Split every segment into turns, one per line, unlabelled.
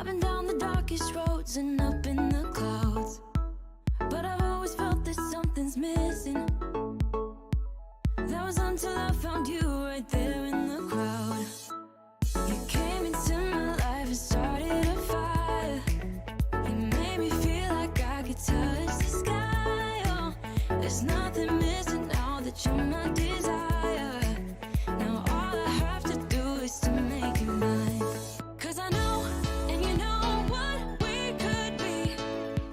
Driving down the darkest roads and up in the clouds, but I've always felt that something's missing. That was until I found you right there in the crowd. You came into my life and started a fire. You made me feel like I could touch the sky. Oh, there's nothing missing now that you're my desire. Now all I have to do is to make you mine. 'Cause I know, and you know what we could be.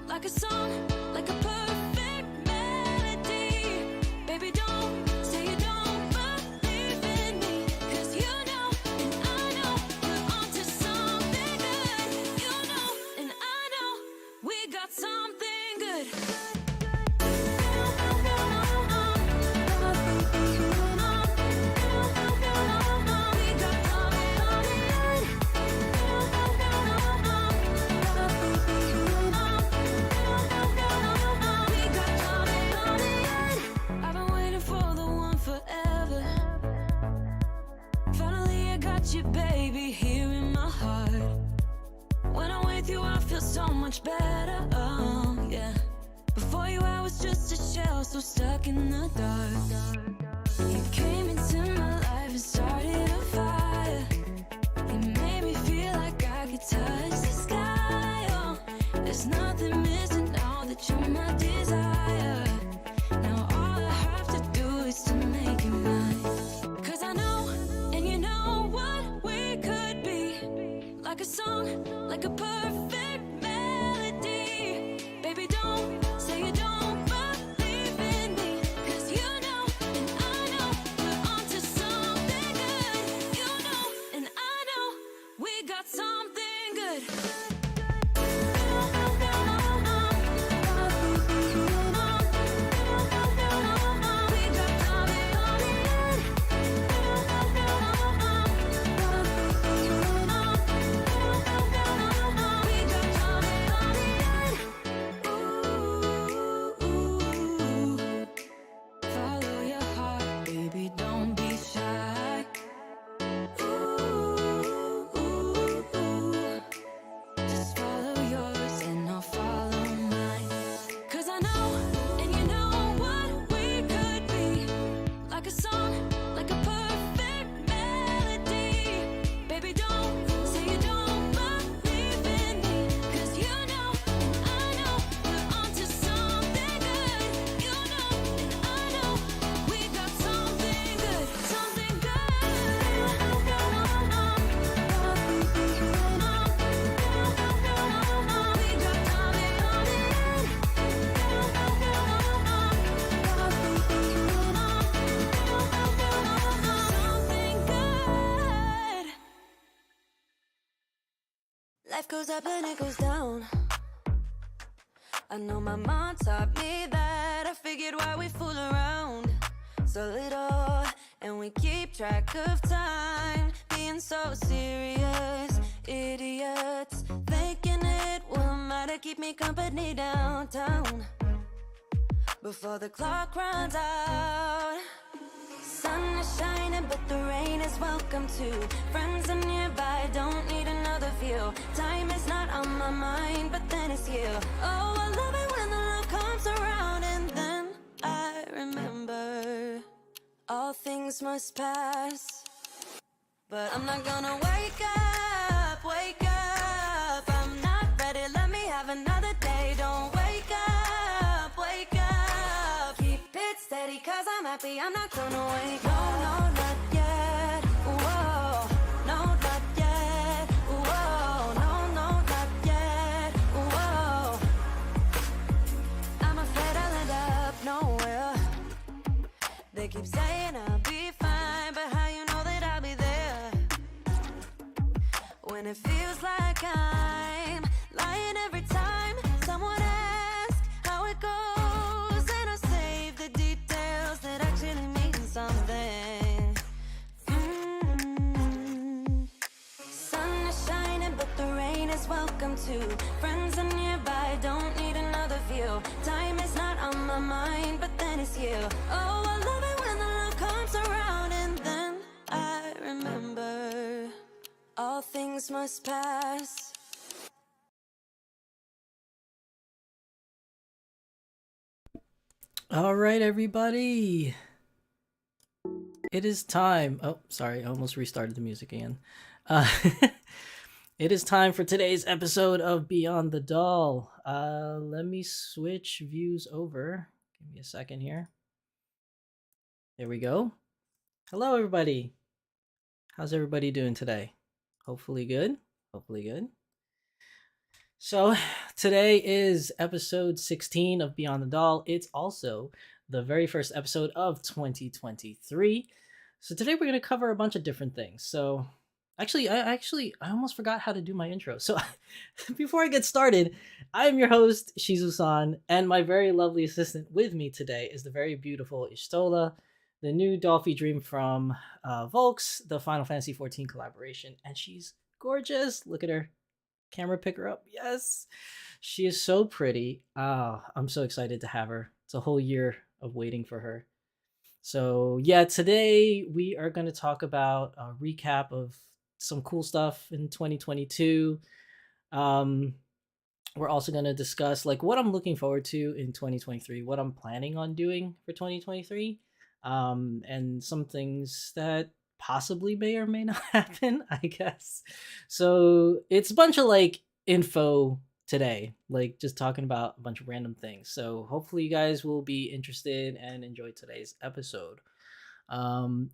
Like a song, like a perfect melody. Baby, don't say you don't believe in me, 'cause you know, and I know, we're onto something good. You know, and I know, we got something good. I've been waiting for the one forever. Finally I got you, baby, here in my heart. When I'm with you I feel so much better, oh yeah. Before you I was just a shell, so stuck in the dark. You came into my life and started a fire. You made me feel like I could touch the sky. Oh, there's nothing missing now that you're my desire. Now all I have to do is to make you mine. 'Cause I know, and you know what we could be. Like a song, like a perfect melody. Baby, don't say you don't believe in me, 'cause you know, and I know, we're onto something good. You know, and I know, we got something good. Follow your heart, baby, don't be shy. Just follow yours and I'll follow mine. 'Cause I know, and you know what we could be. Like a song, like a perfect melody. Baby, don't say you don't believe in me, 'cause you know, and I know, we're onto something good. You know, and I know, we got something good. Something good. Life goes up and it goes down. I know my mom taught me that. I figured why we fool around so little, and we keep track of time, being so serious. Idiots thinking it will matter, keep me company downtown before the clock runs out. Sun is shining, but the rain is welcome too. Friends are nearby, don't need another view. Time is not on my mind, but then it's you. Oh, I love it when the love comes around, and then I remember all things must pass. But I'm not gonna wake up, wake up. I'm not ready, let me have another day. Don't wake up, wake up. Keep it steady, 'cause I'm happy, I'm not gonna wake up. No, no, not yet, whoa. No, not yet, whoa. No, no, not yet, whoa. I'm afraid I'll end up nowhere. They keep saying I'll be fine, but how you know that I'll be there when it feels like I'm lying every time someone asks how it goes, and I save the details that actually mean something. Sun is shining, but the rain is welcome too. Friends are nearby, don't need another view. Time is not on my mind, but then it's you. Oh, I love it when the love comes around, and then I remember all things must pass.
All right, everybody. It is time. Oh, sorry. I almost restarted the music again. Uh, it is time for today's episode of Beyond the Doll. Let me switch views over. Give me a second here. There we go. Hello, everybody. How's everybody doing today? Hopefully good. Hopefully good. So, today is episode 16 of Beyond the Doll. It's also the very first episode of 2023. So, today we're going to cover a bunch of different things. So, I almost forgot how to do my intro. So, before I get started, I am your host, Shizusan, and my very lovely assistant with me today is the very beautiful Ishtola, the new Dolphy Dream from Volks, the Final Fantasy XIV collaboration, and she's gorgeous. Look at her. Camera pick her up. Yes. She is so pretty. I'm so excited to have her. It's a whole year of waiting for her. So, yeah, today we are going to talk about a recap of some cool stuff in 2022. Um, we're also going to discuss like what I'm looking forward to in 2023, what I'm planning on doing for 2023, and some things that possibly may or may not happen, I guess. So it's a bunch of like info today, like just talking about a bunch of random things. So hopefully you guys will be interested and enjoy today's episode.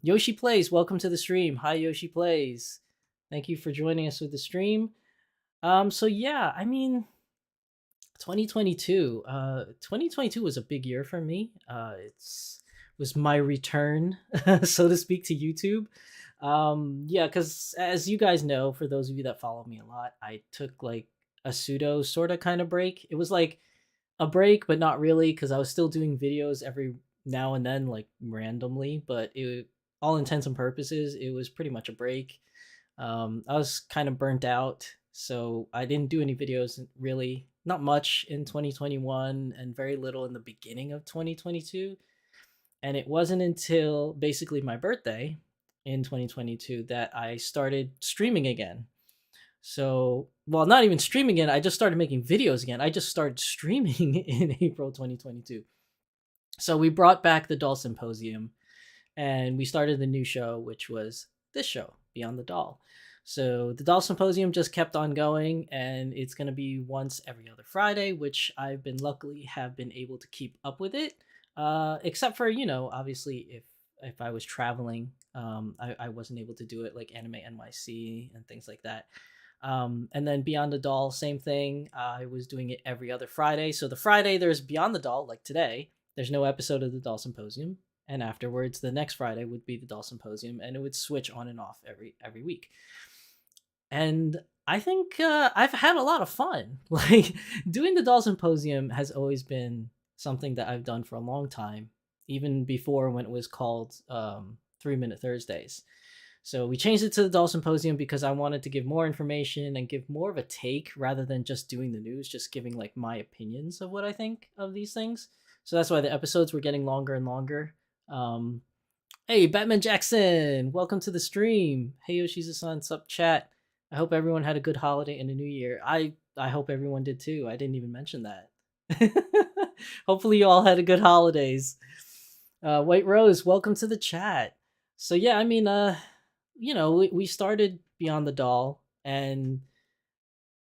Yoshi Plays, welcome to the stream. Hi, Yoshi Plays. Thank you for joining us with the stream. So yeah, I mean, 2022 was a big year for me. It's was my return, so to speak, to YouTube. Yeah, because as you guys know, for those of you that follow me a lot, I took like a pseudo sort of kind of break. It was like a break, but not really, because I was still doing videos every now and then, like randomly. But it, all intents and purposes, it was pretty much a break. I was kind of burnt out, so I didn't do any videos really, not much in 2021, and very little in the beginning of 2022. And it wasn't until basically my birthday in 2022 that I started streaming again. So, well, not even streaming again. I just started making videos again. I just started streaming in April 2022. So we brought back the Doll Symposium, and we started the new show, which was this show, Beyond the Doll. So the Doll Symposium just kept on going, and it's going to be once every other Friday, which I've been luckily have been able to keep up with it. Except for obviously if I was traveling, I wasn't able to do it like Anime NYC and things like that. And then Beyond the Doll, same thing. I was doing it every other Friday. So the Friday there's Beyond the Doll, like today. There's no episode of the Doll Symposium, and afterwards the next Friday would be the Doll Symposium, and it would switch on and off every week. And I think I've had a lot of fun. Like doing the Doll Symposium has always been something that I've done for a long time, even before when it was called 3 Minute Thursdays. So we changed it to the Doll Symposium because I wanted to give more information and give more of a take rather than just doing the news, just giving like my opinions of what I think of these things. So that's why the episodes were getting longer and longer. Um, hey, Batman Jackson, welcome to the stream. Hey, Shizusan, sup chat. I hope everyone had a good holiday and a new year. I hope everyone did too. I didn't even mention that. Hopefully you all had a good holidays. White Rose, welcome to the chat. So yeah, I mean, we started Beyond the Doll, and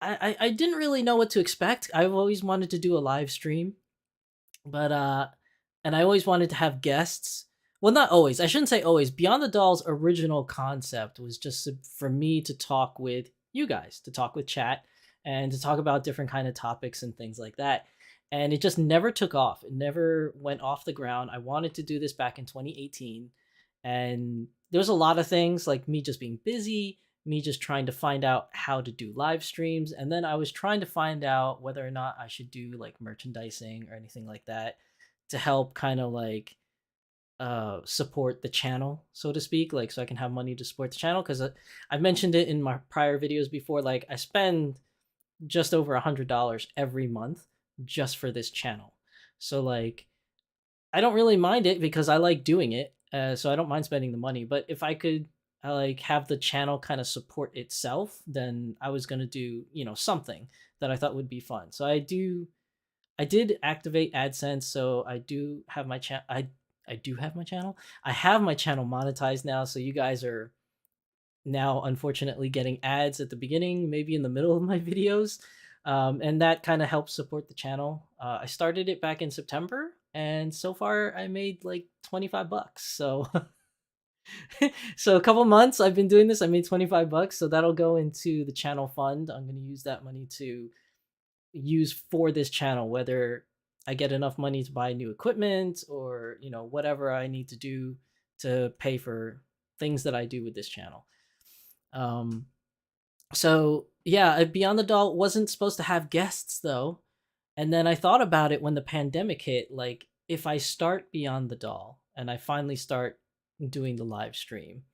I didn't really know what to expect. I've always wanted to do a live stream, but and I always wanted to have guests. Well, not always. I shouldn't say always. Beyond the Doll's original concept was just for me to talk with you guys, to talk with chat, and to talk about different kind of topics and things like that. And it just never took off. It never went off the ground. I wanted to do this back in 2018, and there was a lot of things like me just being busy, me just trying to find out how to do live streams, and then I was trying to find out whether or not I should do like merchandising or anything like that to help kind of like support the channel, so to speak, like so I can have money to support the channel, because I've mentioned it in my prior videos before, like I spend just over $100 every month just for this channel. So like I don't really mind it because I like doing it. So I don't mind spending the money. But if I could like have the channel kind of support itself, then I was gonna do something that I thought would be fun. So I did activate AdSense, so I do have my channel. I do have my channel. I have my channel monetized now, so you guys are now unfortunately getting ads at the beginning, maybe in the middle of my videos, and that kind of helps support the channel. I started it back in September, and so far I made like $25. So so a couple months I've been doing this. I made $25, so that'll go into the channel fund. I'm going to use that money to use for this channel, whether I get enough money to buy new equipment or, whatever I need to do to pay for things that I do with this channel. Um, so yeah, Beyond the Doll wasn't supposed to have guests though. And then I thought about it when the pandemic hit, like if I start Beyond the Doll and I finally start doing the live stream,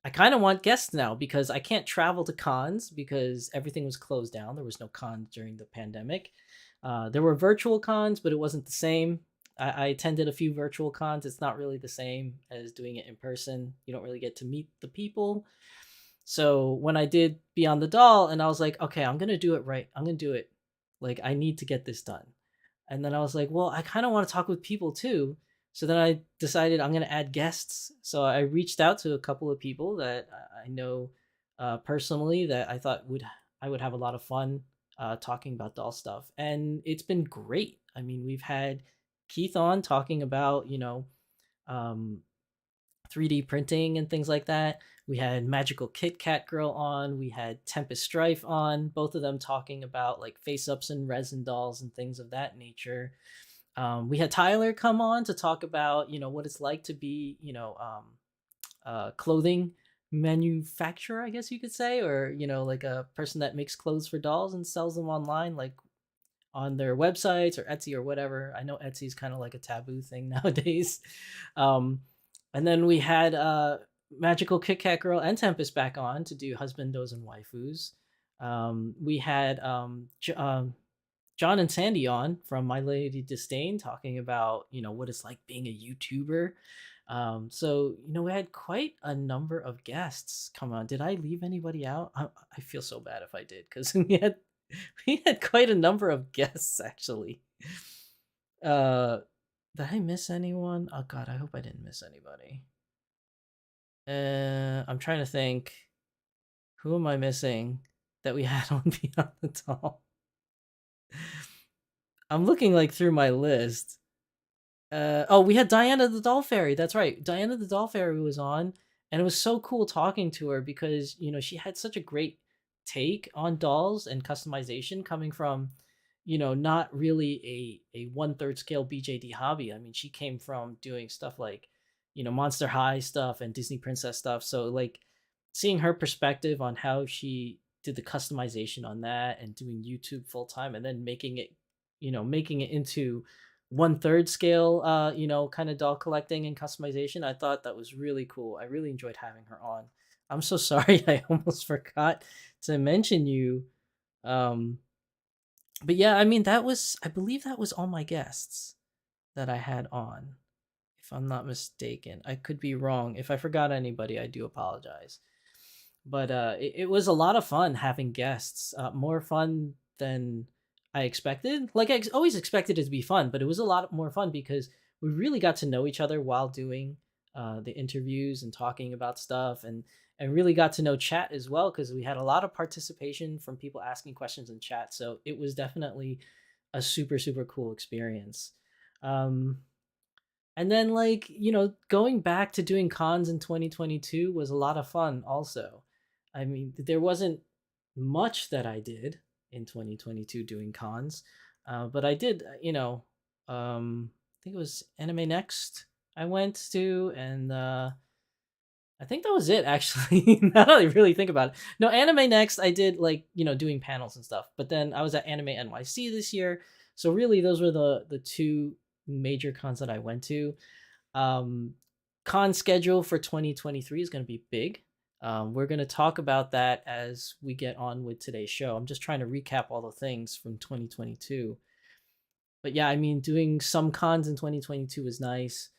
I kind of want guests now because I can't travel to cons because everything was closed down. There was no cons during the pandemic. There were virtual cons, but it wasn't the same. I attended a few virtual cons. It's not really the same as doing it in person. You don't really get to meet the people. So when I did Beyond the Doll, and I was like, okay, I'm gonna do it right. I'm gonna do it. Like I need to get this done. And then I was like, well, I kind of want to talk with people too. So then I decided I'm gonna add guests. So I reached out to a couple of people that I know personally that I thought I would have a lot of fun talking about doll stuff, and it's been great. I mean, we've had Keith on talking about um, 3D printing and things like that. We had MagicalKitkatgirl on. We had Tempest Strife on. Both of them talking about like face-ups and resin dolls and things of that nature. We had Tyler come on to talk about what it's like to be clothing manufacturer, I guess you could say, or like a person that makes clothes for dolls and sells them online, like on their websites or Etsy or whatever. I know Etsy is kind of like a taboo thing nowadays. And then we had MagicalKitkatgirl and Tempest back on to do Husbandos and Waifus. We had John and Sandy on from My Lady Disdain talking about what it's like being a YouTuber. So we had quite a number of guests come on. Did I leave anybody out? I feel so bad if I did because we had quite a number of guests actually. Did I miss anyone? Oh God, I hope I didn't miss anybody. I'm trying to think. Who am I missing that we had on Beyond the Doll? I'm looking like through my list. Oh, we had Diana the Doll Fairy. That's right. Diana the Doll Fairy was on, and it was so cool talking to her because she had such a great take on dolls and customization coming from not really a 1/3 scale BJD hobby. I mean, she came from doing stuff like Monster High stuff and Disney Princess stuff. So like seeing her perspective on how she did the customization on that and doing YouTube full time and then making it into 1/3 scale kind of doll collecting and customization, I thought that was really cool. I really enjoyed having her on. I'm so sorry I almost forgot to mention you. But yeah, I mean I believe that was all my guests that I had on, if I'm not mistaken. I could be wrong. If I forgot anybody, I do apologize. But it was a lot of fun having guests. More fun than I expected. Like I always expected it to be fun, but it was a lot more fun because we really got to know each other while doing the interviews and talking about stuff, and really got to know chat as well because we had a lot of participation from people asking questions in chat. So it was definitely a super super cool experience. Um, and then like going back to doing cons in 2022 was a lot of fun also. I mean, there wasn't much that I did in 2022 doing cons, but I did, I think it was Anime Next I went to, and I think that was it actually. Now that I really think about it, no, Anime Next I did like doing panels and stuff, but then I was at Anime NYC this year, so really those were the two major cons that I went to. Con schedule for 2023 is going to be big. We're going to talk about that as we get on with today's show. I'm just trying to recap all the things from 2022. But yeah, I mean, doing some cons in 2022 was nice.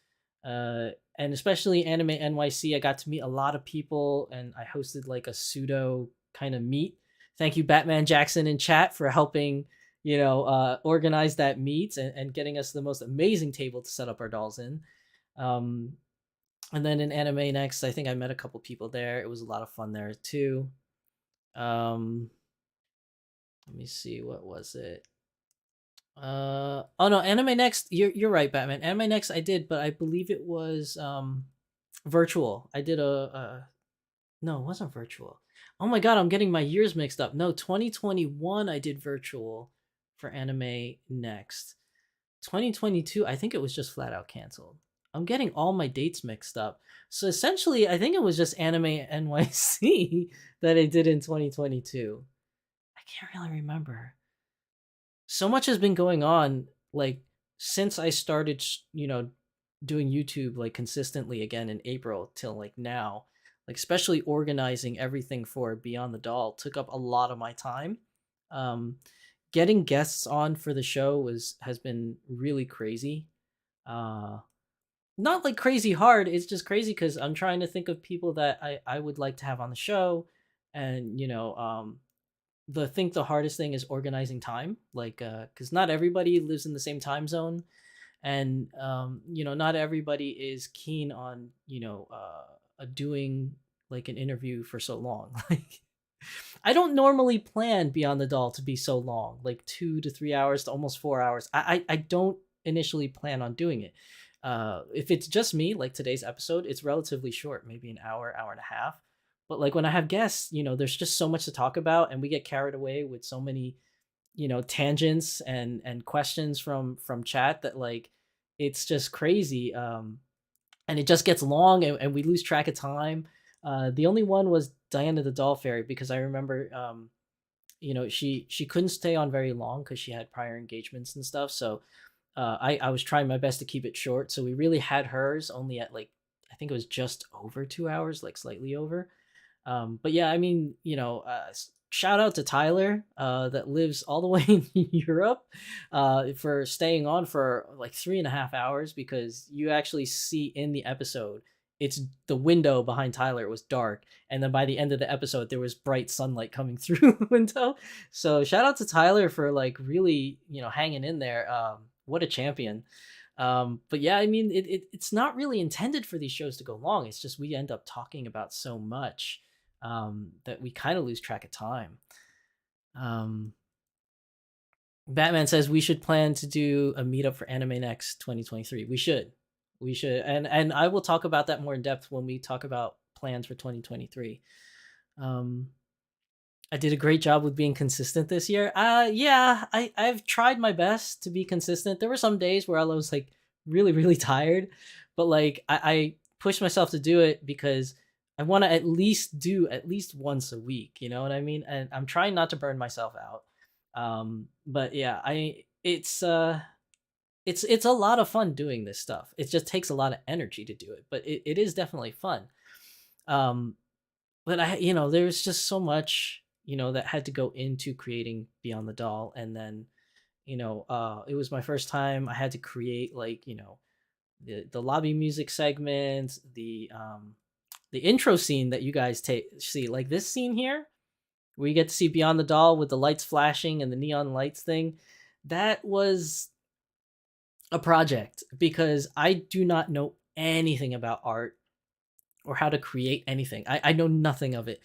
And especially Anime NYC, I got to meet a lot of people, and I hosted like a pseudo kind of meet. Thank you, Batman Jackson in chat, for helping, organize that meet and getting us the most amazing table to set up our dolls in. Um, and then in Anime Next, I think I met a couple people there. It was a lot of fun there too. Um, Let me see, what was it? Oh no, Anime Next. You're right, Batman. Anime Next, I did, but I believe it was virtual. I did a no, it wasn't virtual. Oh my god, I'm getting my years mixed up. No, 2021 I did virtual for Anime Next. 2022, I think it was just flat out canceled. I'm getting all my dates mixed up. So essentially, I think it was just Anime NYC that I did in 2022. I can't really remember. So much has been going on, like, since I started, doing YouTube like consistently again in April till like now. Like, especially organizing everything for Beyond the Doll took up a lot of my time. Um, Getting guests on for the show has been really crazy. Uh, Not like crazy hard. It's just crazy because I'm trying to think of people that I would like to have on the show, and the hardest thing is organizing time, like, because not everybody lives in the same time zone, and not everybody is keen on doing like an interview for so long. Like, I don't normally plan Beyond the Doll to be so long, like 2 to 3 hours to almost 4 hours. I don't initially plan on doing it. If it's just me, like today's episode, it's relatively short, maybe an hour, hour and a half. But like when I have guests, there's just so much to talk about, and we get carried away with so many, tangents and questions from chat that, like, it's just crazy. And it just gets long, and we lose track of time. The only one was Diana the Doll Fairy, because I remember, she couldn't stay on very long because she had prior engagements and stuff. So I was trying my best to keep it short. So we really had hers only at, like, I think it was just over 2 hours, like slightly over. But yeah, I mean, shout out to Tyler, that lives all the way in Europe, for staying on for like 3.5 hours, because you actually see in the episode, it's the window behind Tyler was dark, and then by the end of the episode there was bright sunlight coming through the window. So shout out to Tyler for, like, really, hanging in there. What a champion. But yeah, I mean, it's not really intended for these shows to go long. It's just we end up talking about so much, that we kind of lose track of time. Um, Batman says we should plan to do a meetup for Anime Next 2023. We should, and I will talk about that more in depth when we talk about plans for 2023. Um, I did a great job with being consistent this year. Yeah, I've tried my best to be consistent. There were some days where I was like really really tired, but like I pushed myself to do it because I want to at least do at least once a week. You know what I mean? And I'm trying not to burn myself out. But yeah, it's a lot of fun doing this stuff. It just takes a lot of energy to do it, but it is definitely fun. Um, but there's just so much, that had to go into creating Beyond the Doll. And then, it was my first time. I had to create, like, the lobby music segment, the intro scene that you guys see, like this scene here, where you get to see Beyond the Doll with the lights flashing and the neon lights thing. That was a project, because I do not know anything about art or how to create anything. I know nothing of it.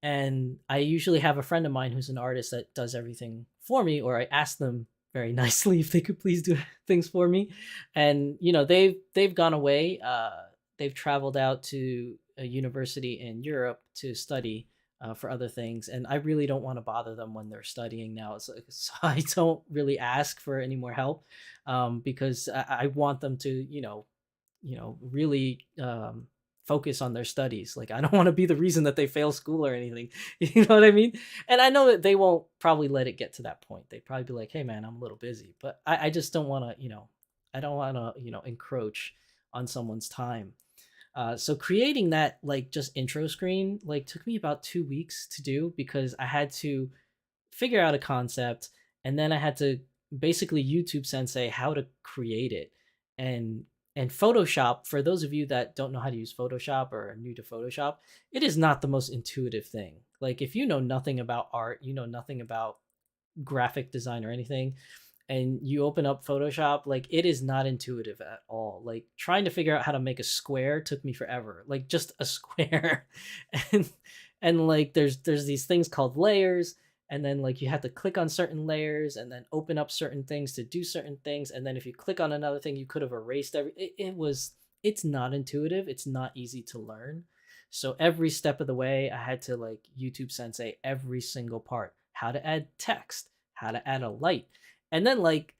And I usually have a friend of mine who's an artist that does everything for me, or I ask them very nicely if they could please do things for me. And they've gone away. They've traveled out to a university in Europe to study, for other things, and I really don't want to bother them when they're studying now. So I don't really ask for any more help, because I want them to really, focus on their studies. Like, I don't want to be the reason that they fail school or anything. You know what I mean? And I know that they won't probably let it get to that point. They'd probably be like, hey man, I'm a little busy. But I just don't want to, I don't want to, encroach on someone's time. So creating that, like, just intro screen, like, took me about 2 weeks to do, because I had to figure out a concept, and then I had to basically YouTube sensei how to create it. And Photoshop, for those of you that don't know how to use Photoshop or are new to Photoshop, it is not the most intuitive thing. Like, if you know nothing about art, you know nothing about graphic design or anything, and you open up Photoshop, like it is not intuitive at all. Like trying to figure out how to make a square took me forever. Like just a square. and like there's these things called layers, and then like you have to click on certain layers and then open up certain things to do certain things, and then if you click on another thing you could have erased it's not intuitive, it's not easy to learn. So every step of the way I had to like YouTube sensei every single part, how to add text, how to add a light. And then like,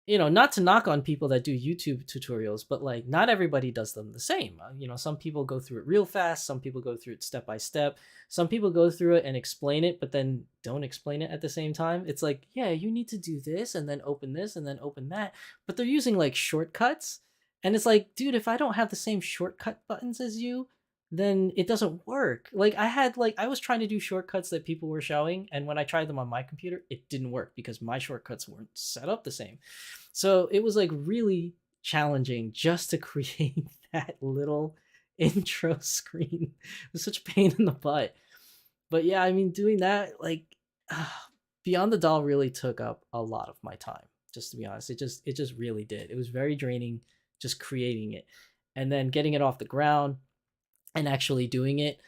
not to knock on people that do YouTube tutorials, but like not everybody does them the same. Some people go through it real fast, some people go through it step by step, some people go through it and explain it, but then don't explain it at the same time. It's like, yeah, you need to do this and then open this and then open that, but they're using like shortcuts. And it's like, dude, if I don't have the same shortcut buttons as you, then it doesn't work. Like I was trying to do shortcuts that people were showing, and when I tried them on my computer, it didn't work because my shortcuts weren't set up the same. So it was like really challenging just to create that little intro screen. It was such a pain in the butt. But yeah, I mean, doing that, like, Beyond the Doll really took up a lot of my time, just to be honest. It just really did. It was very draining just creating it, and then getting it off the ground and actually doing it.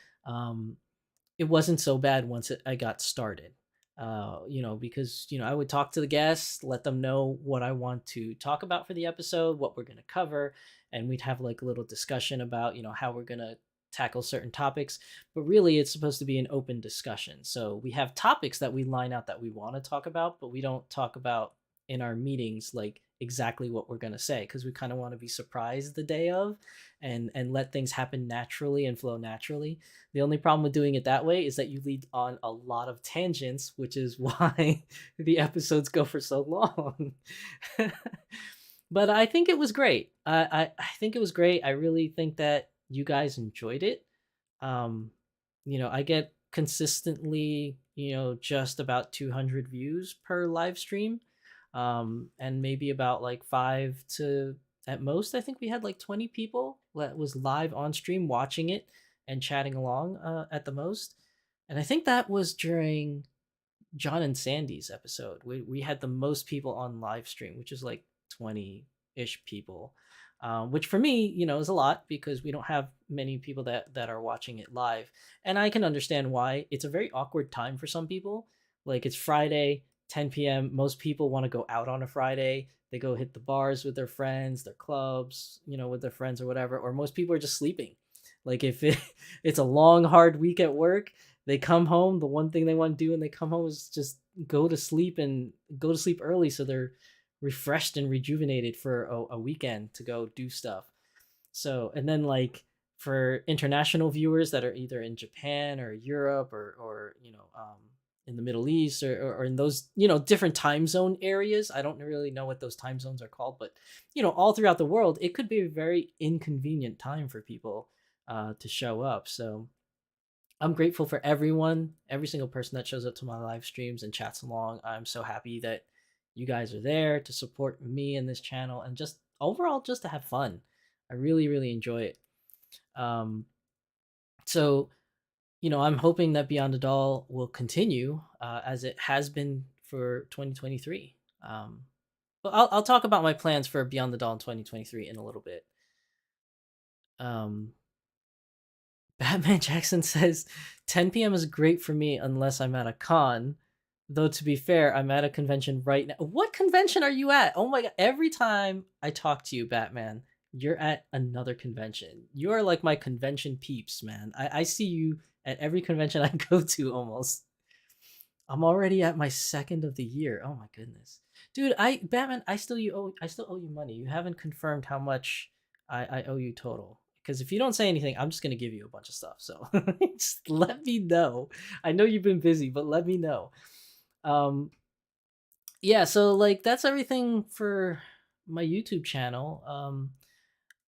It wasn't so bad once I got started. Because I would talk to the guests, let them know what I want to talk about for the episode, what we're going to cover, and we'd have like a little discussion about how we're going to tackle certain topics. But really, it's supposed to be an open discussion. So we have topics that we line out that we want to talk about, but we don't talk about in our meetings like exactly what we're going to say, because we kind of want to be surprised the day of, and let things happen naturally and flow naturally. The only problem with doing it that way is that you lead on a lot of tangents, which is why the episodes go for so long. But I think it was great. I think it was great. I really think that you guys enjoyed it. I get consistently, just about 200 views per live stream. And maybe about like 5 to, at most, I think we had like 20 people that was live on stream watching it and chatting along, at the most. And I think that was during John and Sandy's episode. We had the most people on live stream, which is like 20-ish people. Which for me, is a lot because we don't have many people that are watching it live. And I can understand why. It's a very awkward time for some people. Like, it's Friday, 10 p.m. Most people want to go out on a Friday. They go hit the bars with their friends, their clubs, with their friends or whatever. Or most people are just sleeping. Like, if it's a long, hard week at work, they come home. The one thing they want to do when they come home is just go to sleep, and go to sleep early so they're refreshed and rejuvenated for a weekend to go do stuff. So, and then like for international viewers that are either in Japan or Europe or in the Middle East or in those different time zone areas. I don't really know what those time zones are called, but all throughout the world, it could be a very inconvenient time for people to show up. So I'm grateful for everyone, every single person that shows up to my live streams and chats along. I'm so happy that you guys are there to support me and this channel, and just overall just to have fun. I really, really enjoy it. So I'm hoping that Beyond the Doll will continue as it has been for 2023. But I'll talk about my plans for Beyond the Doll in 2023 in a little bit. Batman Jackson says 10 p.m. is great for me unless I'm at a con. Though, to be fair, I'm at a convention right now. What convention are you at? Oh my god. Every time I talk to you, Batman, you're at another convention. You are like my convention peeps, man. I see you at every convention I go to almost. I'm already at my second of the year. Oh my goodness. Dude, Batman, I still owe you money. You haven't confirmed how much I owe you total. Because if you don't say anything, I'm just gonna give you a bunch of stuff. So just let me know. I know you've been busy, but let me know. Yeah, so like that's everything for my YouTube channel.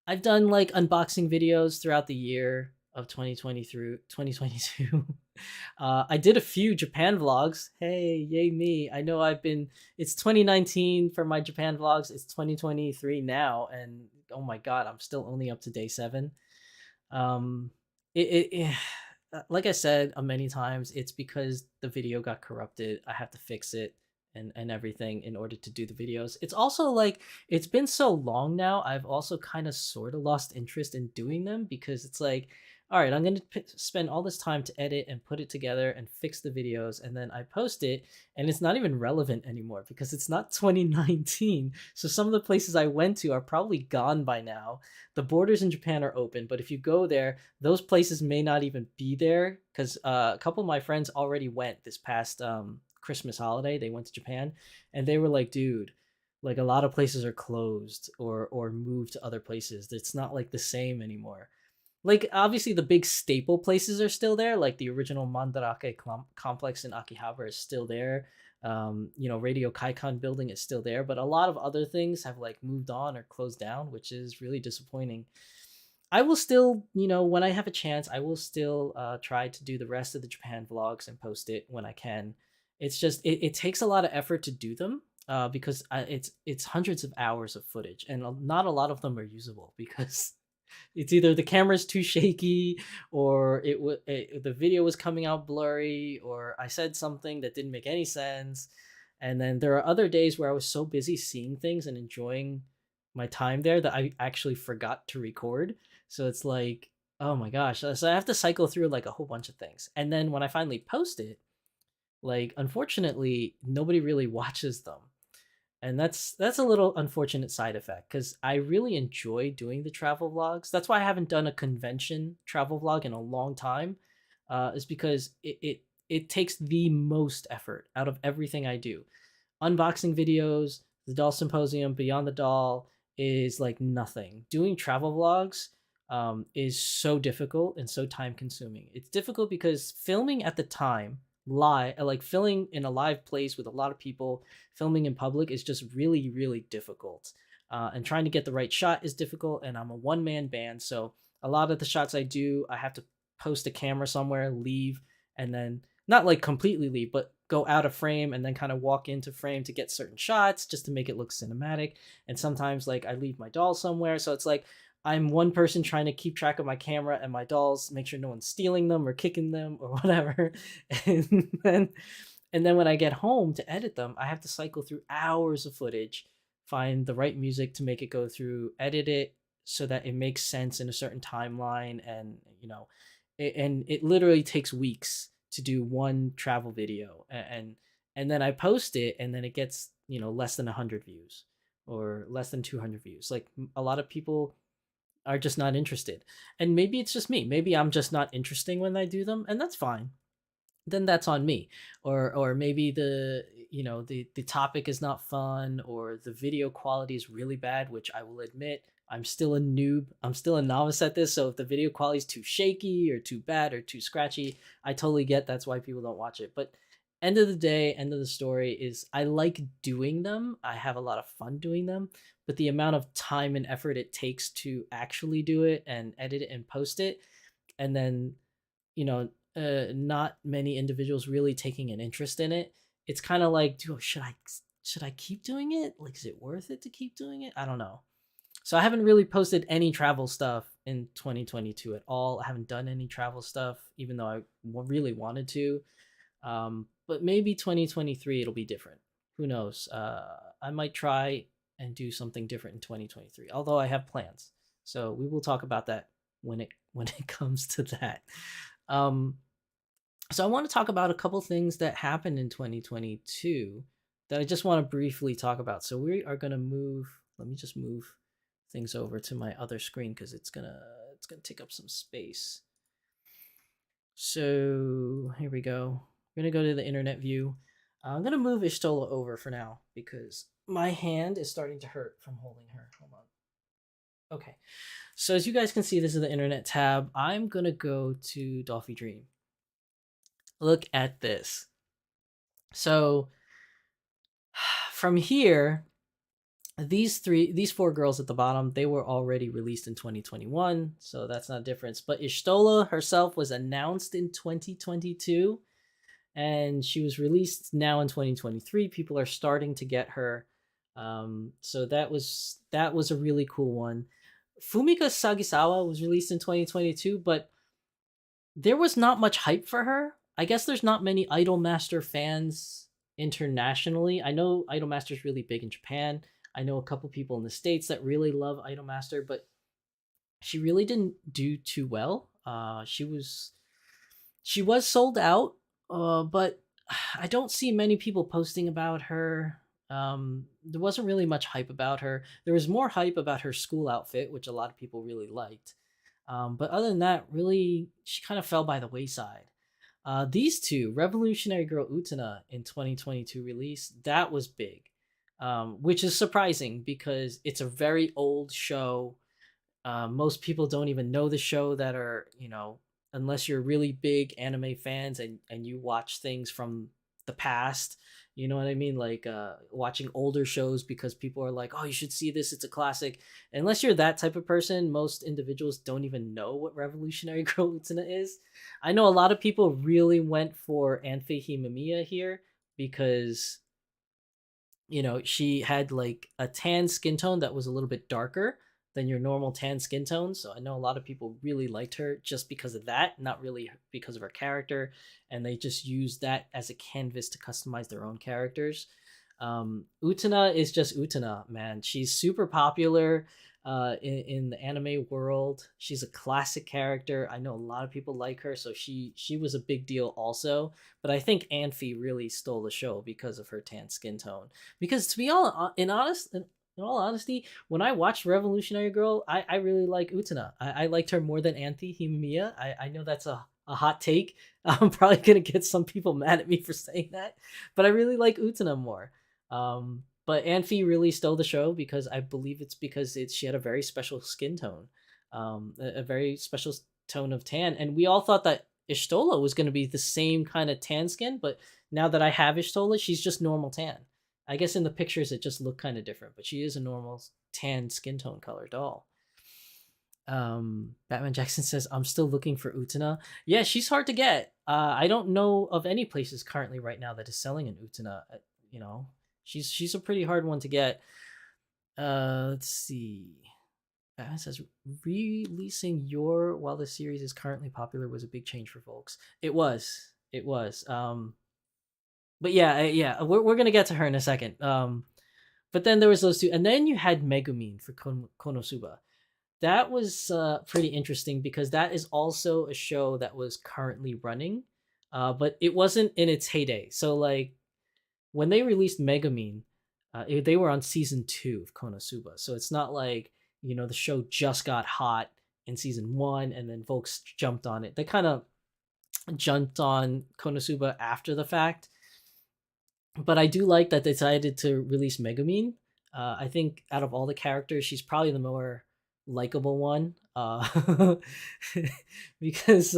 I've done like unboxing videos throughout the year of 2020 through 2022. I did a few Japan vlogs. Hey, yay me. I know it's 2019 for my Japan vlogs. It's 2023 now, and oh my god, I'm still only up to day 7. It like I said many times, it's because the video got corrupted. I have to fix it and everything in order to do the videos. It's also like it's been so long now. I've also kind of sort of lost interest in doing them because it's like, all right, I'm going to spend all this time to edit and put it together and fix the videos, and then I post it, and it's not even relevant anymore because it's not 2019. So some of the places I went to are probably gone by now. The borders in Japan are open, but if you go there, those places may not even be there because a couple of my friends already went this past Christmas holiday. They went to Japan, and they were like, "Dude, like a lot of places are closed or moved to other places. It's not like the same anymore." Like obviously the big staple places are still there, like the original Mandarake complex in Akihabara is still there. Radio Kaikan building is still there, but a lot of other things have like moved on or closed down, which is really disappointing. I will still, when I have a chance, I will still try to do the rest of the Japan vlogs and post it when I can. It's just it takes a lot of effort to do them because it's hundreds of hours of footage, and not a lot of them are usable because it's either the camera's too shaky or the video was coming out blurry or I said something that didn't make any sense. And then there are other days where I was so busy seeing things and enjoying my time there that I actually forgot to record. So it's like, oh my gosh. So I have to cycle through like a whole bunch of things. And then when I finally post it, like unfortunately, nobody really watches them, and that's a little unfortunate side effect because I really enjoy doing the travel vlogs. That's why I haven't done a convention travel vlog in a long time, is because it takes the most effort out of everything I do. Unboxing videos, the doll symposium, Beyond the Doll is like nothing. Doing travel vlogs is so difficult and so time consuming. It's difficult because filming at the time live, like filming in a live place with a lot of people, filming in public is just really really difficult. And trying to get the right shot is difficult, and I'm a one-man band, so a lot of the shots I do, I have to post a camera somewhere, leave, and then not like completely leave, but go out of frame and then kind of walk into frame to get certain shots just to make it look cinematic. And sometimes like I leave my doll somewhere, so it's like I'm one person trying to keep track of my camera and my dolls, make sure no one's stealing them or kicking them or whatever. and then and then when I get home to edit them, I have to cycle through hours of footage, find the right music to make it go through, edit it so that it makes sense in a certain timeline, and and it literally takes weeks to do one travel video, and then I post it, and then it gets less than 100 views or less than 200 views. Like a lot of people are just not interested, and maybe it's just me. Maybe I'm just not interesting when I do them, and that's fine. Then that's on me. Or maybe the topic is not fun, or the video quality is really bad, which I will admit I'm still a noob. I'm still a novice at this. So if the video quality is too shaky or too bad or too scratchy, I totally get that's why people don't watch it. But end of the day, end of the story is I like doing them. I have a lot of fun doing them, but the amount of time and effort it takes to actually do it and edit it and post it, and then you know not many individuals really taking an interest in it. It's kind of like, dude, should I keep doing it? Like, is it worth it to keep doing it? I don't know. So I haven't really posted any travel stuff in 2022 at all. I haven't done any travel stuff, even though I really wanted to. But maybe 2023 it'll be different. Who knows? I might try and do something different in 2023. Although I have plans, so we will talk about that when it comes to that. Um, so I want to talk about a couple things that happened in 2022 that I just want to briefly talk about. So we are gonna move. Let me just move things over to my other screen because it's gonna take up some space. So here we go. We're gonna go to the internet view. I'm gonna move Ishtola over for now because my hand is starting to hurt from holding her. Hold on. Okay. So as you guys can see, this is the internet tab. I'm gonna go to Dolphy Dream. Look at this. So from here, these four girls at the bottom, they were already released in 2021, so that's not a difference. But Ishtola herself was announced in 2022, and she was released now in 2023. People are starting to get her. So that was a really cool one. Fumika Sagisawa was released in 2022, but there was not much hype for her. I guess there's not many Idolmaster fans internationally. I know Idolmaster is really big in Japan. I know a couple people in the States that really love Idolmaster, but she really didn't do too well. She was sold out, but I don't see many people posting about her. There wasn't really much hype about her. There was more hype about her school outfit, which a lot of people really liked. But other than that, really, she kind of fell by the wayside. These two, Revolutionary Girl Utena in 2022 release, that was big, which is surprising because it's a very old show. Most people don't even know the show that are, unless you're really big anime fans and you watch things from the past. You know what I mean? Like watching older shows because people are like, oh, you should see this. It's a classic. Unless you're that type of person, most individuals don't even know what Revolutionary Girl Utena is. I know a lot of people really went for Anfe Himamiya here because, she had like a tan skin tone that was a little bit darker than your normal tan skin tone. So I know a lot of people really liked her just because of that, not really because of her character. And they just used that as a canvas to customize their own characters. Utena is just Utena, man. She's super popular in the anime world. She's a classic character. I know a lot of people like her, so she was a big deal also. But I think Anfi really stole the show because of her tan skin tone. Because to be in all honesty, when I watched Revolutionary Girl, I really like Utena. I liked her more than Anthe Himamiya. I know that's a hot take. I'm probably gonna get some people mad at me for saying that, but I really like Utena more. But Anthe really stole the show because I believe it's because she had a very special skin tone, a very special tone of tan, and we all thought that Ishtola was going to be the same kind of tan skin, but now that I have Ishtola, she's just normal tan. I guess in the pictures it just looked kind of different, but she is a normal tan skin tone color doll. Batman Jackson says, I'm still looking for Utena. Yeah, she's hard to get. I don't know of any places currently right now that is selling an Utena. You know, she's a pretty hard one to get. Let's see. Batman says, releasing your while the series is currently popular was a big change for folks. It was. It was. But yeah, we're gonna get to her in a second. But then there was those two, and then you had Megumin for Konosuba. That was pretty interesting because that is also a show that was currently running, but it wasn't in its heyday. So like when they released Megumin, they were on season 2 of Konosuba. So it's not like the show just got hot in season 1 and then folks jumped on it. They kind of jumped on Konosuba after the fact. But I do like that they decided to release Megumin. I think out of all the characters, she's probably the more likable one. Because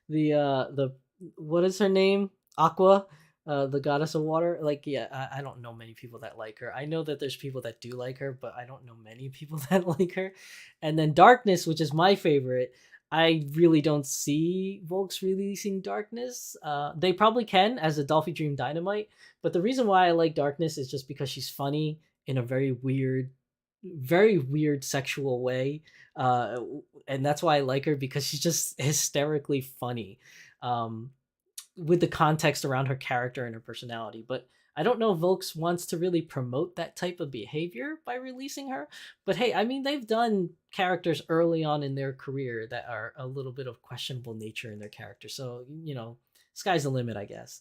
the what is her name? Aqua, the goddess of water. Like, yeah, I don't know many people that like her. I know that there's people that do like her, but I don't know many people that like her. And then Darkness, which is my favorite. I really don't see Volks releasing Darkness. They probably can as a Dolphy Dream Dynamite, but the reason why I like Darkness is just because she's funny in a very weird sexual way. And that's why I like her because she's just hysterically funny. With the context around her character and her personality. But I don't know if Volks wants to really promote that type of behavior by releasing her. But hey, I mean, they've done characters early on in their career that are a little bit of questionable nature in their character. So, sky's the limit, I guess.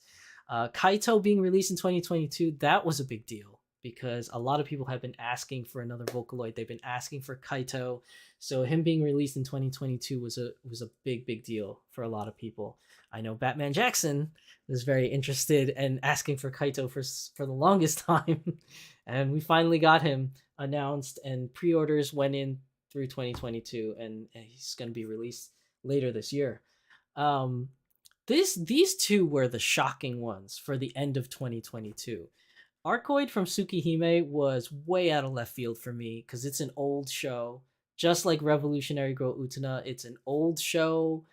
Kaito being released in 2022, that was a big deal because a lot of people have been asking for another Vocaloid. They've been asking for Kaito. So him being released in 2022 was a big deal for a lot of people. I know Batman Jackson was very interested and asking for Kaito for the longest time, and we finally got him announced, and pre-orders went in through 2022, and he's going to be released later this year. These two were the shocking ones for the end of 2022. Arcoid from Tsukihime was way out of left field for me because it's an old show, just like Revolutionary Girl Utena. It's an old show.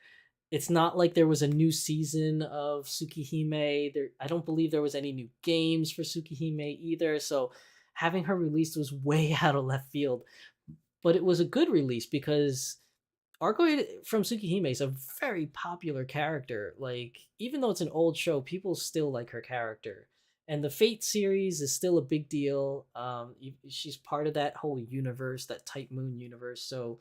It's not like there was a new season of Tsukihime. I don't believe there was any new games for Tsukihime either. So having her released was way out of left field. But it was a good release because Arcoid from Tsukihime is a very popular character. Like, even though it's an old show, people still like her character. And the Fate series is still a big deal. She's part of that whole universe, that Type Moon universe. So,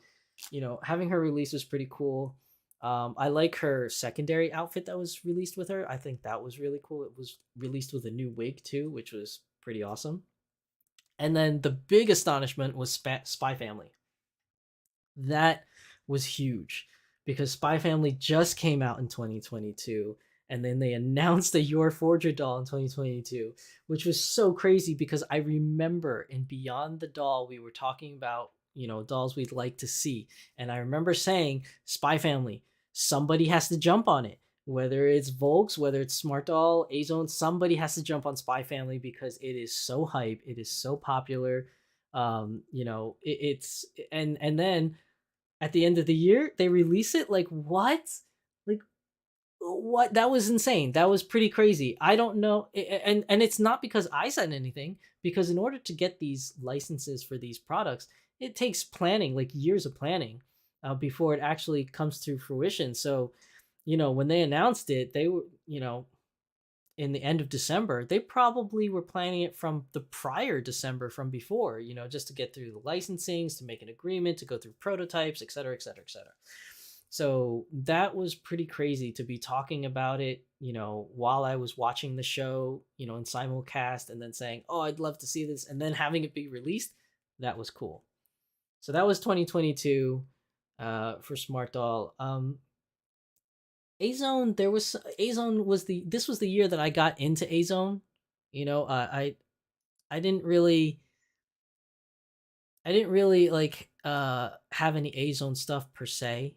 having her release was pretty cool. I like her secondary outfit that was released with her. I think that was really cool. It was released with a new wig too, which was pretty awesome. And then the big astonishment was Spy Family. That was huge because Spy Family just came out in 2022, and then they announced the Your Forger doll in 2022, which was so crazy because I remember in Beyond the Doll we were talking about, dolls we'd like to see, and I remember saying Spy Family, somebody has to jump on it. Whether it's Volks, whether it's Smart Doll, A-Zone, somebody has to jump on Spy Family because it is so hype, it is so popular. It's and then at the end of the year they release it. Like, what? Like, what? That was insane. That was pretty crazy. I don't know. And it's not because I said anything, because in order to get these licenses for these products, it takes planning, like years of planning, before it actually comes to fruition. So, when they announced it, they were, in the end of December, they probably were planning it from the prior December from before, just to get through the licensings, to make an agreement, to go through prototypes, et cetera, et cetera, et cetera. So that was pretty crazy to be talking about it, while I was watching the show, in simulcast, and then saying, oh, I'd love to see this, and then having it be released. That was cool. So that was 2022 for Smart Doll. A-Zone, this was the year that I got into A-Zone. I didn't really like have any A-Zone stuff per se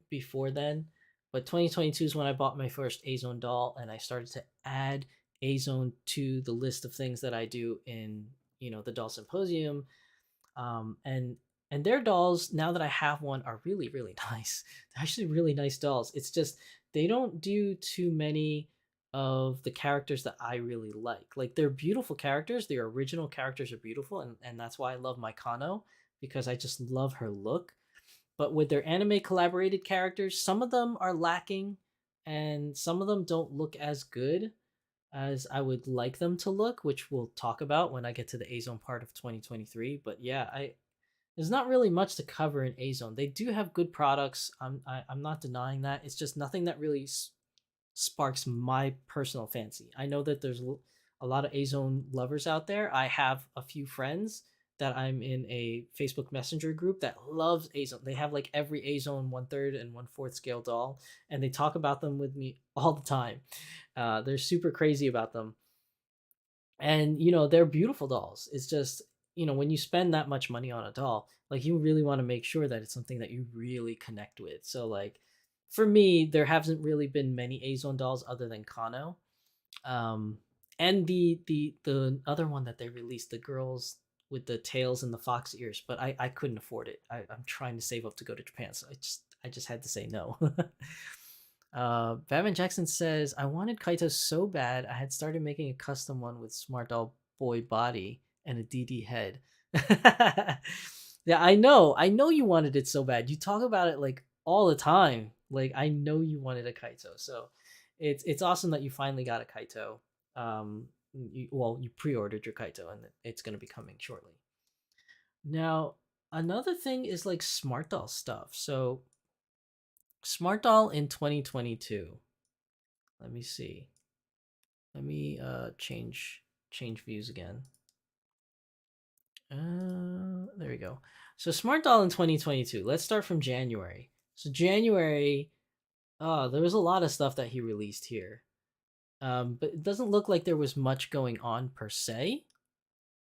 before then, but 2022 is when I bought my first A-Zone doll, and I started to add A-Zone to the list of things that I do in, the Doll Symposium. And their dolls, now that I have one, are really, really nice. They're actually really nice dolls. It's just they don't do too many of the characters that I really like. Like, they're beautiful characters. Their original characters are beautiful, and that's why I love Maikano, because I just love her look. But with their anime collaborated characters, some of them are lacking, and some of them don't look as good as I would like them to look, which we'll talk about when I get to the A-Zone part of 2023. But yeah, there's not really much to cover in A-Zone. They do have good products. I'm not denying that. It's just nothing that really sparks my personal fancy. I know that there's a lot of A-Zone lovers out there. I have a few friends that I'm in a Facebook Messenger group that loves A-Zone. They have like every A-Zone 1/3 and 1/4 scale doll, and they talk about them with me all the time. They're super crazy about them, and they're beautiful dolls. It's just, when you spend that much money on a doll, like, you really want to make sure that it's something that you really connect with. So, like, for me, there hasn't really been many A-Zone dolls other than Kano. And the other one that they released, the girls with the tails and the fox ears, but I couldn't afford it. I'm trying to save up to go to Japan, so I just had to say no. Batman Jackson says, I wanted Kaito so bad I had started making a custom one with Smart Doll boy body and a DD head. Yeah, I know you wanted it so bad. You talk about it like all the time. Like, I know you wanted a Kaito. So it's awesome that you finally got a Kaito. You pre-ordered your Kaito, and it's going to be coming shortly. Now, another thing is like Smart Doll stuff. So Smart Doll in 2022. Let me see. Let me change views again. There we go. So Smart Doll in 2022. Let's start from January. So January, there was a lot of stuff that he released here. But it doesn't look like there was much going on per se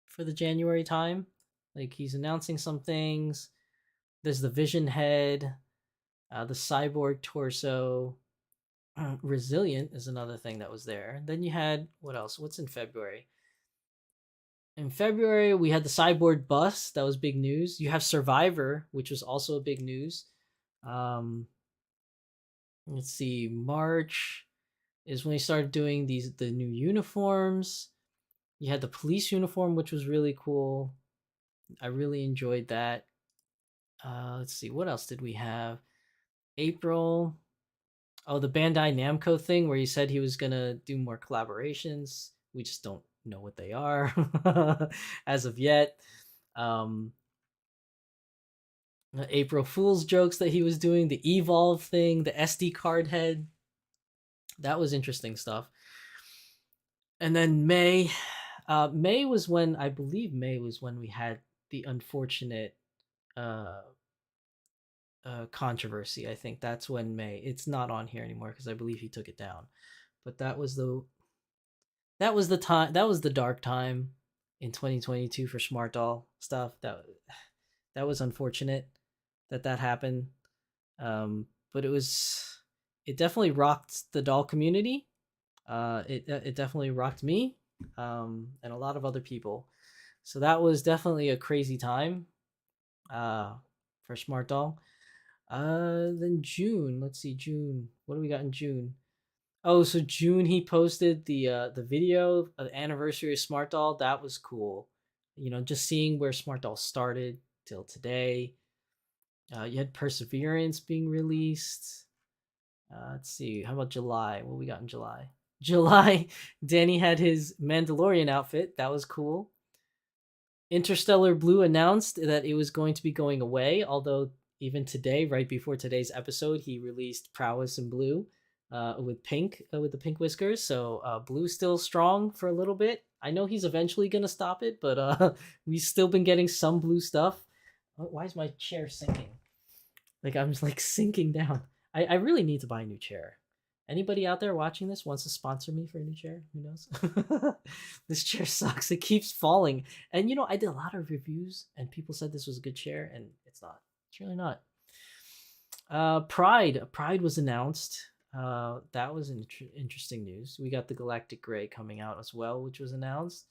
for the January time. Like, he's announcing some things. There's the Vision Head, the Cyborg Torso. Resilient is another thing that was there. Then you had, what else? What's in February? In February, we had the Cyborg Bus. That was big news. You have Survivor, which was also a big news. Let's see. March is when they started doing the new uniforms. You had the police uniform, which was really cool. I really enjoyed that. Let's see, what else did we have? April. Oh, the Bandai Namco thing where he said he was gonna do more collaborations. We just don't know what they are as of yet. Um, the April Fool's jokes that he was doing, the Evolve thing, the SD card head. That was interesting stuff. And then May was when I believe May was when we had the unfortunate uh, controversy. I think that's when May. It's not on here anymore because I believe he took it down. But that was the time. That was the dark time in 2022 for Smart Doll stuff. That was unfortunate that happened. But it definitely rocked the doll community. It definitely rocked me, and a lot of other people. So that was definitely a crazy time, uh, for Smart Doll. Then June. Let's see, June. What do we got in June? Oh, so June he posted the video of the anniversary of Smart Doll. That was cool. You know, just seeing where Smart Doll started till today. You had Perseverance being released. Let's see. How about July? What we got in July? July, Danny had his Mandalorian outfit. That was cool. Interstellar Blue announced that it was going to be going away, although even today, right before today's episode, he released Prowess in Blue with the pink whiskers. So Blue's still strong for a little bit. I know he's eventually going to stop it, but we've still been getting some Blue stuff. Why is my chair sinking? Like I'm just like sinking down. I really need to buy a new chair. Anybody out there watching this wants to sponsor me for a new chair? Who knows? This chair sucks. It keeps falling. And you know, I did a lot of reviews and people said this was a good chair and it's not. It's really not. Pride was announced. That was interesting news. We got the Galactic Gray coming out as well, which was announced.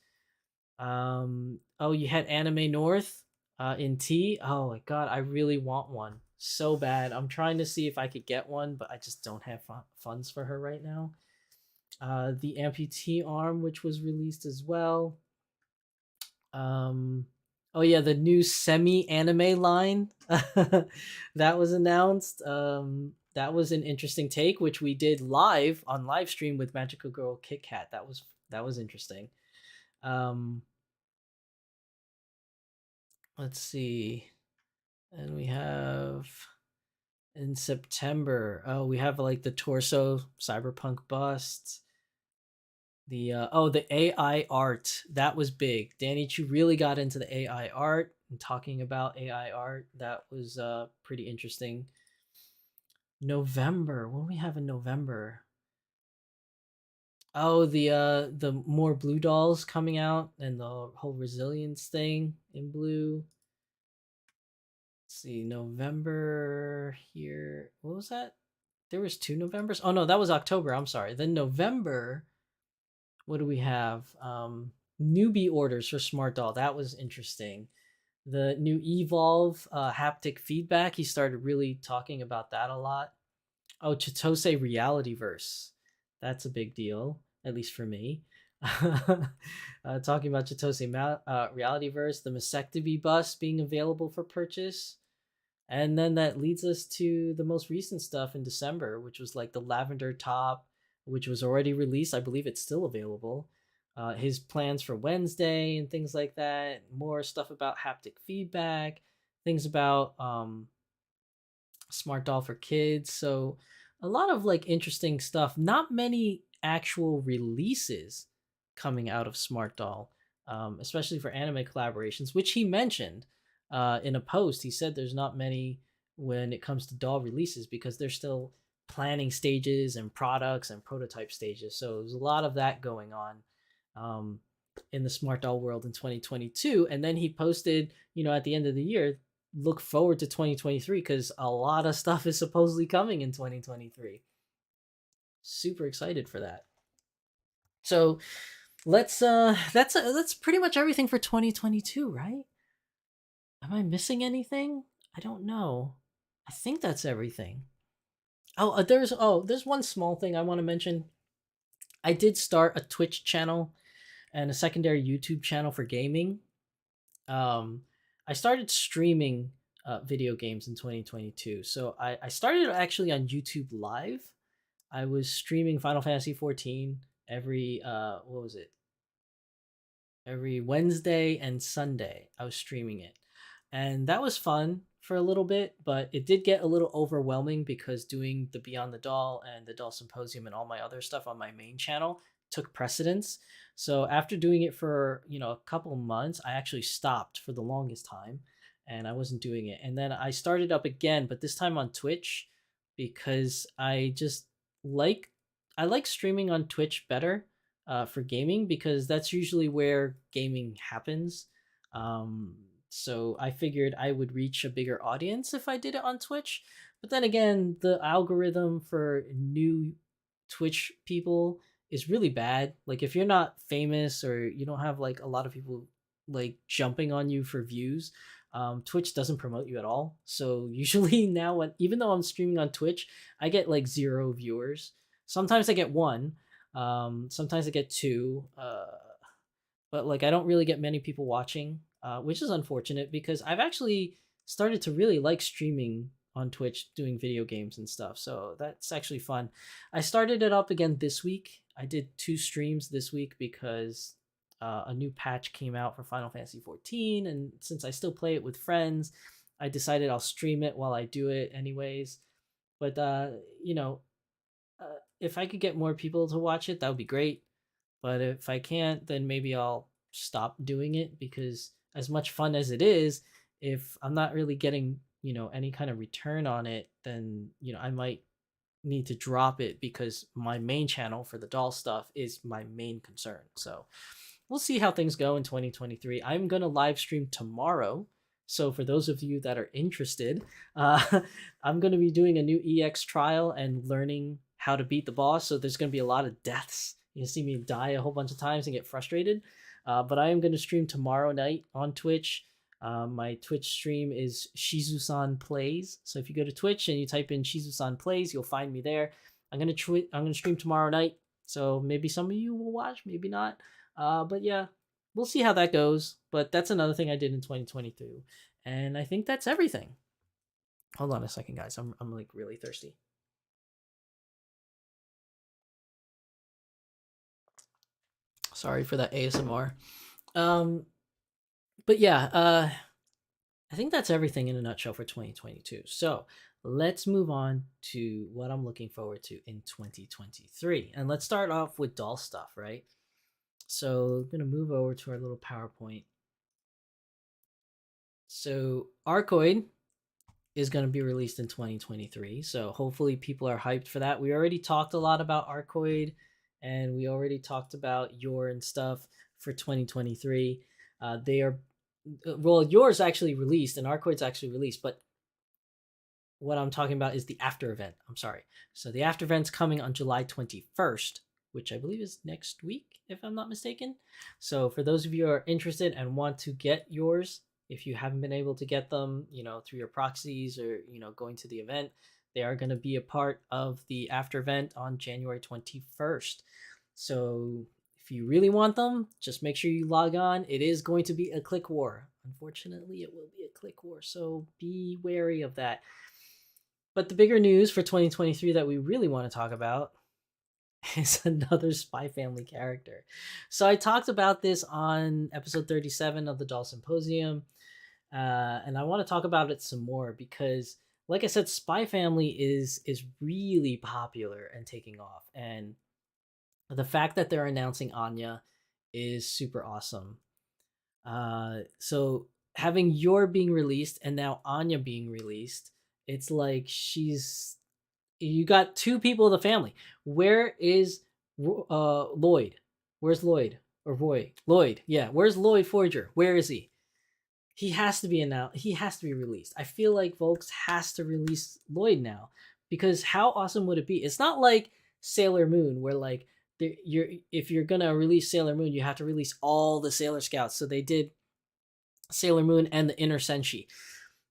Oh, you had Anime North in T. Oh my god, I really want one so bad. I'm trying to see if I could get one, but I just don't have funds for her right now. The amputee arm, which was released as well. Oh yeah, the new semi anime line that was announced. That was an interesting take, which we did live on live stream with Magical Girl Kit Kat. That was interesting. Um, let's see, and we have in September. Oh, we have like the torso cyberpunk bust. The AI art that was big. Danny Chu really got into the AI art and talking about AI art. That was pretty interesting. November. What do we have in November? Oh, the more blue dolls coming out and the whole resilience thing in blue. Let's see, November here. What was that? There was 2 Novembers. Oh no, that was October. I'm sorry. Then November. What do we have? Newbie orders for Smart Doll. That was interesting. The new Evolve haptic feedback. He started really talking about that a lot. Oh, Chitose Reality Verse. That's a big deal, at least for me. Talking about Chitose Reality Verse, the Mastectomy bus being available for purchase. And then that leads us to the most recent stuff in December, which was like the Lavender Top, which was already released. I believe it's still available. His plans for Wednesday and things like that. More stuff about haptic feedback, things about Smart Doll for kids. So a lot of like interesting stuff. Not many actual releases coming out of Smart Doll, especially for anime collaborations, which he mentioned in a post. He said there's not many when it comes to doll releases because they're still planning stages and products and prototype stages. So there's a lot of that going on um, in the Smart Doll world in 2022. And then he posted, you know, at the end of the year, look forward to 2023 because a lot of stuff is supposedly coming in 2023. Super excited for that. So that's pretty much everything for 2022, right? Am I missing anything? I don't know. I think that's everything. There's one small thing I want to mention. I did start a Twitch channel and a secondary YouTube channel for gaming. I started streaming video games in 2022. So I started actually on YouTube Live. I was streaming Final Fantasy 14 every what was it? Every Wednesday and Sunday. I was streaming it. And that was fun for a little bit, but it did get a little overwhelming because doing the Beyond the Doll and the Doll Symposium and all my other stuff on my main channel took precedence. So after doing it for, a couple months, I actually stopped for the longest time and I wasn't doing it. And then I started up again, but this time on Twitch because like I like streaming on Twitch better for gaming because that's usually where gaming happens. So I figured I would reach a bigger audience if I did it on Twitch. But then again, the algorithm for new Twitch people is really bad. Like if you're not famous or you don't have like a lot of people like jumping on you for views, Twitch doesn't promote you at all. So usually now, even though I'm streaming on Twitch, I get like 0 viewers. Sometimes I get 1. Sometimes I get 2. But like I don't really get many people watching, which is unfortunate because I've actually started to really like streaming on Twitch, doing video games and stuff. So that's actually fun. I started it up again this week. I did 2 streams this week because a new patch came out for Final Fantasy 14, and since I still play it with friends, I decided I'll stream it while I do it anyways. But if I could get more people to watch it, that would be great. But if I can't, then maybe I'll stop doing it because as much fun as it is, if I'm not really getting, any kind of return on it, then, I might need to drop it because my main channel for the doll stuff is my main concern. So we'll see how things go in 2023. I'm going to live stream tomorrow. So for those of you that are interested, I'm going to be doing a new EX trial and learning how to beat the boss. So there's going to be a lot of deaths. You can see me die a whole bunch of times and get frustrated. But I am going to stream tomorrow night on Twitch. My Twitch stream is Shizusan Plays. So if you go to Twitch and you type in Shizusan Plays, you'll find me there. I'm going to stream tomorrow night. So maybe some of you will watch, maybe not. But yeah, we'll see how that goes. But that's another thing I did in 2022. And I think that's everything. Hold on a second, guys. I'm like really thirsty. Sorry for that ASMR. But yeah, I think that's everything in a nutshell for 2022. So let's move on to what I'm looking forward to in 2023. And let's start off with doll stuff, right? So I'm going to move over to our little PowerPoint. So Arcoid is going to be released in 2023. So hopefully people are hyped for that. We already talked a lot about Arcoid and we already talked about Yor and stuff for 2023. They are, well, Yor's actually released and Arcoid's actually released, but what I'm talking about is the after event. I'm sorry. So the after event's coming on July 21st, which I believe is next week, if I'm not mistaken. So for those of you who are interested and want to get yours, if you haven't been able to get them, through your proxies or, going to the event, they are going to be a part of the after event on January 21st. So if you really want them, just make sure you log on. It is going to be a click war. Unfortunately, it will be a click war. So be wary of that. But the bigger news for 2023 that we really want to talk about is another Spy Family character. So I talked about this on episode 37 of the Doll Symposium. And I want to talk about it some more because, like I said, Spy Family is really popular and taking off. And the fact that they're announcing Anya is super awesome. So having Yor being released and now Anya being released, it's like you got 2 people of the family. Where is Lloyd? Where's Lloyd? Or Roy? Lloyd, yeah. Where's Lloyd Forger? Where is he? He has to be announced. He has to be released. I feel like Volks has to release Lloyd now because how awesome would it be? It's not like Sailor Moon where like if you're gonna release Sailor Moon, you have to release all the Sailor Scouts. So they did Sailor Moon and the Inner Senshi.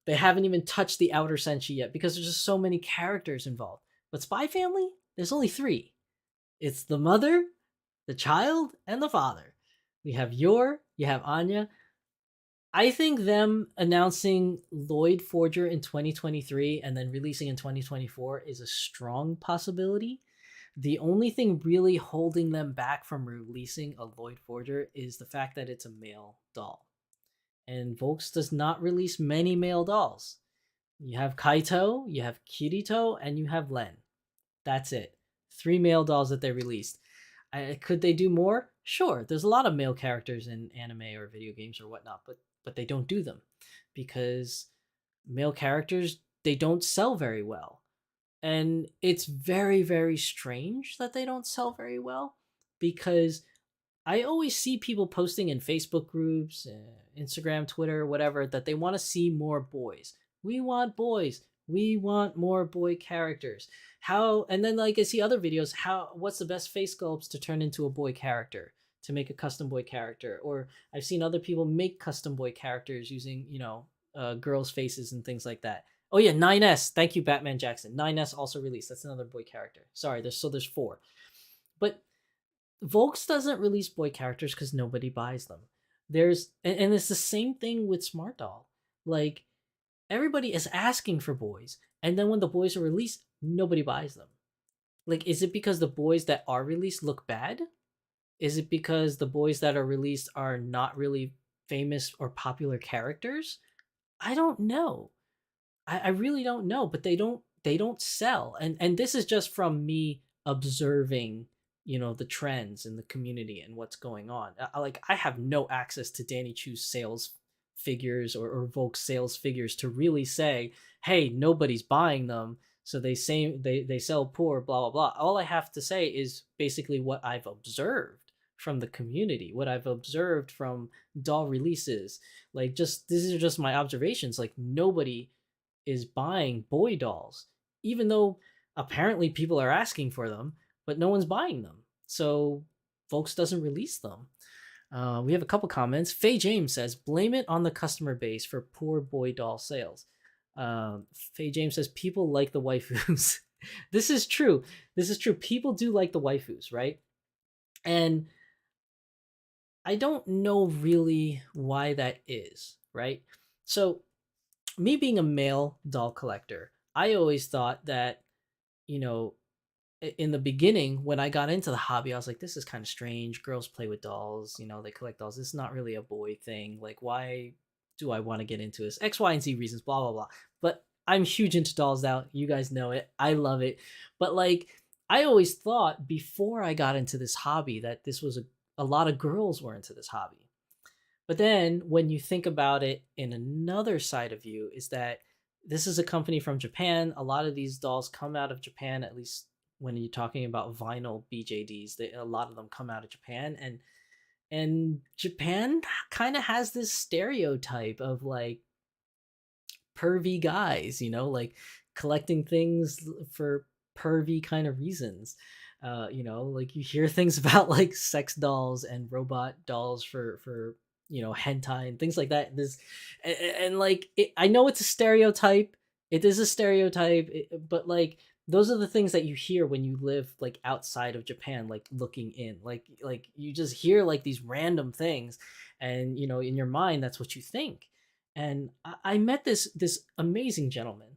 They haven't even touched the Outer Senshi yet because there's just so many characters involved. But Spy Family, there's only 3. It's the mother, the child, and the father. We have Yor, you have Anya. I think them announcing Lloyd Forger in 2023 and then releasing in 2024 is a strong possibility. The only thing really holding them back from releasing a Lloyd Forger is the fact that it's a male doll. And Volks does not release many male dolls. You have Kaito, you have Kirito, and you have Len. That's it. 3 male dolls that they released. Could they do more? Sure. There's a lot of male characters in anime or video games or whatnot, but they don't do them because male characters, they don't sell very well. And it's very, very strange that they don't sell very well because I always see people posting in Facebook groups, Instagram, Twitter, whatever, that they want to see more boys. We want boys. We want more boy characters. How? And then like I see other videos. What's the best face sculpts to turn into a boy character, to make a custom boy character? Or I've seen other people make custom boy characters using girls' faces and things like that. Oh yeah, 9S. Thank you, Batman Jackson. 9S also released. That's another boy character. Sorry, there's 4. But Volks doesn't release boy characters because nobody buys them. And it's the same thing with Smart Doll. Like everybody is asking for boys, and then when the boys are released, nobody buys them. Like, is it because the boys that are released look bad? Is it because the boys that are released are not really famous or popular characters? I don't know. I really don't know, but they don't sell. And this is just from me observing, the trends in the community and what's going on. Like I have no access to Danny Chu's sales figures or Volk sales figures to really say, hey, nobody's buying them, so they say they sell poor, blah blah blah. All I have to say is basically what I've observed from the community, what I've observed from doll releases. Like just these are just my observations. Like nobody is buying boy dolls, even though apparently people are asking for them, but no one's buying them. So Volks doesn't release them. We have a couple comments. Faye James says, blame it on the customer base for poor boy doll sales. Faye James says, people like the waifus. This is true. This is true. People do like the waifus, right? And I don't know really why that is, right? So, me being a male doll collector, I always thought that, you know, in the beginning when I got into the hobby, I was like, this is kind of strange. Girls play with dolls, they collect dolls. It's not really a boy thing. Like, why do I want to get into this? X, Y, and Z reasons, blah, blah, blah. But I'm huge into dolls now. You guys know it. I love it. But like, I always thought before I got into this hobby that this was a lot of girls were into this hobby. But then when you think about it in another side of you is that this is a company from Japan. A lot of these dolls come out of Japan, at least when you're talking about vinyl BJDs. A lot of them come out of Japan, and Japan kind of has this stereotype of like pervy guys, like collecting things for pervy kind of reasons. Like you hear things about like sex dolls and robot dolls for hentai and things like that. And like I know it's a stereotype. It is a stereotype, but like those are the things that you hear when you live like outside of Japan, like looking in, like you just hear like these random things, and in your mind that's what you think. And I met this amazing gentleman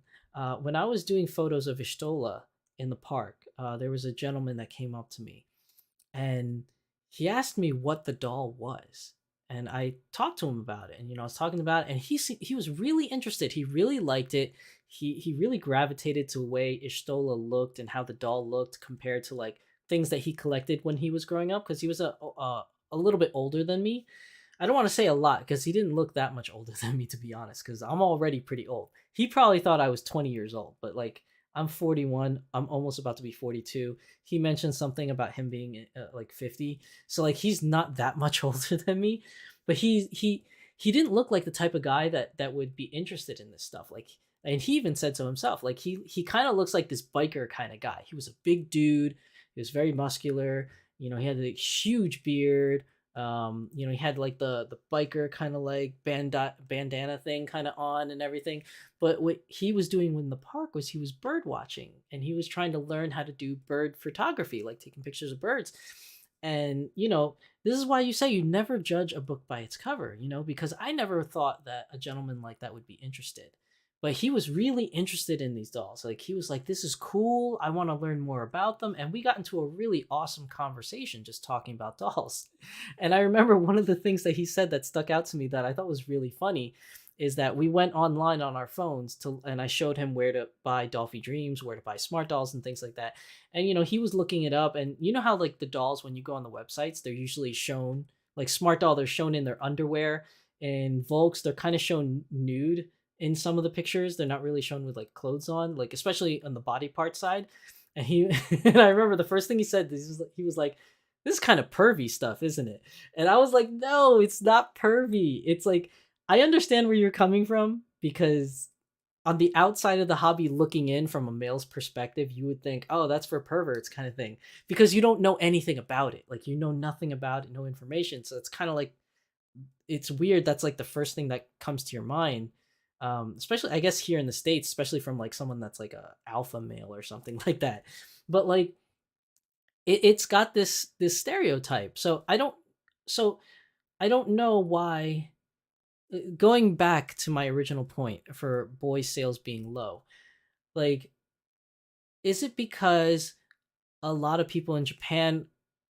when I was doing photos of Ishtola in the park. There was a gentleman that came up to me, and he asked me what the doll was, and I talked to him about it. And I was talking about it, and he was really interested. He really liked it. He really gravitated to the way Ishtola looked and how the doll looked compared to like things that he collected when he was growing up, because he was a little bit older than me. I don't want to say a lot because he didn't look that much older than me, to be honest, because I'm already pretty old. He probably thought I was 20 years old, but like I'm 41. I'm almost about to be 42. He mentioned something about him being like 50. So like he's not that much older than me, but he didn't look like the type of guy that would be interested in this stuff. Like, and he even said so himself. Like he kind of looks like this biker kind of guy. He was a big dude. He was very muscular. He had a huge beard. He had like the biker kind of like bandana thing kind of on and everything. But what he was doing in the park was he was bird watching, and he was trying to learn how to do bird photography, like taking pictures of birds. And, this is why you say you never judge a book by its cover, because I never thought that a gentleman like that would be interested. But he was really interested in these dolls. Like, he was like, this is cool. I want to learn more about them. And we got into a really awesome conversation just talking about dolls. And I remember one of the things that he said that stuck out to me that I thought was really funny is that we went online on our phones and I showed him where to buy Dolphy Dreams, where to buy smart dolls and things like that. And he was looking it up, and you know how like the dolls, when you go on the websites, they're usually shown like smart doll, they're shown in their underwear. And Volks, they're kind of shown nude in some of the pictures. They're not really shown with like clothes on, like especially on the body part side. And he and I remember the first thing he said, he was like, this is kind of pervy stuff, isn't it? And I was like, no, it's not pervy. It's like, I understand where you're coming from, because on the outside of the hobby looking in from a male's perspective, you would think, oh, that's for perverts kind of thing, because you don't know anything about it. Like, nothing about it, no information. So it's kind of like, it's weird. That's like the first thing that comes to your mind. Especially, I guess, here in the States, especially from like someone that's like a alpha male or something like that. But like, it's got this stereotype. So I don't know why. Going back to my original point for boy sales being low, like, is it because a lot of people in Japan,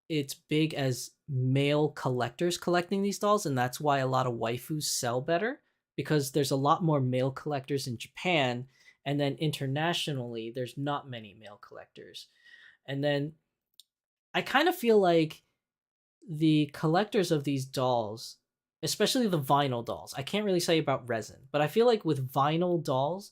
it's big as male collectors collecting these dolls, and that's why a lot of waifus sell better, because there's a lot more male collectors in Japan, and then internationally there's not many male collectors. And then I kind of feel like the collectors of these dolls, especially the vinyl dolls, I can't really say about resin, but I feel like with vinyl dolls,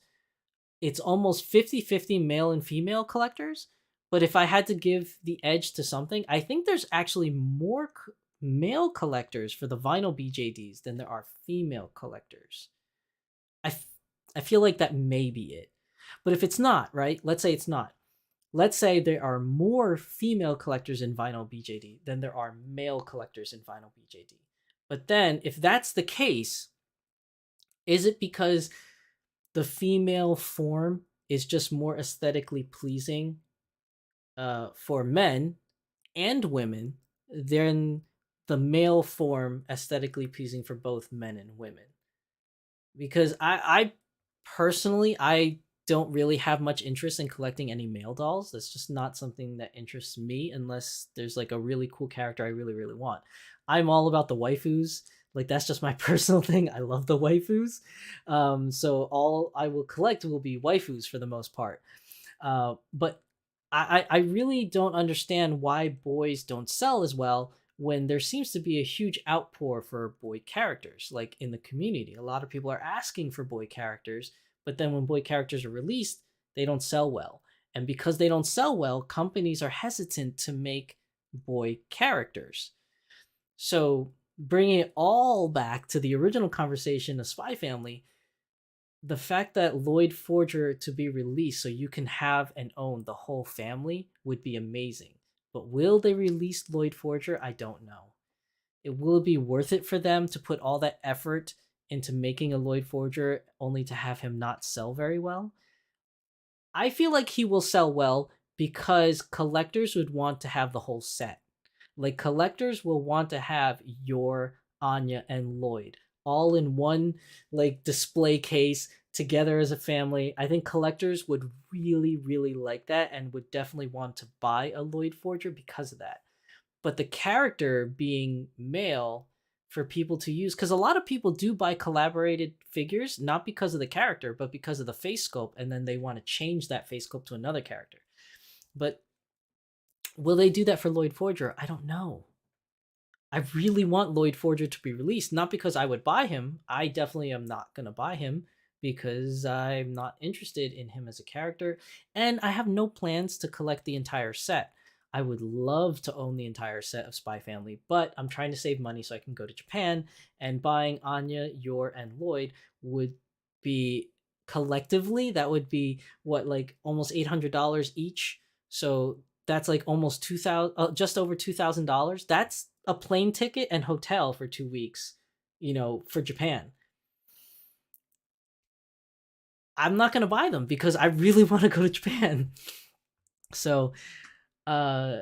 it's almost 50-50 male and female collectors. But if I had to give the edge to something, I think there's actually more male collectors for the vinyl BJDs than there are female collectors. I feel like that may be it. But if it's not, right? Let's say it's not. Let's say there are more female collectors in vinyl BJD than there are male collectors in vinyl BJD. But then, if that's the case, is it because the female form is just more aesthetically pleasing for men and women than the male form aesthetically pleasing for both men and women? Because I personally, I don't really have much interest in collecting any male dolls. That's just not something that interests me unless there's like a really cool character I really, really want. I'm all about the waifus. Like, that's just my personal thing. I love the waifus. So all I will collect will be waifus for the most part. But I really don't understand why boys don't sell as well when there seems to be a huge outpour for boy characters. Like, in the community, a lot of people are asking for boy characters, but then when boy characters are released, they don't sell well. And because they don't sell well, companies are hesitant to make boy characters. So, bringing it all back to the original conversation of Spy Family, the fact that Lloyd Forger to be released so you can have and own the whole family would be amazing. But will they release Lloyd Forger? I don't know. It will be worth it for them to put all that effort into making a Lloyd Forger only to have him not sell very well. I feel like he will sell well because collectors would want to have the whole set. Like, collectors will want to have your Anya and Lloyd all in one like display case together as a family. I think collectors would really, really like that and would definitely want to buy a Lloyd Forger because of that. But the character being male for people to use, because a lot of people do buy collaborated figures not because of the character but because of the face sculpt, and then they want to change that face sculpt to another character. But will they do that for Lloyd Forger? I don't know. I really want Lloyd Forger to be released, not because I would buy him. I definitely am not going to buy him because I'm not interested in him as a character, and I have no plans to collect the entire set. I would love to own the entire set of Spy Family, but I'm trying to save money so I can go to Japan, and buying Anya, Yor, and Lloyd would be, collectively, that would be what, like almost $800 each. So that's like almost 2000, just over $2,000. That's a plane ticket and hotel for 2 weeks, for Japan. I'm not going to buy them because I really want to go to Japan. So, uh,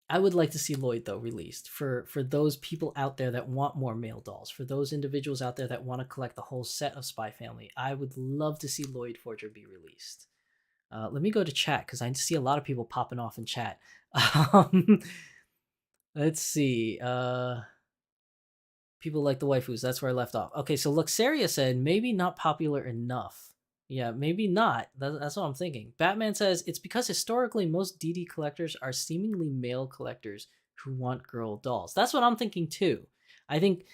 I would like to see Lloyd though released for those people out there that want more male dolls. For those individuals out there that want to collect the whole set of Spy Family, I would love to see Lloyd Forger be released. Let me go to chat because I see a lot of people popping off in chat. Um, let's see. People like the waifus. That's where I left off. Okay, so Luxaria said maybe not popular enough. Yeah, maybe not. That's what I'm thinking. Batman says it's because historically most DD collectors are seemingly male collectors who want girl dolls. That's what I'm thinking too. I think,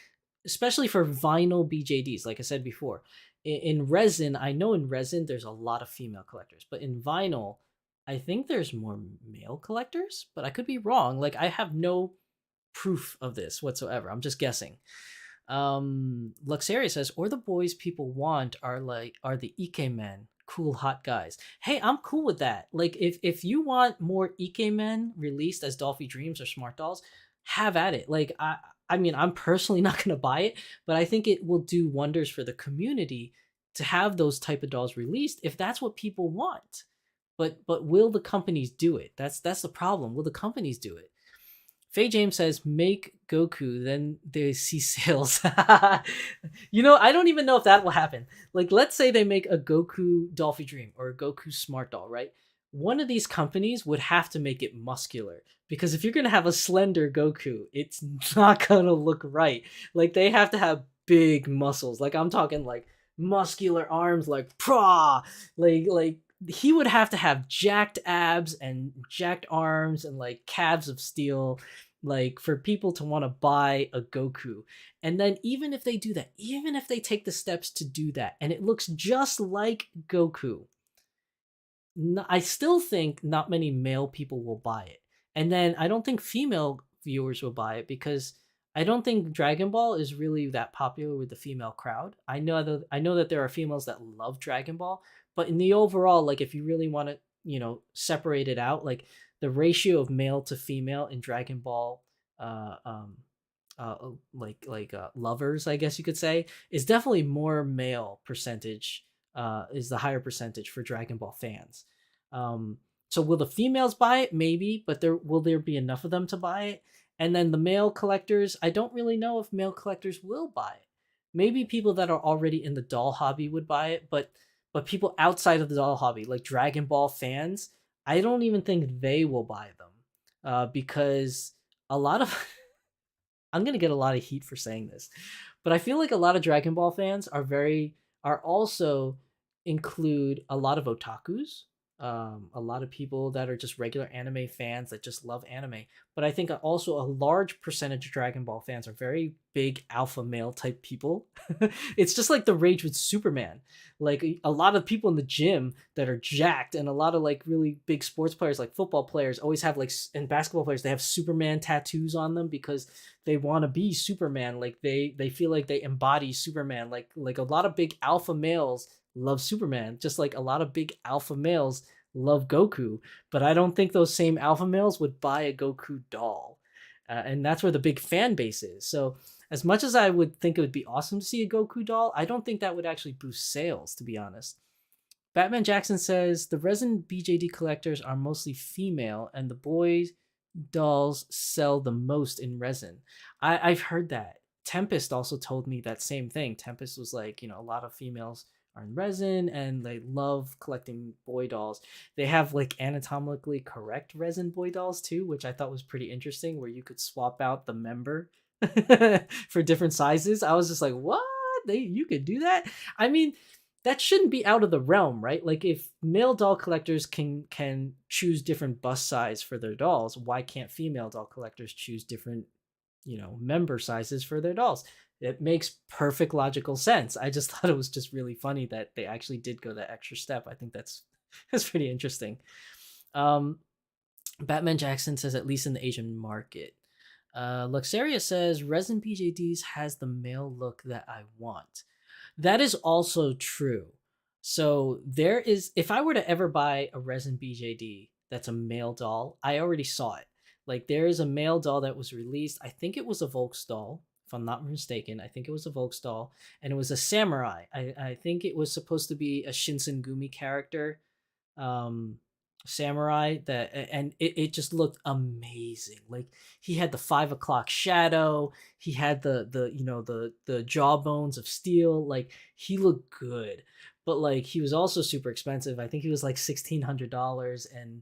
especially for vinyl BJDs, like I said before, in resin, I know in resin there's a lot of female collectors, but in vinyl, I think there's more male collectors, but I could be wrong. Like, I have no proof of this whatsoever. I'm just guessing. Luxaria says, or the boys people want are the Ike men, cool hot guys. Hey, I'm cool with that. Like, if you want more Ike men released as Dolphy Dreams or Smart Dolls, have at it. Like, I mean, I'm personally not gonna buy it, but I think it will do wonders for the community to have those type of dolls released if that's what people want. But will the companies do it? That's the problem. Will the companies do it? Faye James says, make Goku, then they see sales. I don't even know if that will happen. Like, let's say they make a Goku Dolphy Dream or a Goku Smart Doll, right? One of these companies would have to make it muscular. Because if you're going to have a slender Goku, it's not going to look right. Like, they have to have big muscles. Like, I'm talking like muscular arms, like, prah! Like, he would have to have jacked abs and jacked arms and like calves of steel, like for people to want to buy a Goku. And then even if they do that, even if they take the steps to do that and it looks just like Goku, I still think not many male people will buy it. And then I don't think female viewers will buy it because I don't think Dragon Ball is really that popular with the female crowd. I know that there are females that love Dragon Ball, but in the overall, like if you really want to, separate it out, like the ratio of male to female in Dragon Ball, uh, um, lovers, I guess you could say, is definitely more male percentage. Is the higher percentage for Dragon Ball fans. Um, so will the females buy it? Maybe, but will there be enough of them to buy it? And then the male collectors, I don't really know if male collectors will buy it. Maybe people that are already in the doll hobby would buy it, but people outside of the doll hobby, like Dragon Ball fans, I don't even think they will buy them. Because a lot of I'm gonna get a lot of heat for saying this, but I feel like a lot of Dragon Ball fans are also include a lot of otakus, a lot of people that are just regular anime fans that just love anime. But I think also a large percentage of Dragon Ball fans are very big alpha male type people. It's just like the rage with Superman. Like a lot of people in the gym that are jacked, and a lot of like really big sports players, like football players, always have like, and basketball players, they have Superman tattoos on them because they want to be Superman. Like they feel like they embody Superman. Like a lot of big alpha males love Superman, just like a lot of big alpha males love Goku. But I don't think those same alpha males would buy a Goku doll, and that's where the big fan base is. So as much as I would think it would be awesome to see a Goku doll, I don't think that would actually boost sales, to be honest. Batman Jackson says the resin BJD collectors are mostly female, and the boys dolls sell the most in resin. I've heard that. Tempest also told me that same thing. Tempest was like, a lot of females are in resin and they love collecting boy dolls. They have like anatomically correct resin boy dolls too, which I thought was pretty interesting, where you could swap out the member for different sizes. I was just like, what? You could do that? I mean, that shouldn't be out of the realm, right? Like if male doll collectors can choose different bust size for their dolls, why can't female doll collectors choose different, member sizes for their dolls? It makes perfect logical sense. I just thought it was just really funny that they actually did go that extra step. I think that's pretty interesting. Um, Batman Jackson says at least in the Asian market. Luxaria says resin BJDs has the male look that I want. That is also true. So there is, if I were to ever buy a resin BJD that's a male doll, I already saw it. Like there is a male doll that was released. I think it was a Volks doll, if I'm not mistaken. I think it was a Volks doll, and it was a samurai. I think it was supposed to be a Shinsengumi character. Um, samurai and it just looked amazing. Like he had the 5 o'clock shadow, he had the the jawbones of steel. Like he looked good, but like he was also super expensive. I think he was like $1,600, and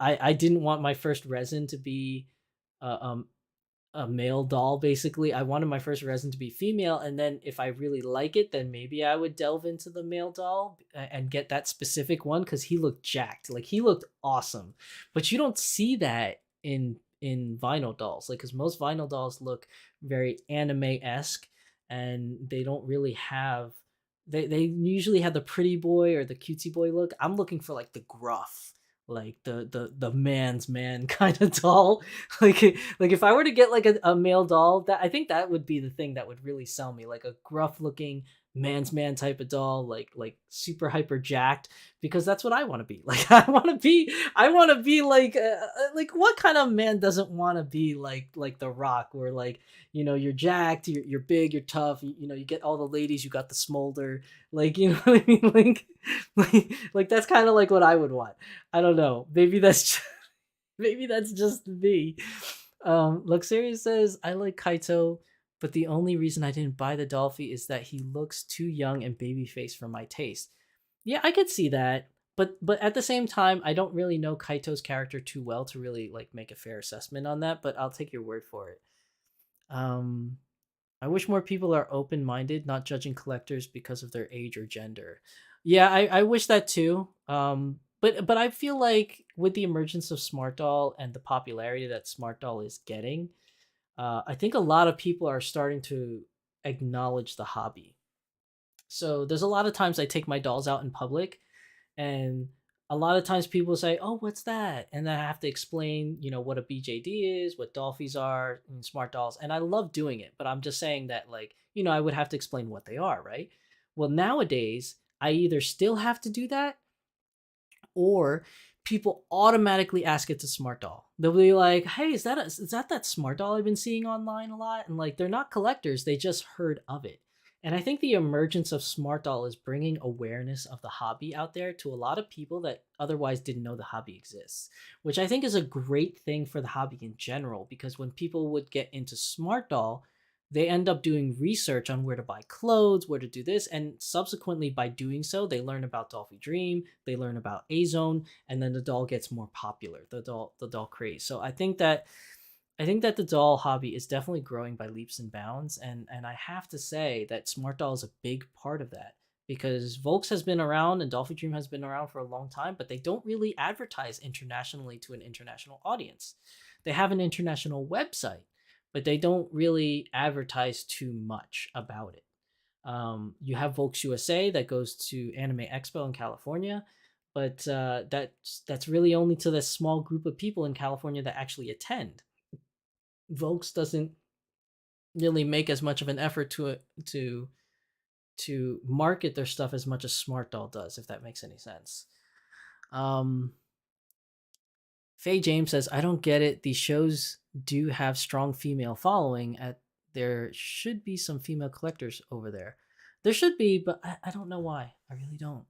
I didn't want my first resin to be uh, um a male doll. Basically, I wanted my first resin to be female, and then if I really like it, then maybe I would delve into the male doll and get that specific one, because he looked jacked. Like he looked awesome. But you don't see that in vinyl dolls, like, because most vinyl dolls look very anime-esque, and they don't really have, they usually have the pretty boy or the cutesy boy look. I'm looking for like the gruff, like the man's man kind of doll. like like if I were to get like a male doll, that I think that would be the thing that would really sell me, like a gruff looking man's man type of doll, like super hyper jacked, because that's what I want to be. Like I want to be like, what kind of man doesn't want to be like the Rock, where like, you're jacked, you're big, you're tough, you get all the ladies, you got the smolder, like, you know what I mean, like that's kind of like what I would want. I don't know. Maybe that's maybe that's just me. Luxurious says, I like Kaito, but the only reason I didn't buy the Dolphy is that he looks too young and babyface for my taste. Yeah, I could see that. But at the same time, I don't really know Kaito's character too well to really like make a fair assessment on that, but I'll take your word for it. Um I wish more people are open minded, not judging collectors because of their age or gender. Yeah, I wish that too. But I feel like with the emergence of Smart Doll and the popularity that Smart Doll is getting, I think a lot of people are starting to acknowledge the hobby. So there's a lot of times I take my dolls out in public, and a lot of times people say, "Oh, what's that?" And then I have to explain, what a BJD is, what Dolphies are, and Smart Dolls, and I love doing it. But I'm just saying that, like, I would have to explain what they are, right? Well, nowadays I either still have to do that, or people automatically ask it to Smart Doll. They'll be like, "Hey, is that Smart Doll I've been seeing online a lot?" And like, they're not collectors; they just heard of it. And I think the emergence of Smart Doll is bringing awareness of the hobby out there to a lot of people that otherwise didn't know the hobby exists, which I think is a great thing for the hobby in general, because when people would get into Smart Doll, they end up doing research on where to buy clothes, where to do this, and subsequently by doing so, they learn about Dolphy Dream, they learn about A Zone, and then the doll gets more popular, the doll craze. So I think that the doll hobby is definitely growing by leaps and bounds, and I have to say that Smart Doll is a big part of that, because Volks has been around and Dolphy Dream has been around for a long time, but they don't really advertise internationally to an international audience. They have an international website, but they don't really advertise too much about it. You have Volks USA that goes to Anime Expo in California, but that's really only to the small group of people in California that actually attend. Volks doesn't really make as much of an effort to market their stuff as much as Smart Doll does, if that makes any sense. Um, Faye James says, I don't get it. These shows do have strong female following. There should be some female collectors over there. There should be, but I don't know why. I really don't.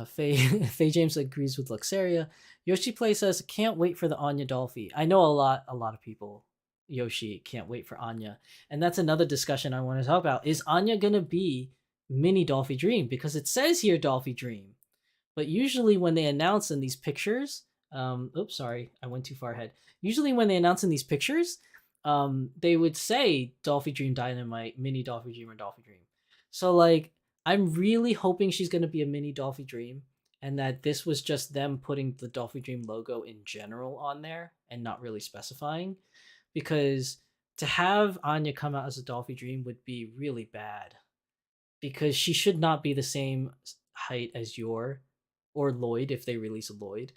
Faye, Faye James agrees with Luxaria. Yoshi Play says, can't wait for the Anya Dolphy. I know a lot of people, Yoshi, can't wait for Anya. And that's another discussion I want to talk about. Is Anya going to be mini Dolphy Dream? Because it says here Dolphy Dream. But usually when they announce in these pictures, oops, sorry, I went too far ahead. Usually when they announce in these pictures, they would say Dolphy Dream Dynamite, mini Dolphy Dream, or Dolphy Dream. So like, I'm really hoping she's gonna be a mini Dolphy Dream, and that this was just them putting the Dolphy Dream logo in general on there and not really specifying, because to have Anya come out as a Dolphy Dream would be really bad, because she should not be the same height as Yor or Lloyd if they release a Lloyd.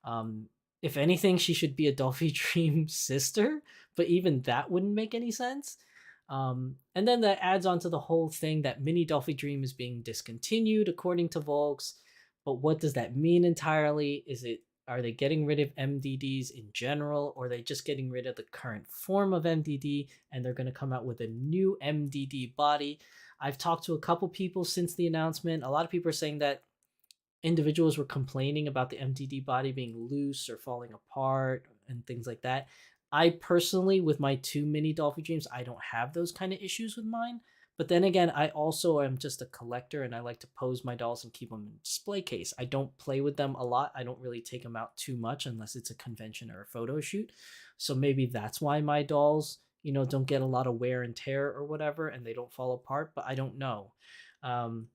Um, if anything, she should be a Dolphy Dream sister, but even that wouldn't make any sense. And then that adds on to the whole thing that Mini Dolphy Dream is being discontinued according to Volks. But what does that mean entirely? Are they getting rid of MDDs in general, or are they just getting rid of the current form of MDD and they're going to come out with a new MDD body? I've talked to a couple people since the announcement. A lot of people are saying that individuals were complaining about the MDD body being loose or falling apart and things like that. I personally, with my two mini Dolphy Dreams, I don't have those kind of issues with mine. But then again, I also am just a collector and I like to pose my dolls and keep them in display case. I don't play with them a lot. I don't really take them out too much unless it's a convention or a photo shoot. So maybe that's why my dolls, don't get a lot of wear and tear or whatever and they don't fall apart, but I don't know. Um,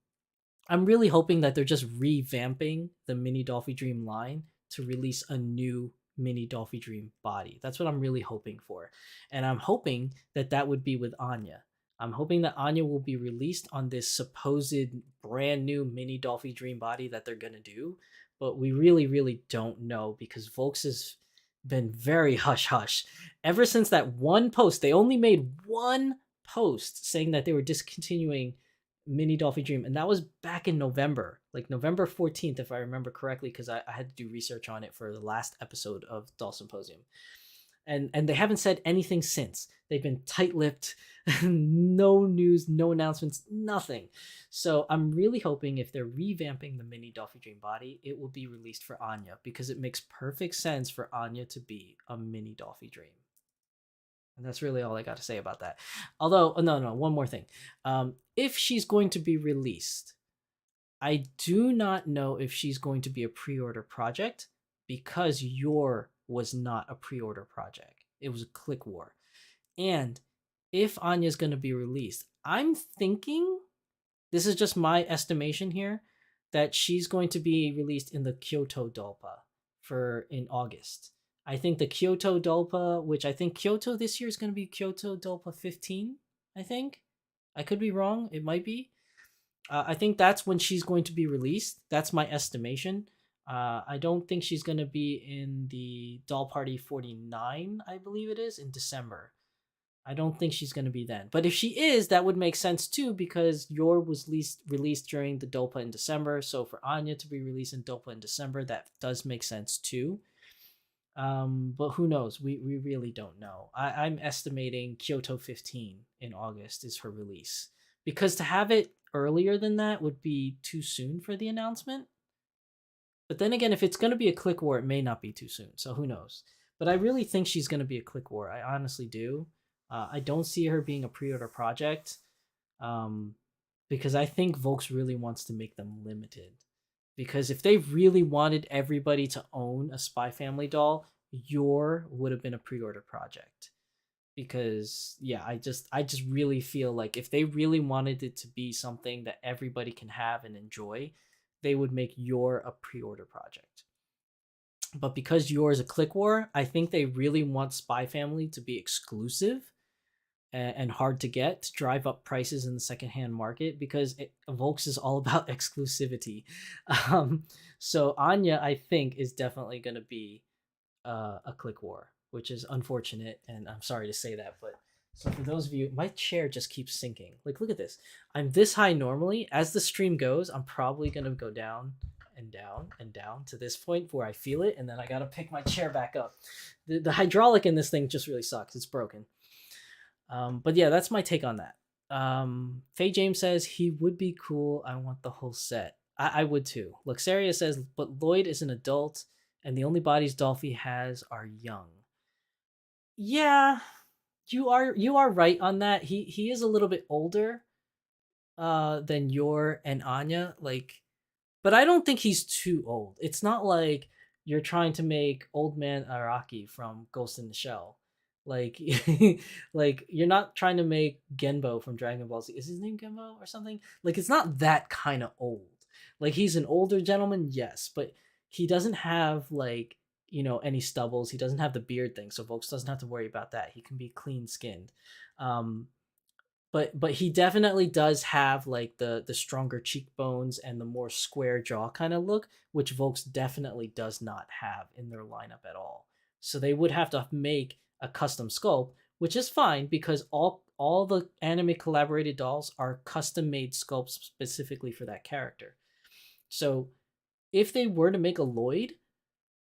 I'm really hoping that they're just revamping the Mini Dolphy Dream line to release a new Mini Dolphy Dream body. That's what I'm really hoping for. And I'm hoping that that would be with Anya. I'm hoping that Anya will be released on this supposed brand new Mini Dolphy Dream body that they're going to do. But we really, really don't know because Volks has been very hush hush. Ever since that one post, they only made one post saying that they were discontinuing Mini Dolphy Dream, and that was back in November, like November 14th, if I remember correctly, because I had to do research on it for the last episode of Doll Symposium. And they haven't said anything since. They've been tight-lipped, no news, no announcements, nothing. So I'm really hoping if they're revamping the Mini Dolphy Dream body, it will be released for Anya because it makes perfect sense for Anya to be a Mini Dolphy Dream. And that's really all I got to say about that. Although, no, one more thing. If she's going to be released, I do not know if she's going to be a pre-order project because Your was not a pre-order project. It was a click war. And if Anya's going to be released, I'm thinking, this is just my estimation here, that she's going to be released in the Kyoto Dolpa in August. I think the Kyoto Dolpa, which I think Kyoto this year is going to be Kyoto Dolpa 15, I think. I could be wrong. It might be. I think that's when she's going to be released. That's my estimation. I don't think she's going to be in the Doll Party 49, I believe it is, in December. I don't think she's going to be then. But if she is, that would make sense too because Your was released during the Dolpa in December. So for Anya to be released in Dolpa in December, that does make sense too. But who knows? We really don't know. I'm estimating Kyoto 15 in August is her release because to have it earlier than that would be too soon for the announcement. But then again, if it's going to be a click war, it may not be too soon. So who knows? But I really think she's going to be a click war. I honestly do. I don't see her being a pre-order project because I think Volks really wants to make them limited. Because if they really wanted everybody to own a Spy Family doll, Your would have been a pre-order project. Because yeah, I just really feel like if they really wanted it to be something that everybody can have and enjoy, they would make Your a pre-order project. But because Your is a click war, I think they really want Spy Family to be exclusive and hard to get to drive up prices in the secondhand market because Volks is all about exclusivity. So Anya, I think, is definitely going to be a click war, which is unfortunate, and I'm sorry to say that. But so for those of you, my chair just keeps sinking. Like, look at this. I'm this high normally. As the stream goes, I'm probably going to go down and down and down to this point where I feel it, and then I got to pick my chair back up. The hydraulic in this thing just really sucks. It's broken. But yeah, that's my take on that. Faye James says he would be cool. I want the whole set. I would too. Luxaria says, but Lloyd is an adult, and the only bodies Dolphy has are young. Yeah, you are right on that. He is a little bit older than Yor and Anya. But I don't think he's too old. It's not like you're trying to make old man Araki from Ghost in the Shell. Like, like you're not trying to make Genbo from Dragon Ball Z. Is his name Genbo or something? Like, it's not that kind of old. Like, he's an older gentleman, yes, but he doesn't have any stubbles. He doesn't have the beard thing, so Volks doesn't have to worry about that. He can be clean skinned. But he definitely does have the stronger cheekbones and the more square jaw kind of look, which Volks definitely does not have in their lineup at all. So they would have to make a custom sculpt, which is fine because all the anime collaborated dolls are custom made sculpts specifically for that character. So if they were to make a Lloyd,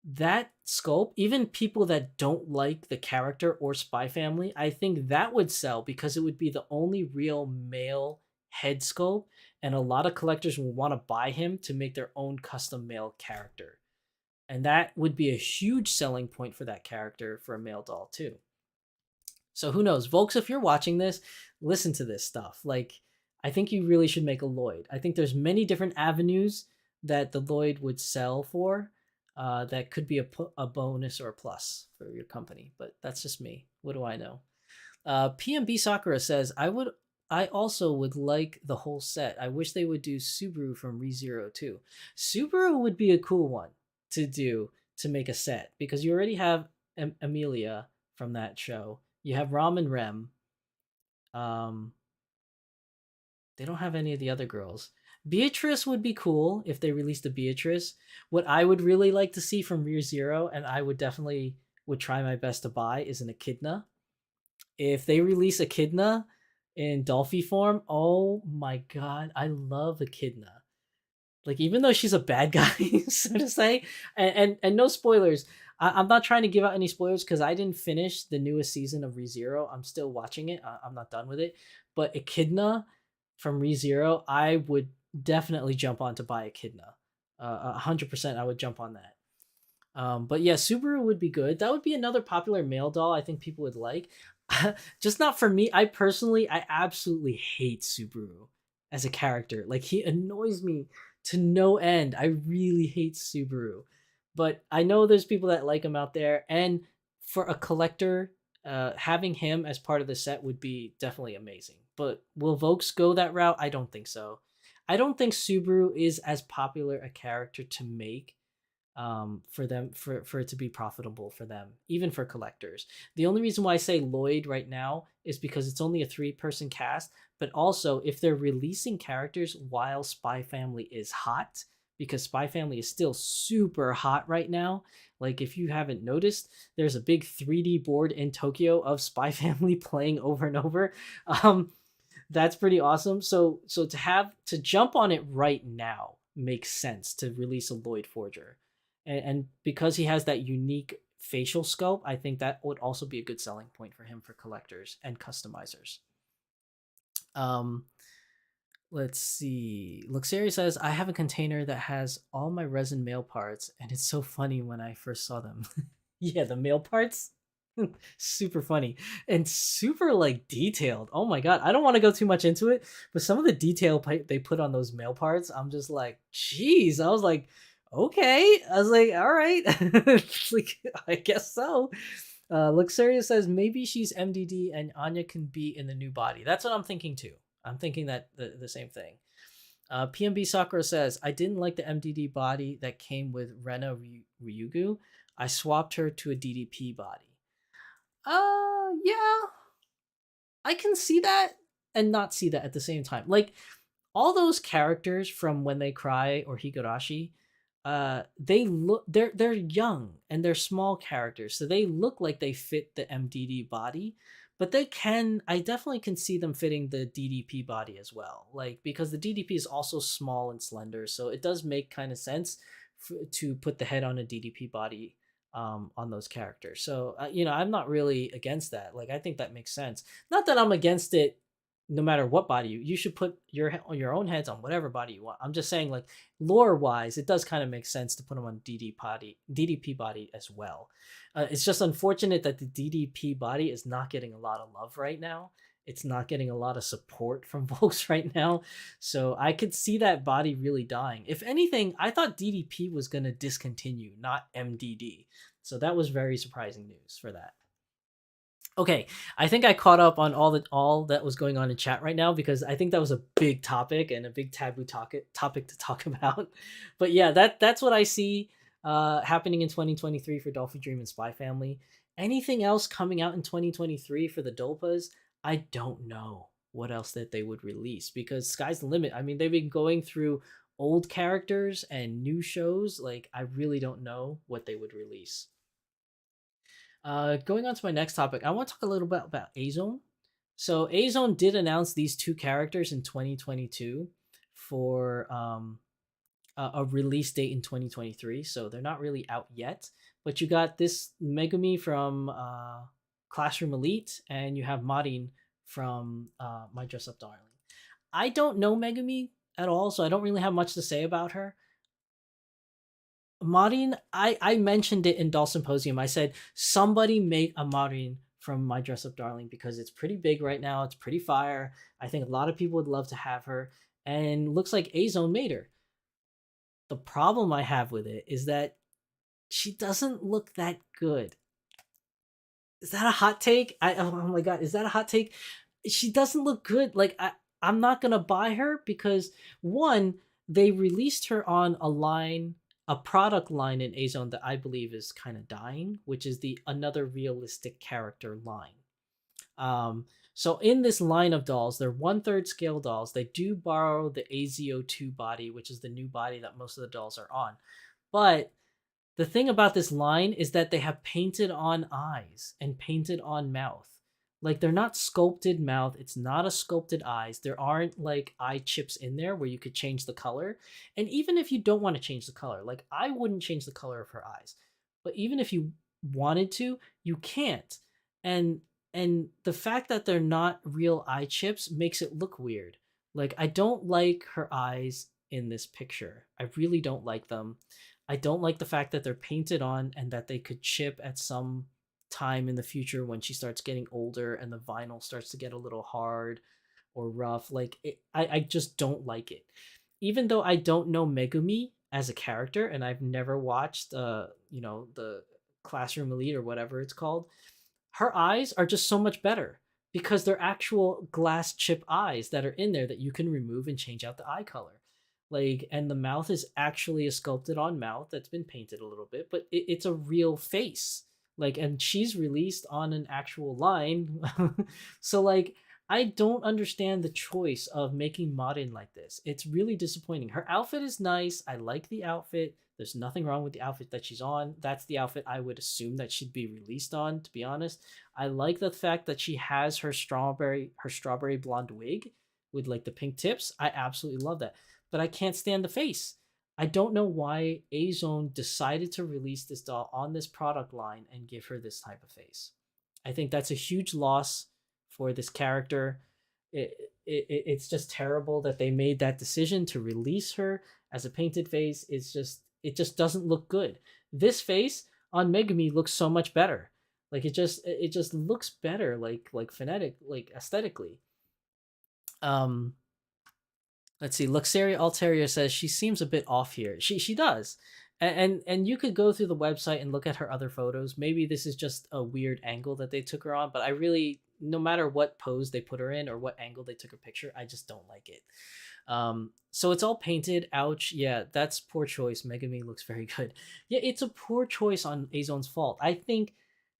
that sculpt, even people that don't like the character or Spy Family, I think that would sell because it would be the only real male head sculpt and a lot of collectors will want to buy him to make their own custom male character. And that would be a huge selling point for that character for a male doll too. So who knows, Volks, if you're watching this, listen to this stuff. Like, I think you really should make a Lloyd. I think there's many different avenues that the Lloyd would sell for. That could be a bonus or a plus for your company, but that's just me. What do I know? PMB Sakura says, I also would like the whole set. I wish they would do Subaru from ReZero too. Subaru would be a cool one to do to make a set because you already have Amelia from that show. You have Ram and Rem. They don't have any of the other girls. Beatrice would be cool if they released a Beatrice. What I would really like to see from ReZero, and I would definitely would try my best to buy, is an Echidna. If they release Echidna in Dolphy form, oh my god, I love Echidna. Like, even though she's a bad guy, so to say, and no spoilers. I'm not trying to give out any spoilers because I didn't finish the newest season of ReZero. I'm still watching it. I'm not done with it. But Echidna from ReZero, I would definitely jump on to buy Echidna. 100% I would jump on that. But yeah, Subaru would be good. That would be another popular male doll I think people would like. Just not for me. I absolutely hate Subaru as a character. Like, he annoys me to no end. I really hate Subaru. But I know there's people that like him out there. And for a collector, having him as part of the set would be definitely amazing. But will Volks go that route? I don't think so. I don't think Subaru is as popular a character to make for them for it to be profitable for them, even for collectors. The only reason why I say Lloyd right now is because it's only a 3-person cast, but also if they're releasing characters while Spy Family is hot, because Spy Family is still super hot right now. Like, if you haven't noticed, there's a big 3D board in Tokyo of Spy Family playing over and over. That's pretty awesome. So to jump on it right now makes sense to release a Lloyd Forger. And because he has that unique facial sculpt, I think that would also be a good selling point for him for collectors and customizers. Let's see. Luxeri says, I have a container that has all my resin male parts, and it's so funny when I first saw them. Yeah, the male parts. Super funny and super like detailed. Oh my god, I don't want to go too much into it, but some of the detail they put on those male parts, I'm just like, jeez. I was like, okay. I was like, all right. Like, I guess so. Luxuria says maybe she's MDD and Anya can be in the new body. That's what I'm thinking too. I'm thinking that the same thing. PMB Sakura says, I didn't like the MDD body that came with Rena Ryugu. I swapped her to a DDP body. Yeah, I can see that and not see that at the same time. Like, all those characters from When They Cry or Higurashi, they're young and they're small characters, so they look like they fit the MDD body, but I definitely can see them fitting the DDP body as well. Like, because the DDP is also small and slender, so it does make kind of sense to put the head on a DDP body on those characters. So I'm not really against that. Like, I think that makes sense. Not that I'm against it. No matter what body you should put your own heads on whatever body you want. I'm just saying, like, lore wise, it does kind of make sense to put them on DDP body as well. It's just unfortunate that the DDP body is not getting a lot of love right now. It's not getting a lot of support from folks right now. So I could see that body really dying. If anything, I thought DDP was going to discontinue, not MDD. So that was very surprising news for that. Okay, I think I caught up on all that was going on in chat right now, because I think that was a big topic and a big taboo topic to talk about. But yeah, that's what I see happening in 2023 for Dolphin Dream and Spy Family. Anything else coming out in 2023 for the Dolpas? I don't know what else that they would release, because sky's the limit. I mean, they've been going through old characters and new shows. Like, I really don't know what they would release. Going on to my next topic, I want to talk a little bit about A-Zone. So A-Zone did announce these 2 characters in 2022 for a release date in 2023. So they're not really out yet. But you got this Megumi from Classroom Elite, and you have Marin from My Dress Up Darling. I don't know Megumi at all, so I don't really have much to say about her. Marin, I mentioned it in Doll Symposium. I said somebody make a Marin from My Dress Up Darling because it's pretty big right now. It's pretty fire. I think a lot of people would love to have her, and looks like A Zone made her. The problem I have with it is that she doesn't look that good. Is that a hot take? Oh my god, is that a hot take? She doesn't look good. Like I'm not gonna buy her because one, they released her on a line, a product line in A Zone that I believe is kind of dying, which is the another realistic character line. Um, so in this line of dolls, they're 1/3 scale dolls. They do borrow the AZO2 body, which is the new body that most of the dolls are on. But the thing about this line is that they have painted on eyes and painted on mouth. Like they're not sculpted mouth, it's not a sculpted eyes. There aren't like eye chips in there where you could change the color. And even if you don't want to change the color, like I wouldn't change the color of her eyes. But even if you wanted to, you can't. And the fact that they're not real eye chips makes it look weird. Like I don't like her eyes in this picture. I really don't like them. I don't like the fact that they're painted on and that they could chip at some time in the future when she starts getting older and the vinyl starts to get a little hard or rough. Like I just don't like it. Even though I don't know Megumi as a character and I've never watched the Classroom Elite or whatever it's called, her eyes are just so much better because they're actual glass chip eyes that are in there that you can remove and change out the eye color. Like, and the mouth is actually a sculpted on mouth that's been painted a little bit, but it's a real face. Like, and she's released on an actual line. So like I don't understand the choice of making Marin like this. It's really disappointing. Her outfit is nice. I like the outfit. There's nothing wrong with the outfit that she's on. That's the outfit I would assume that she'd be released on, to be honest. I like the fact that she has her strawberry blonde wig with like the pink tips. I absolutely love that. But I can't stand the face. I don't know why A Zone decided to release this doll on this product line and give her this type of face. I think that's a huge loss for this character. It's just terrible that they made that decision to release her as a painted face. It just doesn't look good. This face on Megumi looks so much better. Like it just looks better, like phonetic, like aesthetically. Um, let's see. Luxaria Altaria says she seems a bit off here. She does. And you could go through the website and look at her other photos. Maybe this is just a weird angle that they took her on, but I really, no matter what pose they put her in or what angle they took her picture, I just don't like it. So it's all painted. Ouch. Yeah, that's poor choice. Megami looks very good. Yeah, it's a poor choice on Azone's fault. I think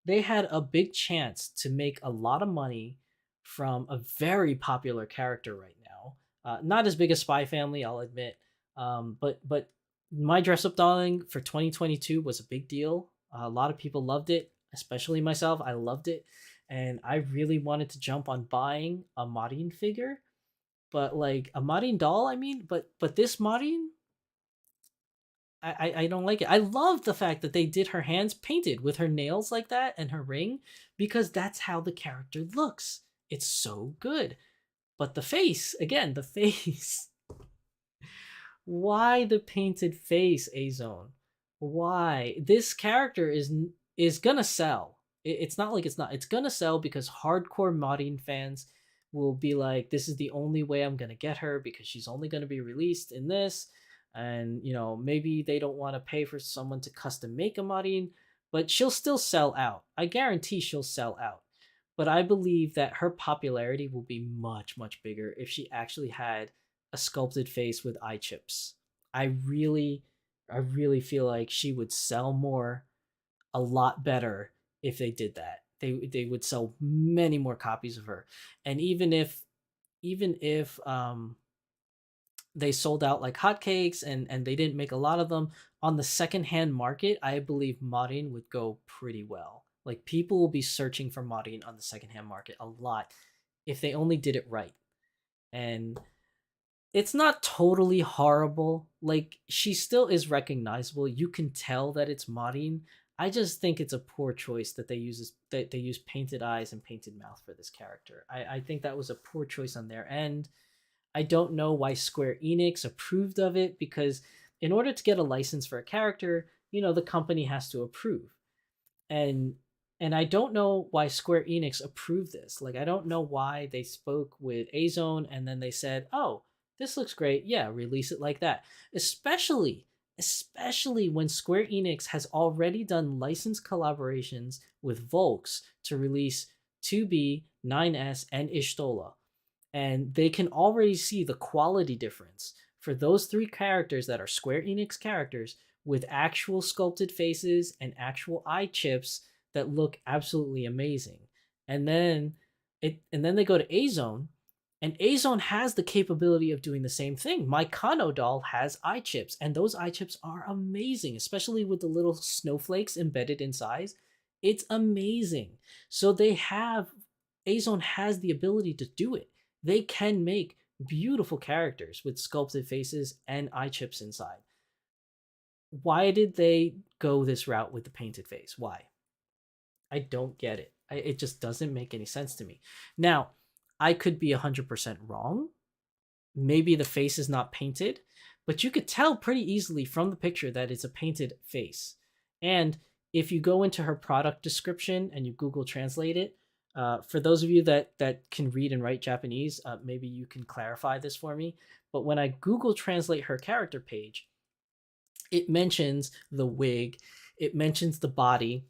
they had a big chance to make a lot of money from a very popular character right now. Not as big as Spy Family, I'll admit. But My Dress Up Darling for 2022 was a big deal. A lot of people loved it, especially myself. I loved it, and I really wanted to jump on buying a Marin figure, but like a Marin doll. I mean, but this Marin, I don't like it. I love the fact that they did her hands painted with her nails like that and her ring because that's how the character looks. It's so good. But the face, again, the face. Why the painted face, A Zone? Why? This character is gonna sell. It's not like it's not. It's gonna sell because hardcore modding fans will be like, this is the only way I'm gonna get her because she's only gonna be released in this. And maybe they don't want to pay for someone to custom make a modding, but she'll still sell out. I guarantee she'll sell out. But I believe that her popularity will be much, much bigger if she actually had a sculpted face with eye chips. I really, I really feel like she would sell more, a lot better if they did that. They would sell many more copies of her. And even if they sold out like hotcakes and they didn't make a lot of them on the secondhand market, I believe modding would go pretty well. Like people will be searching for modding on the secondhand market a lot if they only did it right. And it's not totally horrible. Like she still is recognizable. You can tell that it's modding. I just think it's a poor choice that they use painted eyes and painted mouth for this character. I think that was a poor choice on their end. I don't know why Square Enix approved of it, because in order to get a license for a character, the company has to approve. And I don't know why Square Enix approved this. Like, I don't know why they spoke with Azone and then they said, "Oh, this looks great. Yeah, release it like that." Especially when Square Enix has already done license collaborations with Volks to release 2B, 9S, and Ishtola, and they can already see the quality difference for those three characters that are Square Enix characters with actual sculpted faces and actual eye chips that look absolutely amazing. And then they go to Azone, and Azone has the capability of doing the same thing. My Kano doll has eye chips, and those eye chips are amazing, especially with the little snowflakes embedded inside. It's amazing. So Azone has the ability to do it. They can make beautiful characters with sculpted faces and eye chips inside. Why did they go this route with the painted face? Why? I don't get it. It just doesn't make any sense to me. Now, I could be 100% wrong. Maybe the face is not painted, but you could tell pretty easily from the picture that it's a painted face. And if you go into her product description and you Google Translate it, for those of you that can read and write Japanese, maybe you can clarify this for me. But when I Google Translate her character page, it mentions the wig, it mentions the body,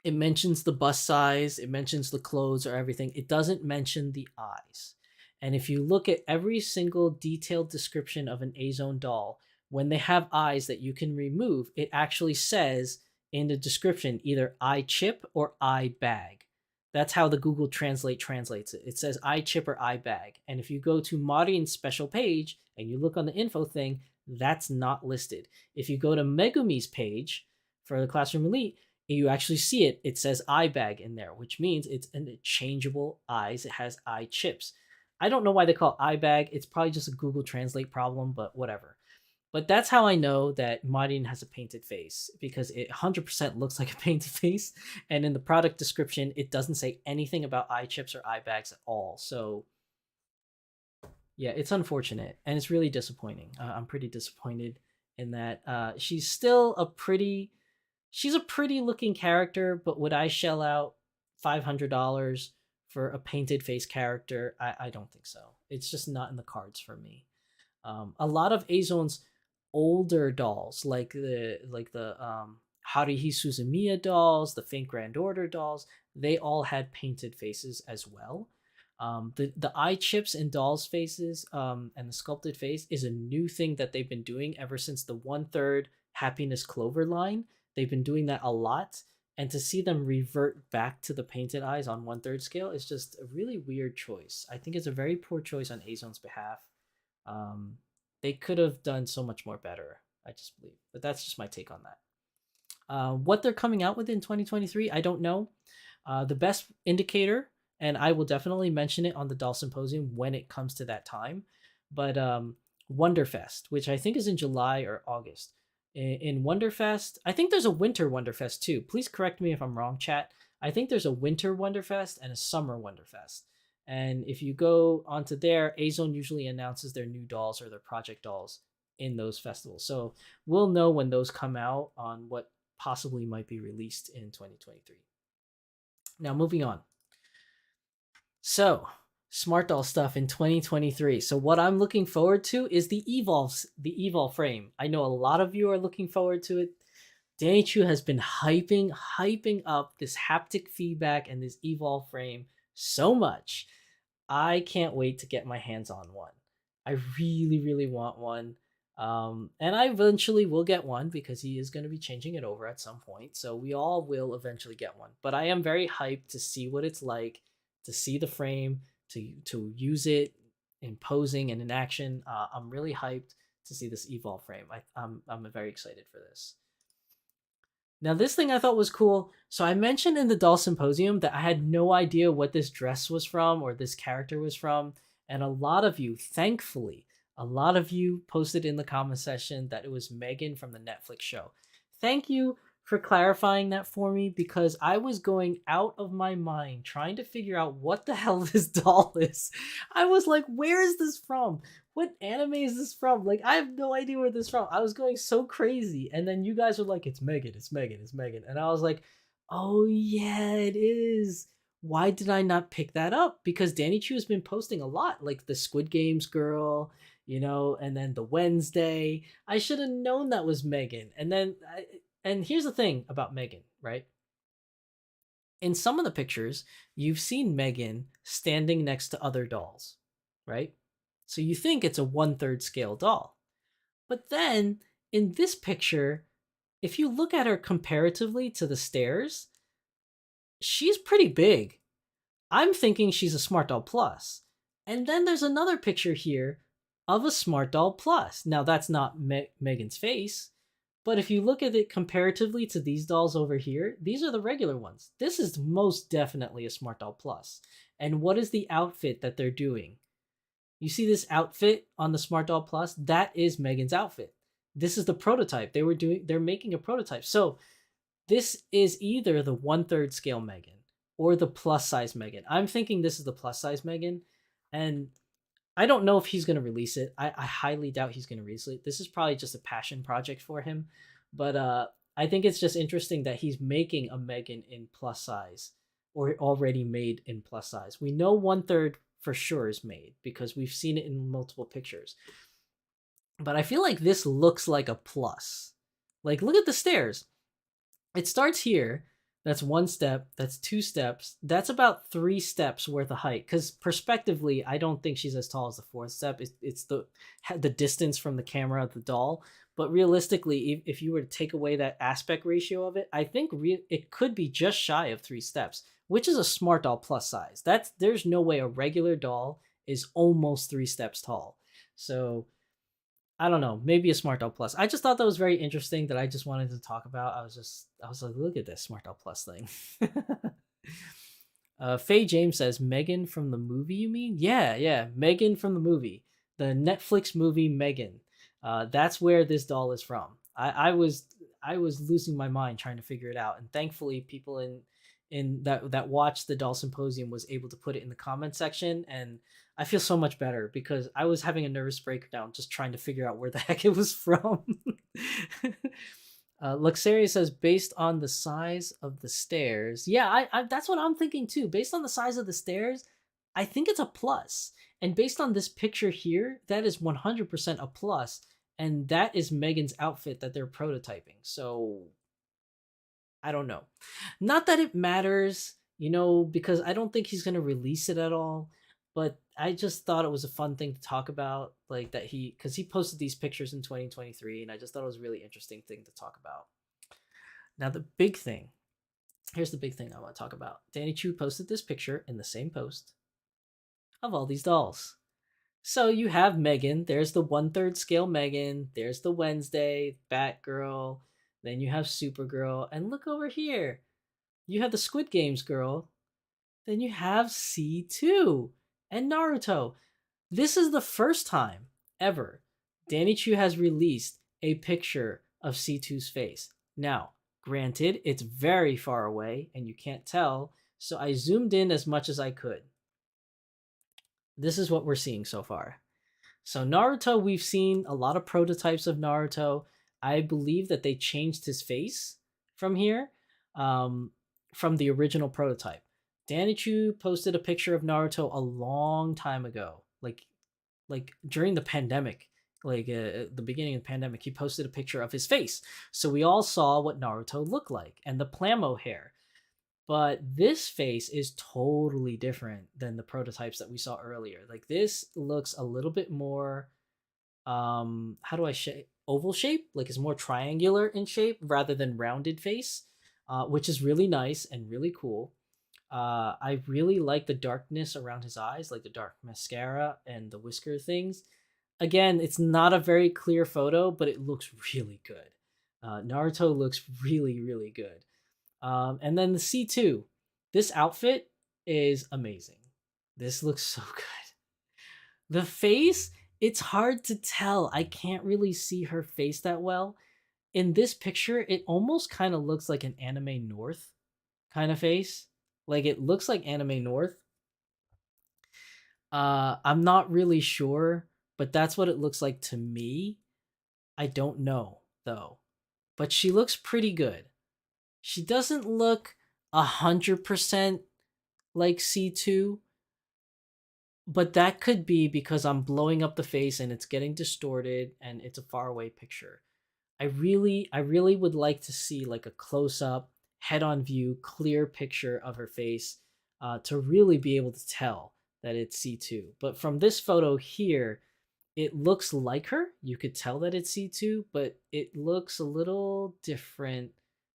it mentions the bust size, it mentions the clothes or everything. It doesn't mention the eyes. And if you look at every single detailed description of an Azone doll, when they have eyes that you can remove, it actually says in the description either eye chip or eye bag. That's how the Google Translate translates it. It says eye chip or eye bag. And if you go to Marin's special page and you look on the info thing, that's not listed. If you go to Megumi's page for the Classroom Elite, you actually see it. It says eye bag in there, which means it's an changeable eyes. It has eye chips. I don't know why they call it eye bag. It's probably just a Google Translate problem, but whatever. But that's how I know that Marin has a painted face, because it 100% looks like a painted face. And in the product description, it doesn't say anything about eye chips or eye bags at all. So yeah, it's unfortunate and it's really disappointing. I'm pretty disappointed in that. She's a pretty looking character, but would I shell out $500 for a painted face character? I don't think so. It's just not in the cards for me. A lot of Azone's older dolls, like the Haruhi Suzumiya dolls, the Faint Grand Order dolls, they all had painted faces as well. The eye chips in dolls' faces, and the sculpted face is a new thing that they've been doing ever since the 1/3 Happiness Clover line. They've been doing that a lot, and to see them revert back to the painted eyes on 1/3 scale is just a really weird choice. I think it's a very poor choice on Azone's behalf. They could have done so much more better, I just believe. But that's just my take on that. What they're coming out with in 2023, I don't know. The best indicator, and I will definitely mention it on the Doll Symposium when it comes to that time, but Wonderfest, which I think is in July or August. In Wonderfest, I think there's a winter Wonderfest too. Please correct me if I'm wrong, chat. I think there's a winter Wonderfest and a summer Wonderfest. And if you go onto there, Azone usually announces their new dolls or their project dolls in those festivals. So we'll know when those come out on what possibly might be released in 2023. Now, moving on. So, Smart Doll stuff in 2023. So what I'm looking forward to is the Evolve frame. I know a lot of you are looking forward to it. Danny Chu has been hyping up this haptic feedback and this Evolve frame so much. I can't wait to get my hands on one. I really want one. And I eventually will get one because he is going to be changing it over at some point. So we all will eventually get one. But I am very hyped to see what it's like, to see the frame, to use it in posing and in action. I'm really hyped to see this Evolve frame. I'm very excited for this. Now, this thing I thought was cool. So I mentioned in the Doll Symposium that I had no idea what this dress was from or this character was from. And a lot of you, thankfully, posted in the comment section that it was Megan from the Netflix show. Thank you for clarifying that for me, because I was going out of my mind trying to figure out what the hell this doll is. I was like, where is this from? What anime is this from? Like, I have no idea where this is from. I was going so crazy. And then you guys were like, it's Megan, it's Megan, it's Megan. And I was like, oh yeah, it is. Why did I not pick that up? Because Danny Chu has been posting a lot, like the Squid Games girl, and then the Wednesday. I should have known that was Megan. And here's the thing about Megan, right? In some of the pictures, you've seen Megan standing next to other dolls, right? So you think it's a 1/3 scale doll. But then in this picture, if you look at her comparatively to the stairs, she's pretty big. I'm thinking she's a Smart Doll Plus. And then there's another picture here of a Smart Doll Plus. Now that's not Megan's face, but if you look at it comparatively to these dolls over here, these are the regular ones. This is most definitely a Smart Doll Plus. And what is the outfit that they're doing? You see this outfit on the Smart Doll Plus? That is Megan's outfit. This is the prototype. They're making a prototype. So this is either the 1/3 scale Megan or the plus size Megan. I'm thinking this is the plus size Megan, and I don't know if he's going to release it. I highly doubt he's going to release it. This is probably just a passion project for him, but I think it's just interesting that he's making a Megan in plus size, or already made in plus size. We know 1/3 for sure is made because we've seen it in multiple pictures. But I feel like this looks like a plus. Like, look at the stairs. It starts here. That's 1 step. That's 2 steps. That's about 3 steps worth of height. Because perspectively, I don't think she's as tall as the 4th step. It's the distance from the camera of the doll. But realistically, if you were to take away that aspect ratio of it, I think it could be just shy of 3 steps, which is a Smart Doll plus size. There's no way a regular doll is almost 3 steps tall. So I don't know, maybe a Smart Doll Plus. I just thought that was very interesting that I just wanted to talk about. I was like, look at this Smart Doll Plus thing. Faye James says, Megan from the movie, you mean? Yeah, Megan from the movie. The Netflix movie Megan. That's where this doll is from. I was losing my mind trying to figure it out. And thankfully people in that watched the Doll Symposium was able to put it in the comment section, and I feel so much better because I was having a nervous breakdown just trying to figure out where the heck it was from. Luxaria says, based on the size of the stairs. Yeah, I that's what I'm thinking too. Based on the size of the stairs, I think it's a plus. And based on this picture here, that is 100% a plus. And that is Megan's outfit that they're prototyping. So I don't know. Not that it matters, because I don't think he's going to release it at all. But I just thought it was a fun thing to talk about, like that because he posted these pictures in 2023, and I just thought it was a really interesting thing to talk about. Now, here's the big thing I want to talk about. Danny Chu posted this picture in the same post of all these dolls. So you have Megan, there's the 1/3 scale Megan, there's the Wednesday, Batgirl, then you have Supergirl, and look over here. You have the Squid Games girl, then you have C2 and Naruto. This is the first time ever Danny Chu has released a picture of C2's face. Now, granted, it's very far away and you can't tell, so I zoomed in as much as I could. This is what we're seeing so far. So Naruto, we've seen a lot of prototypes of Naruto. I believe that they changed his face from here, from the original prototype. Danny Chu posted a picture of Naruto a long time ago, like during the pandemic, the beginning of the pandemic. He posted a picture of his face, so we all saw what Naruto looked like and the plamo hair. But this face is totally different than the prototypes that we saw earlier. Like, this looks a little bit more, how do I say, oval shape? Like, it's more triangular in shape rather than rounded face, which is really nice and really cool. I really like the darkness around his eyes, like the dark mascara and the whisker things. Again, it's not a very clear photo, but it looks really good. Naruto looks really, really good. And then the C2. This outfit is amazing. This looks so good. The face, it's hard to tell. I can't really see her face that well. in this picture, it almost kind of looks like an anime North kind of face. Like it looks like anime North. I'm not really sure, but that's what it looks like to me. I don't know though. But she looks pretty good. She doesn't look 100% like C2, but that could be because I'm blowing up the face and it's getting distorted and it's a far away picture. I really would like to see like a close up, head on view, clear picture of her face to really be able to tell that it's C2. But from this photo here, it looks like her. You could tell that it's C2, but it looks a little different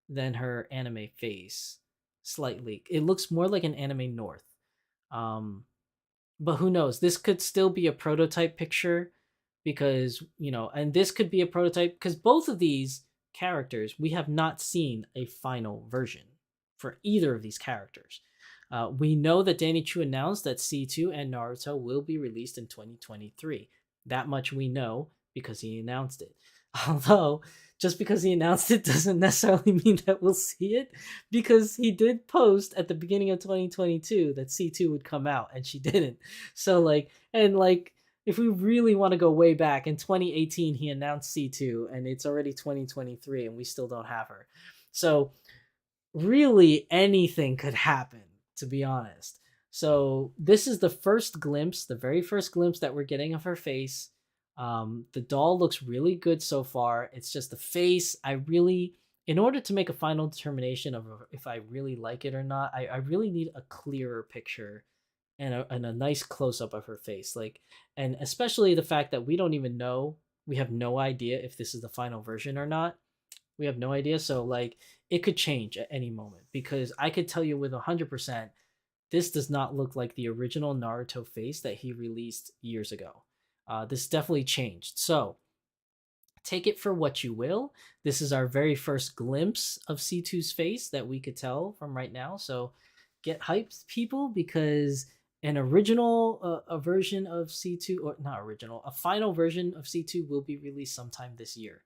than her anime face slightly. It looks more like an anime North. Um, but who knows? This could still be a prototype picture because, and this could be a prototype because both of these characters, we have not seen a final version for either of these characters. We know that Danny Chu announced that C2 and Naruto will be released in 2023. That much we know because he announced it. Although, just because he announced it doesn't necessarily mean that we'll see it, because he did post at the beginning of 2022 that C2 would come out and she didn't. So if we really want to go way back, in 2018 he announced C2 and it's already 2023 and we still don't have her. So really anything could happen, to be honest. So this is the first glimpse, the very first glimpse that we're getting of her face. The doll looks really good so far. It's just the face. In order to make a final determination of if I really like it or not, I really need a clearer picture and a nice close up of her face. And especially the fact that we don't even know, we have no idea if this is the final version or not. We have no idea. So it could change at any moment because I could tell you with 100%, this does not look like the original Naruto face that he released years ago. This definitely changed. So take it for what you will. This is our very first glimpse of C2's face that we could tell from right now. So get hyped, people, because an original a version of C2, or not original, a final version of C2 will be released sometime this year.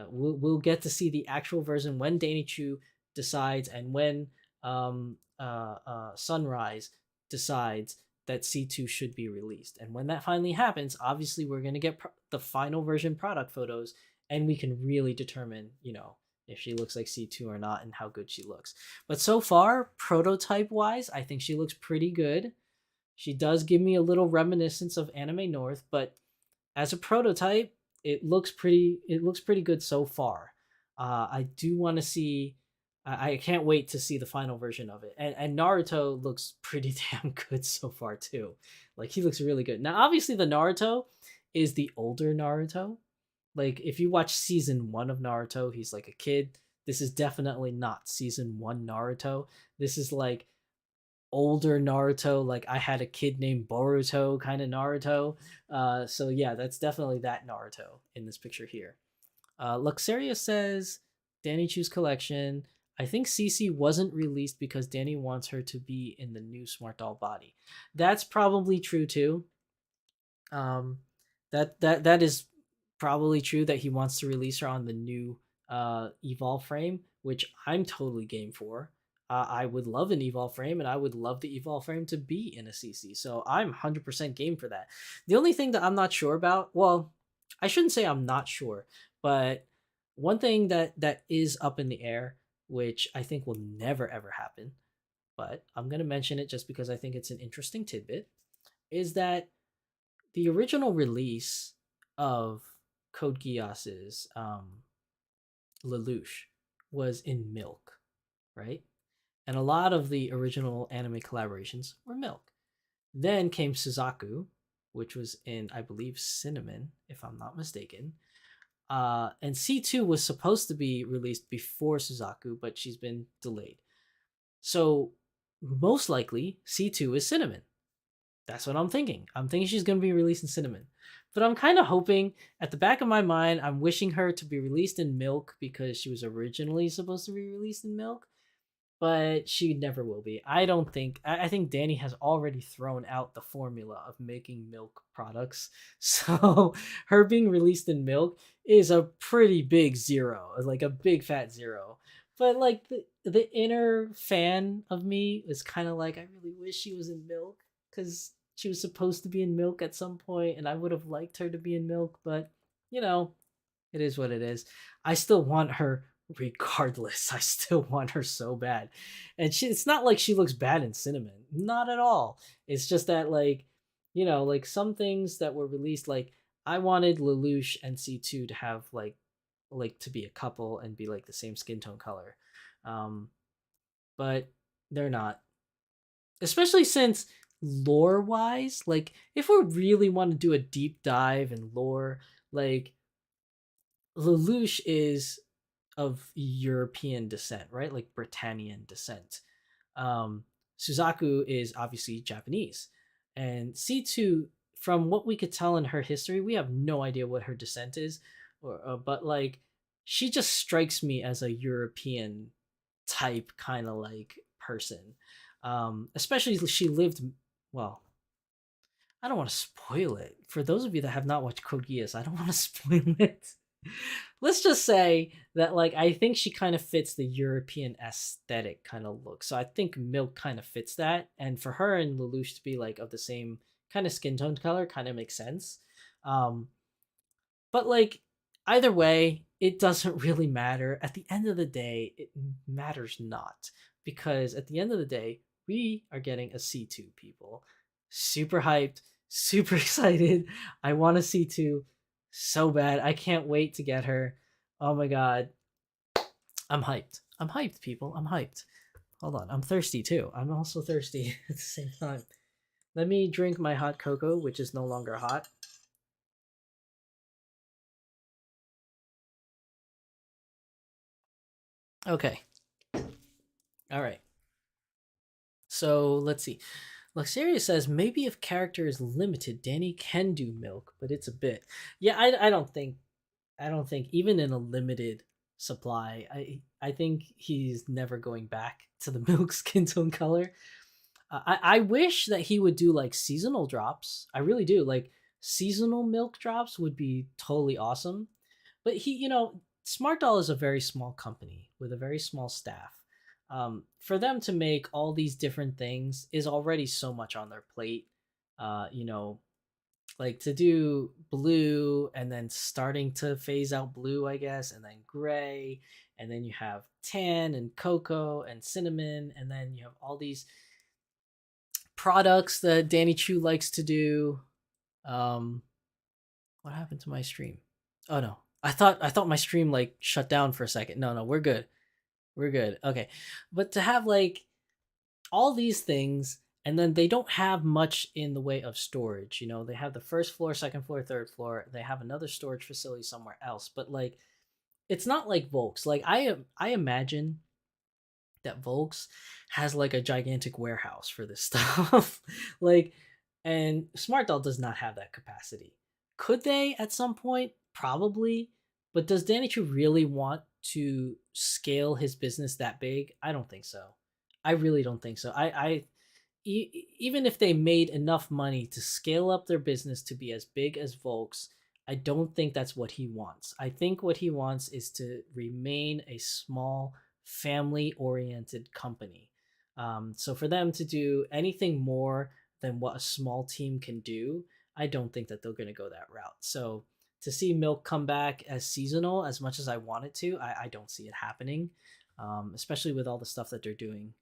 We'll get to see the actual version when Danny Chu decides and when Sunrise decides that C2 should be released. And when that finally happens, obviously we're going to get the final version product photos and we can really determine, if she looks like C2 or not and how good she looks. But so far, prototype wise, I think she looks pretty good. She does give me a little reminiscence of Anime North, but as a prototype, it looks pretty good so far. I do want to see. I can't wait to see the final version of it. And Naruto looks pretty damn good so far too. He looks really good. Now, obviously, the Naruto is the older Naruto. If you watch season 1 of Naruto, he's like a kid. This is definitely not season 1 Naruto. This is older Naruto, I had a kid named Boruto kind of Naruto. So yeah, that's definitely that Naruto in this picture here. Luxaria says, Danny Chu's collection. I think CC wasn't released because Danny wants her to be in the new Smart Doll body. That's probably true too. That is probably true that he wants to release her on the new Evolve frame, which I'm totally game for. I would love an Evolve frame, and I would love the Evolve frame to be in a CC. So I'm 100% game for that. The only thing that I'm not sure about, well, I shouldn't say I'm not sure, but one thing that is up in the air, which I think will never ever happen, but I'm gonna mention it just because I think it's an interesting tidbit, is that the original release of Code Geass's Lelouch was in Milk, right? And a lot of the original anime collaborations were Milk. Then came Suzaku, which was in, I believe, Cinnamon, if I'm not mistaken. And C2 was supposed to be released before Suzaku, but she's been delayed. So most likely C2 is Cinnamon. That's what I'm thinking. I'm thinking she's going to be released in Cinnamon. But I'm kind of hoping, at the back of my mind, I'm wishing her to be released in Milk because she was originally supposed to be released in Milk. but she never will be. I don't think. I think Danny has already thrown out the formula of making milk products. So her being released in milk is a pretty big zero, like a big fat zero. But like the inner fan of me is kind of like, I really wish she was in milk because she was supposed to be in milk at some point, and I would have liked her to be in milk. But you know, it is what it is. I still want her regardless. I still want her so bad. And it's not like she looks bad in cinnamon. Not at all. It's just that like, like some things that were released, like I wanted Lelouch and C2 to have like to be a couple and be like the same skin tone color. Um but they're not. Especially since lore wise, like if we really want to do a deep dive in lore, like Lelouch is of European descent, right? Like Britannian descent. Um, Suzaku is obviously Japanese. And C2, from what we could tell in her history, we have no idea what her descent is, but like she just strikes me as a European type kind of like person. Especially she lived, well, I don't want to spoil it. For those of you that have not watched Code Geass, I don't want to spoil it. Let's just say that like I think she kind of fits the European aesthetic kind of look. So I think Milk kind of fits that. And for her and Lelouch to be like of the same kind of skin tone color kind of makes sense. Um, but like either way, it doesn't really matter. At the end of the day, it matters not, because at the end of the day, we are getting a C2, people. Super hyped, super excited. I want a C2 so bad. I can't wait to get her. Oh my god. I'm hyped. I'm hyped, people. I'm hyped. Hold on. I'm thirsty too. I'm also thirsty at the same time. Let me drink my hot cocoa, which is no longer hot. Okay. All right. So let's see. Luxeria says maybe if character is limited, Danny can do milk, but it's a bit. Yeah, I don't think even in a limited supply, I think he's never going back to the milk skin tone color. I wish that he would do like seasonal drops. I really do. Like seasonal milk drops would be totally awesome. But Smart Doll is a very small company with a very small staff. For them to make all these different things is already so much on their plate. You know, like to do blue and then starting to phase out blue, I guess, and then gray, and then you have tan and cocoa and cinnamon, and then you have all these products that Danny Chu likes to do. Um, what happened to my stream? Oh no, I thought my stream like shut down for a second. No, we're good. We're good. Okay, but to have like all these things, and then they don't have much in the way of storage. They have the first floor, second floor, third floor. They have another storage facility somewhere else, but like it's not like Volks. Like I imagine that Volks has like a gigantic warehouse for this stuff. Like, and Smart Doll does not have that capacity. Could they at some point? Probably. But does Danny Chu really want to scale his business that big? I don't think so. I really don't think so. Even if they made enough money to scale up their business to be as big as Volks, I don't think that's what he wants. I think what he wants is to remain a small, family oriented company. So for them to do anything more than what a small team can do, I don't think that they're going to go that route. So to see Milk come back as seasonal, as much as I want it to, I don't see it happening, especially with all the stuff that they're doing.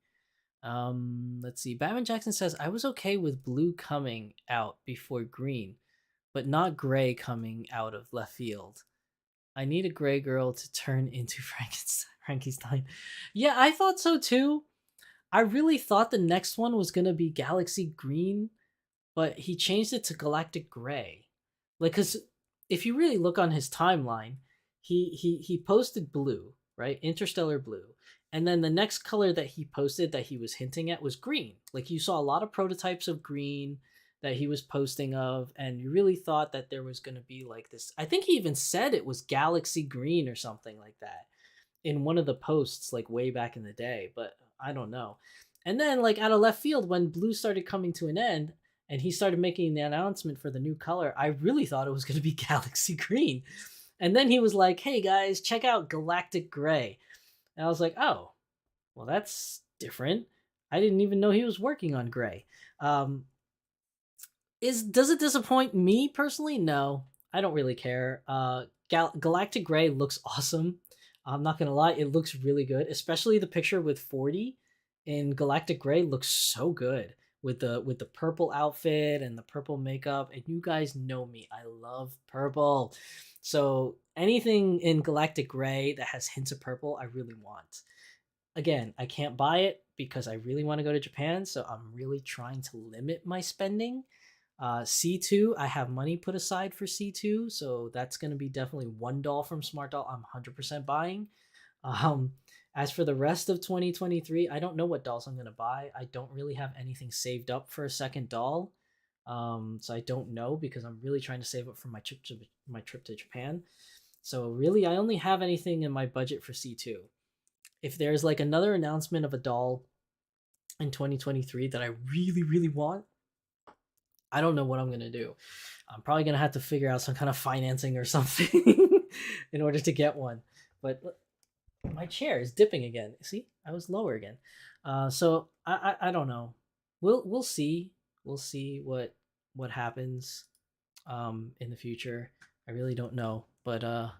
Let's see. Batman Jackson says, I was okay with blue coming out before green, but not gray coming out of left field. I need a gray girl to turn into Frankenstein. Yeah, I thought so too. I really thought the next one was gonna be Galaxy Green, but he changed it to Galactic Gray. Like, cause if you really look on his timeline, he posted blue, right? Interstellar blue. And then the next color that he posted that he was hinting at was green. Like you saw a lot of prototypes of green that he was posting of, and you really thought that there was going to be like this. I think he even said it was Galaxy Green or something like that in one of the posts, like way back in the day. But I don't know. And then like out of left field, when blue started coming to an end and he started making the announcement for the new color, I really thought it was going to be Galaxy Green. And then he was like, hey guys, check out Galactic Gray. And I was like, oh, well, that's different. I didn't even know he was working on gray. Um, does it disappoint me personally? No, I don't really care. Galactic Gray looks awesome. I'm not gonna lie, it looks really good, especially the picture with 40 in Galactic Gray looks so good with the purple outfit and the purple makeup. And you guys know me, I love purple. So anything in Galactic Gray that has hints of purple, I really want. Again, I can't buy it because I really want to go to Japan, so I'm really trying to limit my spending. C2, I have money put aside for C2, so that's going to be definitely one doll from Smart Doll I'm 100% buying. Um, as for the rest of 2023, I don't know what dolls I'm going to buy. I don't really have anything saved up for a second doll. So I don't know because I'm really trying to save up for my trip to Japan. So really, I only have anything in my budget for C2. If there's like another announcement of a doll in 2023 that I really, really want, I don't know what I'm gonna do. I'm probably gonna have to figure out some kind of financing or something in order to get one. But my chair is dipping again. See, I was lower again. So I don't know. We'll see. We'll see what happens in the future. I really don't know. But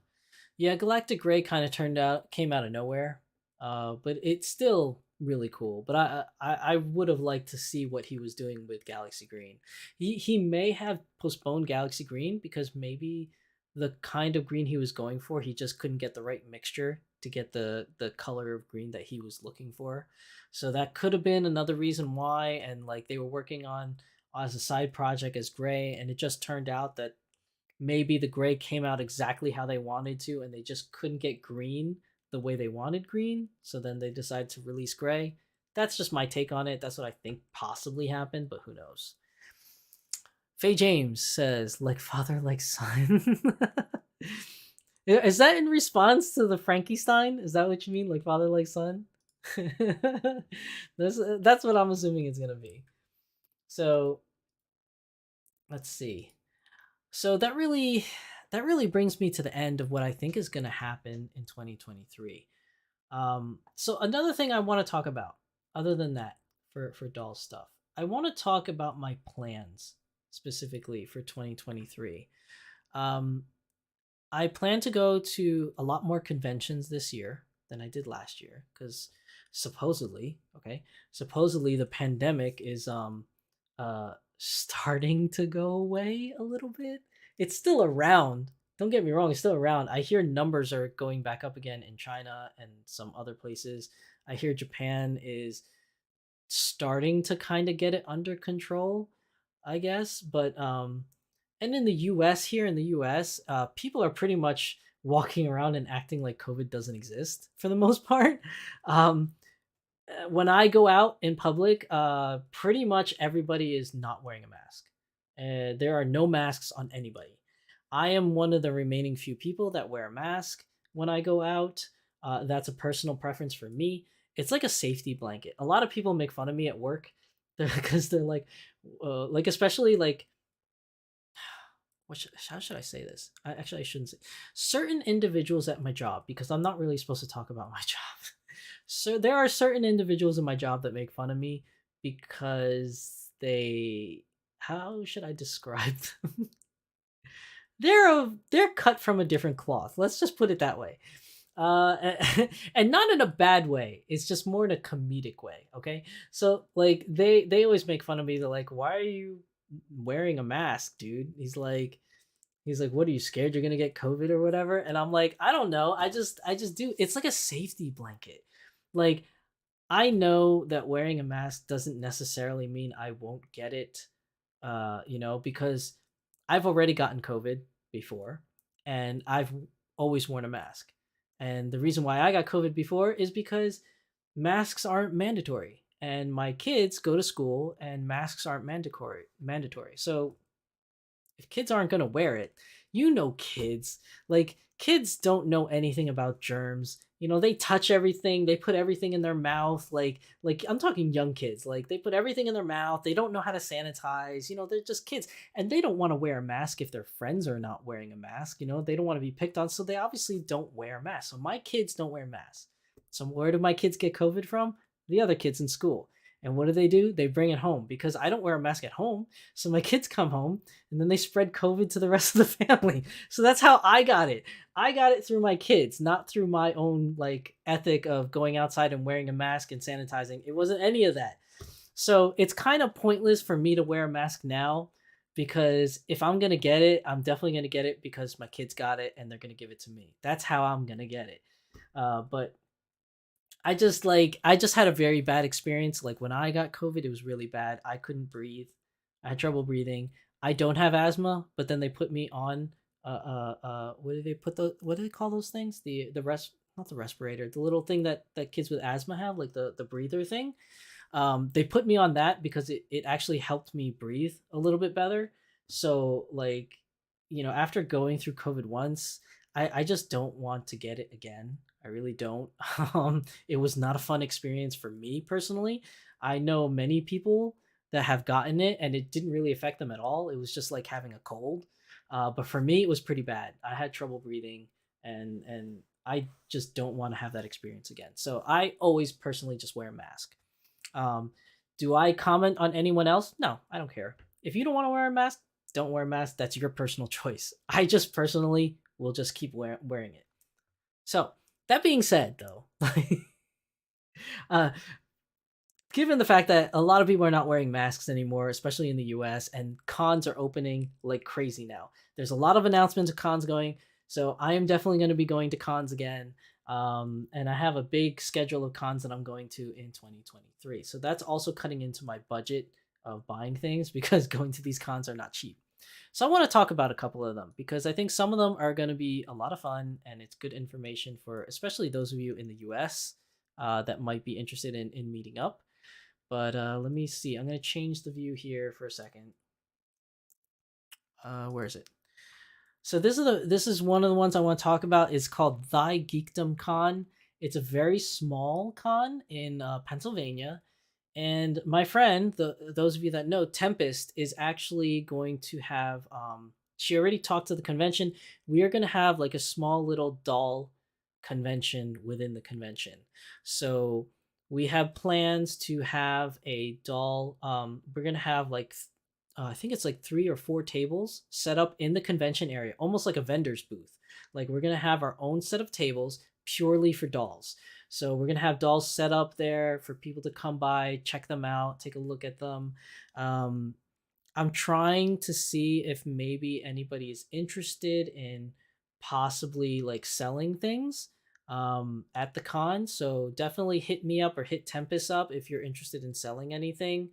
yeah, Galactic Gray kind of came out of nowhere. But it's still really cool. But I would have liked to see what he was doing with Galaxy Green. He may have postponed Galaxy Green because maybe the kind of green he was going for, he just couldn't get the right mixture to get the color of green that he was looking for. So that could have been another reason why. And like they were working on as a side project as gray, and it just turned out that maybe the gray came out exactly how they wanted to, and they just couldn't get green the way they wanted green. So then they decided to release gray. That's just my take on it. That's what I think possibly happened, but who knows? Faye James says, like father, like son. Is that in response to the Frankenstein? Is that what you mean? Like father, like son? That's what I'm assuming it's going to be. So let's see. So that really brings me to the end of what I think is going to happen in 2023. So another thing I want to talk about, other than that, for doll stuff, I want to talk about my plans specifically for 2023. I plan to go to a lot more conventions this year than I did last year because supposedly the pandemic is starting to go away a little bit. It's still around. Don't get me wrong, it's still around. I hear numbers are going back up again in China and some other places. I hear Japan is starting to kind of get it under control, I guess. But and in the US, here in the US, people are pretty much walking around and acting like COVID doesn't exist for the most part. Um, when I go out in public, pretty much everybody is not wearing a mask. There are no masks on anybody. I am one of the remaining few people that wear a mask when I go out. That's a personal preference for me. It's like a safety blanket. A lot of people make fun of me at work because they're like especially like how should I say this? I shouldn't say certain individuals at my job because I'm not really supposed to talk about my job. So there are certain individuals in my job that make fun of me because they how should I describe them? They're cut from a different cloth. Let's just put it that way. And not in a bad way. It's just more in a comedic way. Okay, so like they always make fun of me. They're like, "Why are you wearing a mask, dude?" He's like, "What are you scared you're gonna get COVID or whatever?" And I'm like, "I don't know. I just do. It's like a safety blanket. Like I know that wearing a mask doesn't necessarily mean I won't get it. Because I've already gotten COVID before, and I've always worn a mask. And the reason why I got COVID before is because masks aren't mandatory, and my kids go to school, and masks aren't mandatory. So if kids aren't gonna wear it, kids like kids don't know anything about germs. You know, they touch everything, they put everything in their mouth, like I'm talking young kids. Like they put everything in their mouth. They don't know how to sanitize. You know, they're just kids and they don't want to wear a mask if their friends are not wearing a mask. You know, they don't want to be picked on, so they obviously don't wear masks. So my kids don't wear masks. So where do my kids get COVID from? The other kids in school. And what do? They bring it home because I don't wear a mask at home. So my kids come home and then they spread COVID to the rest of the family. So that's how I got it. I got it through my kids, not through my own like ethic of going outside and wearing a mask and sanitizing. It wasn't any of that. So it's kind of pointless for me to wear a mask now because if I'm going to get it, I'm definitely going to get it because my kids got it and they're going to give it to me. That's how I'm going to get it. But I just had a very bad experience. Like when I got COVID, it was really bad. I couldn't breathe. I had trouble breathing. I don't have asthma, but then they put me on what do they put what do they call those things? The rest not the respirator, the little thing that kids with asthma have, like the breather thing. They put me on that because it actually helped me breathe a little bit better. So like, you know, after going through COVID once, I just don't want to get it again. I really don't. It was not a fun experience for me personally. I know many people that have gotten it and it didn't really affect them at all. It was just like having a cold. But for me, it was pretty bad. I had trouble breathing, and I just don't want to have that experience again. So I always personally just wear a mask. Um, do I comment on anyone else? No, I don't care. If you don't want to wear a mask, don't wear a mask. That's your personal choice. I just personally will just keep wearing it. So that being said, though, uh, given the fact that a lot of people are not wearing masks anymore, especially in the US, and cons are opening like crazy now. There's a lot of announcements of cons going, so I am definitely going to be going to cons again. And I have a big schedule of cons that I'm going to in 2023. So that's also cutting into my budget of buying things because going to these cons are not cheap. So I want to talk about a couple of them because I think some of them are going to be a lot of fun and it's good information for especially those of you in the US that might be interested in meeting up. But let me see. I'm going to change the view here for a second. Where is it? So this is one of the ones I want to talk about. It's called Thy Geekdom Con. It's a very small con in Pennsylvania. And my friend, those of you that know, Tempest is actually going to have. She already talked to the convention. We are going to have like a small little doll convention within the convention. So we have plans to have a doll. We're going to have like I think it's like 3 or 4 tables set up in the convention area, almost like a vendor's booth. Like we're gonna have our own set of tables purely for dolls. So we're gonna have dolls set up there for people to come by, check them out, take a look at them. Um, I'm trying to see if maybe anybody is interested in possibly like selling things at the con. So definitely hit me up or hit Tempest up if you're interested in selling anything.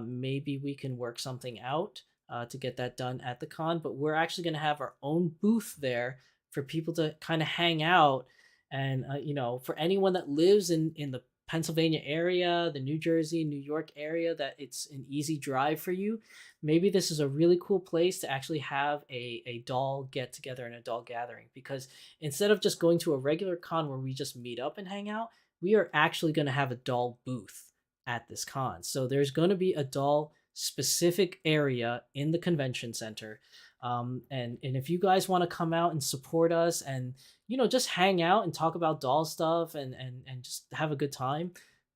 Maybe we can work something out to get that done at the con. But we're actually going to have our own booth there for people to kind of hang out. And, you know, for anyone that lives in the Pennsylvania area, the New Jersey, New York area, that it's an easy drive for you. Maybe this is a really cool place to actually have a doll get together and a doll gathering because instead of just going to a regular con where we just meet up and hang out, we are actually going to have a doll booth at this con. So there's going to be a doll specific area in the convention center. And if you guys want to come out and support us and you know just hang out and talk about doll stuff and just have a good time,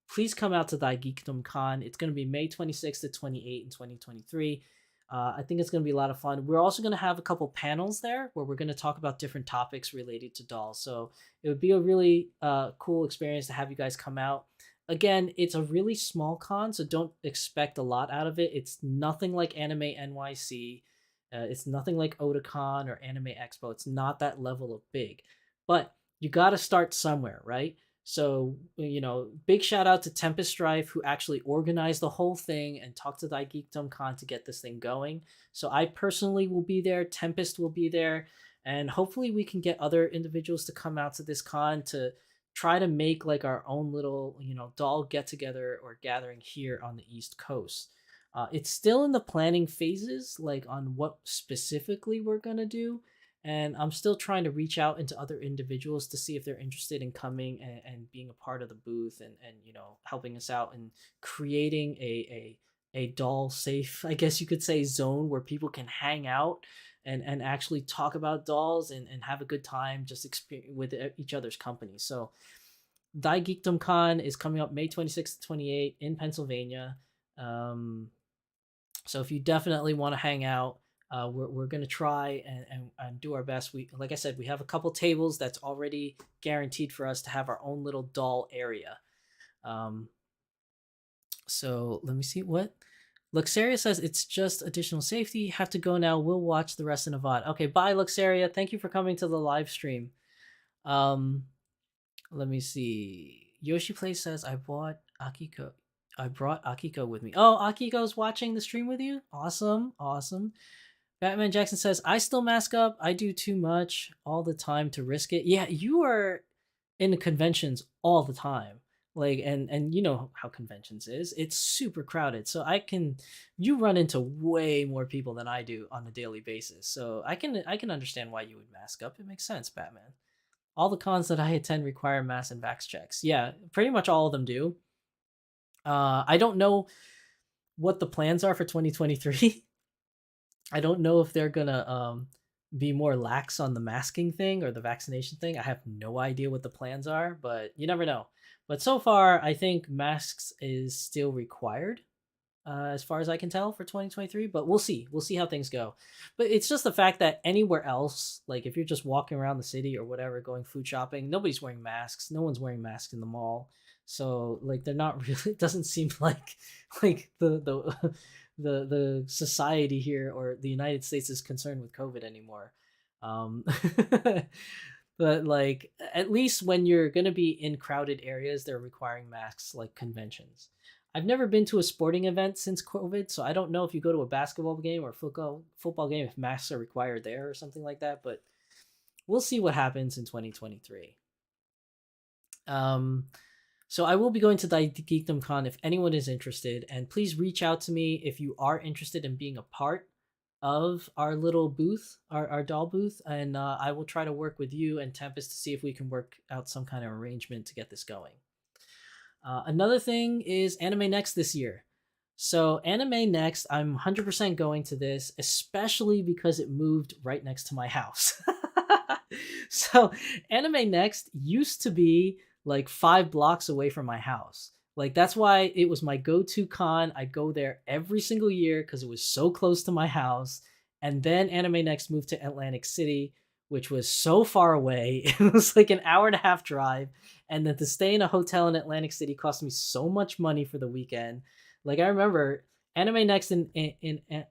please come out to Thy Geekdom Con. It's going to be May 26th to 28th in 2023. I think it's going to be a lot of fun. We're also going to have a couple panels there where we're going to talk about different topics related to dolls. So it would be a really cool experience to have you guys come out. Again, it's a really small con, so don't expect a lot out of it. It's nothing like Anime NYC. It's nothing like Otakon or Anime Expo. It's not that level of big. But you got to start somewhere, right? So, you know, big shout out to Tempest Strife, who actually organized the whole thing and talked to Thy Geekdom Con to get this thing going. So I personally will be there. Tempest will be there. And hopefully we can get other individuals to come out to this con to try to make like our own little, you know, doll get together or gathering here on the East Coast. It's still in the planning phases, like on what specifically we're gonna do. And I'm still trying to reach out into other individuals to see if they're interested in coming and being a part of the booth, and helping us out and creating a doll safe, I guess you could say, zone where people can hang out and actually talk about dolls and have a good time just experience with each other's company. So Dai Geekdom Con is coming up May 26th to 28th in Pennsylvania. Um, so if you definitely want to hang out, we're going to try and do our best. Like I said, we have a couple tables that's already guaranteed for us to have our own little doll area. Um, so let me see what Luxaria says. It's just additional safety. Have to go now. We'll watch the rest in a VOD. Okay, bye Luxaria. Thank you for coming to the live stream. Let me see. Yoshi Play says I brought Akiko with me. Oh, Akiko's watching the stream with you? Awesome. Batman Jackson says, I still mask up. I do too much all the time to risk it. Yeah, you are in conventions all the time. Like, and you know how conventions is. It's super crowded. So you run into way more people than I do on a daily basis. So I can understand why you would mask up. It makes sense, Batman. All the cons that I attend require mass and vax checks. Yeah, pretty much all of them do. I don't know what the plans are for 2023. I don't know if they're gonna be more lax on the masking thing or the vaccination thing. I have no idea what the plans are, but you never know. But so far, I think masks is still required, as far as I can tell, for 2023. But we'll see. We'll see how things go. But it's just the fact that anywhere else, like if you're just walking around the city or whatever, going food shopping, nobody's wearing masks. No one's wearing masks in the mall. So like they're not really. It doesn't seem like the society here or the United States is concerned with COVID anymore. Um, but like at least when you're gonna be in crowded areas, they're requiring masks, like conventions. I've never been to a sporting event since COVID, so I don't know if you go to a basketball game or football game if masks are required there or something like that. But we'll see what happens in 2023. So I will be going to Geekdom Con if anyone is interested, and please reach out to me if you are interested in being a part of our little booth, our doll booth, and I will try to work with you and Tempest to see if we can work out some kind of arrangement to get this going. Another thing is Anime Next this year. So Anime Next, I'm 100% going to this, especially because it moved right next to my house. So Anime Next used to be like 5 blocks away from my house. Like that's why it was my go-to con. I go there every single year because it was so close to my house. And then Anime Next moved to Atlantic City, which was so far away. It was like an hour and a half drive. And then to stay in a hotel in Atlantic City cost me so much money for the weekend. Like I remember Anime Next in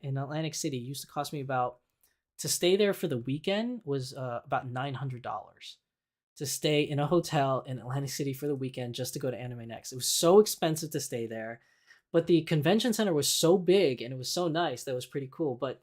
Atlantic City used to cost me to stay there for the weekend was about $900 to stay in a hotel in Atlantic City for the weekend just to go to Anime Next. It was so expensive to stay there, but the convention center was so big and it was so nice. That was pretty cool. But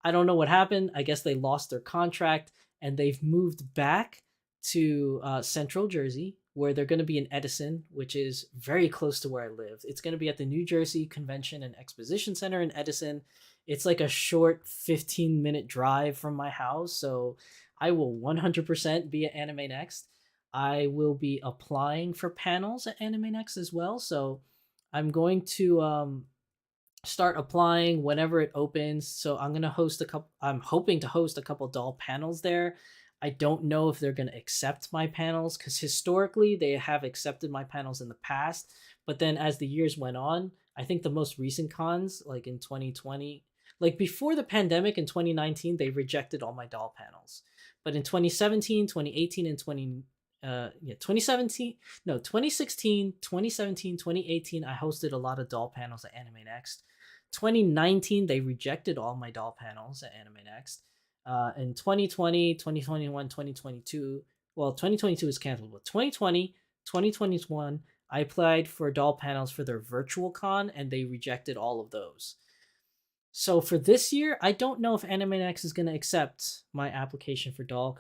I don't know what happened. I guess they lost their contract and they've moved back to Central Jersey, where they're going to be in Edison, which is very close to where I live. It's going to be at the New Jersey Convention and Exposition Center in Edison. It's like a short 15-minute drive from my house. So I will 100% be at Anime Next. I will be applying for panels at Anime Next as well. So I'm going to start applying whenever it opens. So I'm hoping to host a couple doll panels there. I don't know if they're going to accept my panels because historically they have accepted my panels in the past. But then as the years went on, I think the most recent cons, like in 2020, like before the pandemic in 2019, they rejected all my doll panels. But in 2017, 2018, and 2016, 2017, 2018, I hosted a lot of doll panels at Anime Next. 2019, they rejected all my doll panels at Anime Next. In 2020, 2021, 2022, well, 2022 is canceled, but 2020, 2021, I applied for doll panels for their virtual con and they rejected all of those. So for this year, I don't know if Anime Next is going to accept my application for doll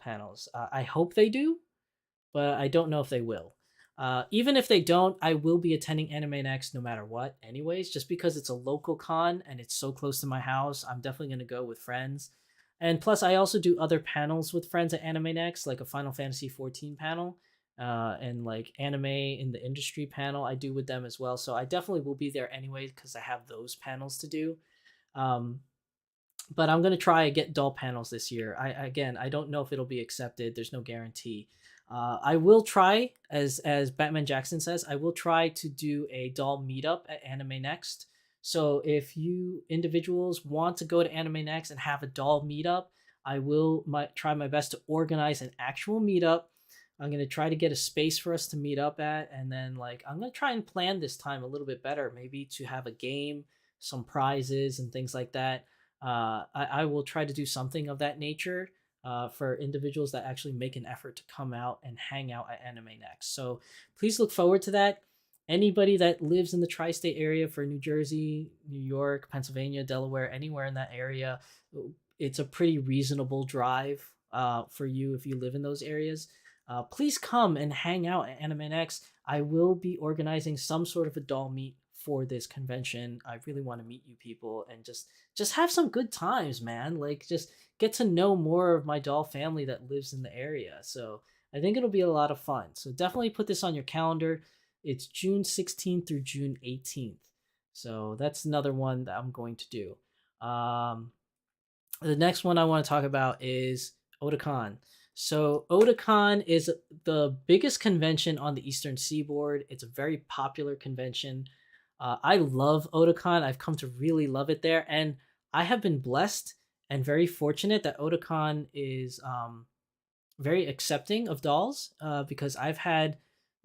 panels. I hope they do, but I don't know if they will. Even if they don't, I will be attending Anime Next no matter what anyways, just because it's a local con and it's so close to my house. I'm definitely going to go with friends. And plus, I also do other panels with friends at Anime Next, like a Final Fantasy 14 panel, and like anime in the industry panel. I do with them as well. So I definitely will be there anyway because I have those panels to do. Um, but I'm gonna try and get doll panels this year. I don't know if it'll be accepted. There's no guarantee. I will try, as Batman Jackson says, I will try to do a doll meetup at Anime Next. So if you individuals want to go to Anime Next and have a doll meetup, I will try my best to organize an actual meetup. I'm gonna try to get a space for us to meet up at, and then like I'm gonna try and plan this time a little bit better, maybe to have a game, some prizes, and things like that. I will try to do something of that nature for individuals that actually make an effort to come out and hang out at Anime Next. So please look forward to that. Anybody that lives in the tri-state area for New Jersey, New York, Pennsylvania, Delaware, anywhere in that area, it's a pretty reasonable drive for you if you live in those areas. Please come and hang out at Anime Next. I will be organizing some sort of a doll meet for this convention. I really want to meet you people and just have some good times, man. Like just get to know more of my doll family that lives in the area. So I think it'll be a lot of fun. So definitely put this on your calendar. It's June 16th through June 18th. So that's another one that I'm going to do. The next one I want to talk about is Otakon. So Otakon is the biggest convention on the Eastern Seaboard. It's a very popular convention. I love Otakon. I've come to really love it there, and I have been blessed and very fortunate that Otakon is very accepting of dolls because I've had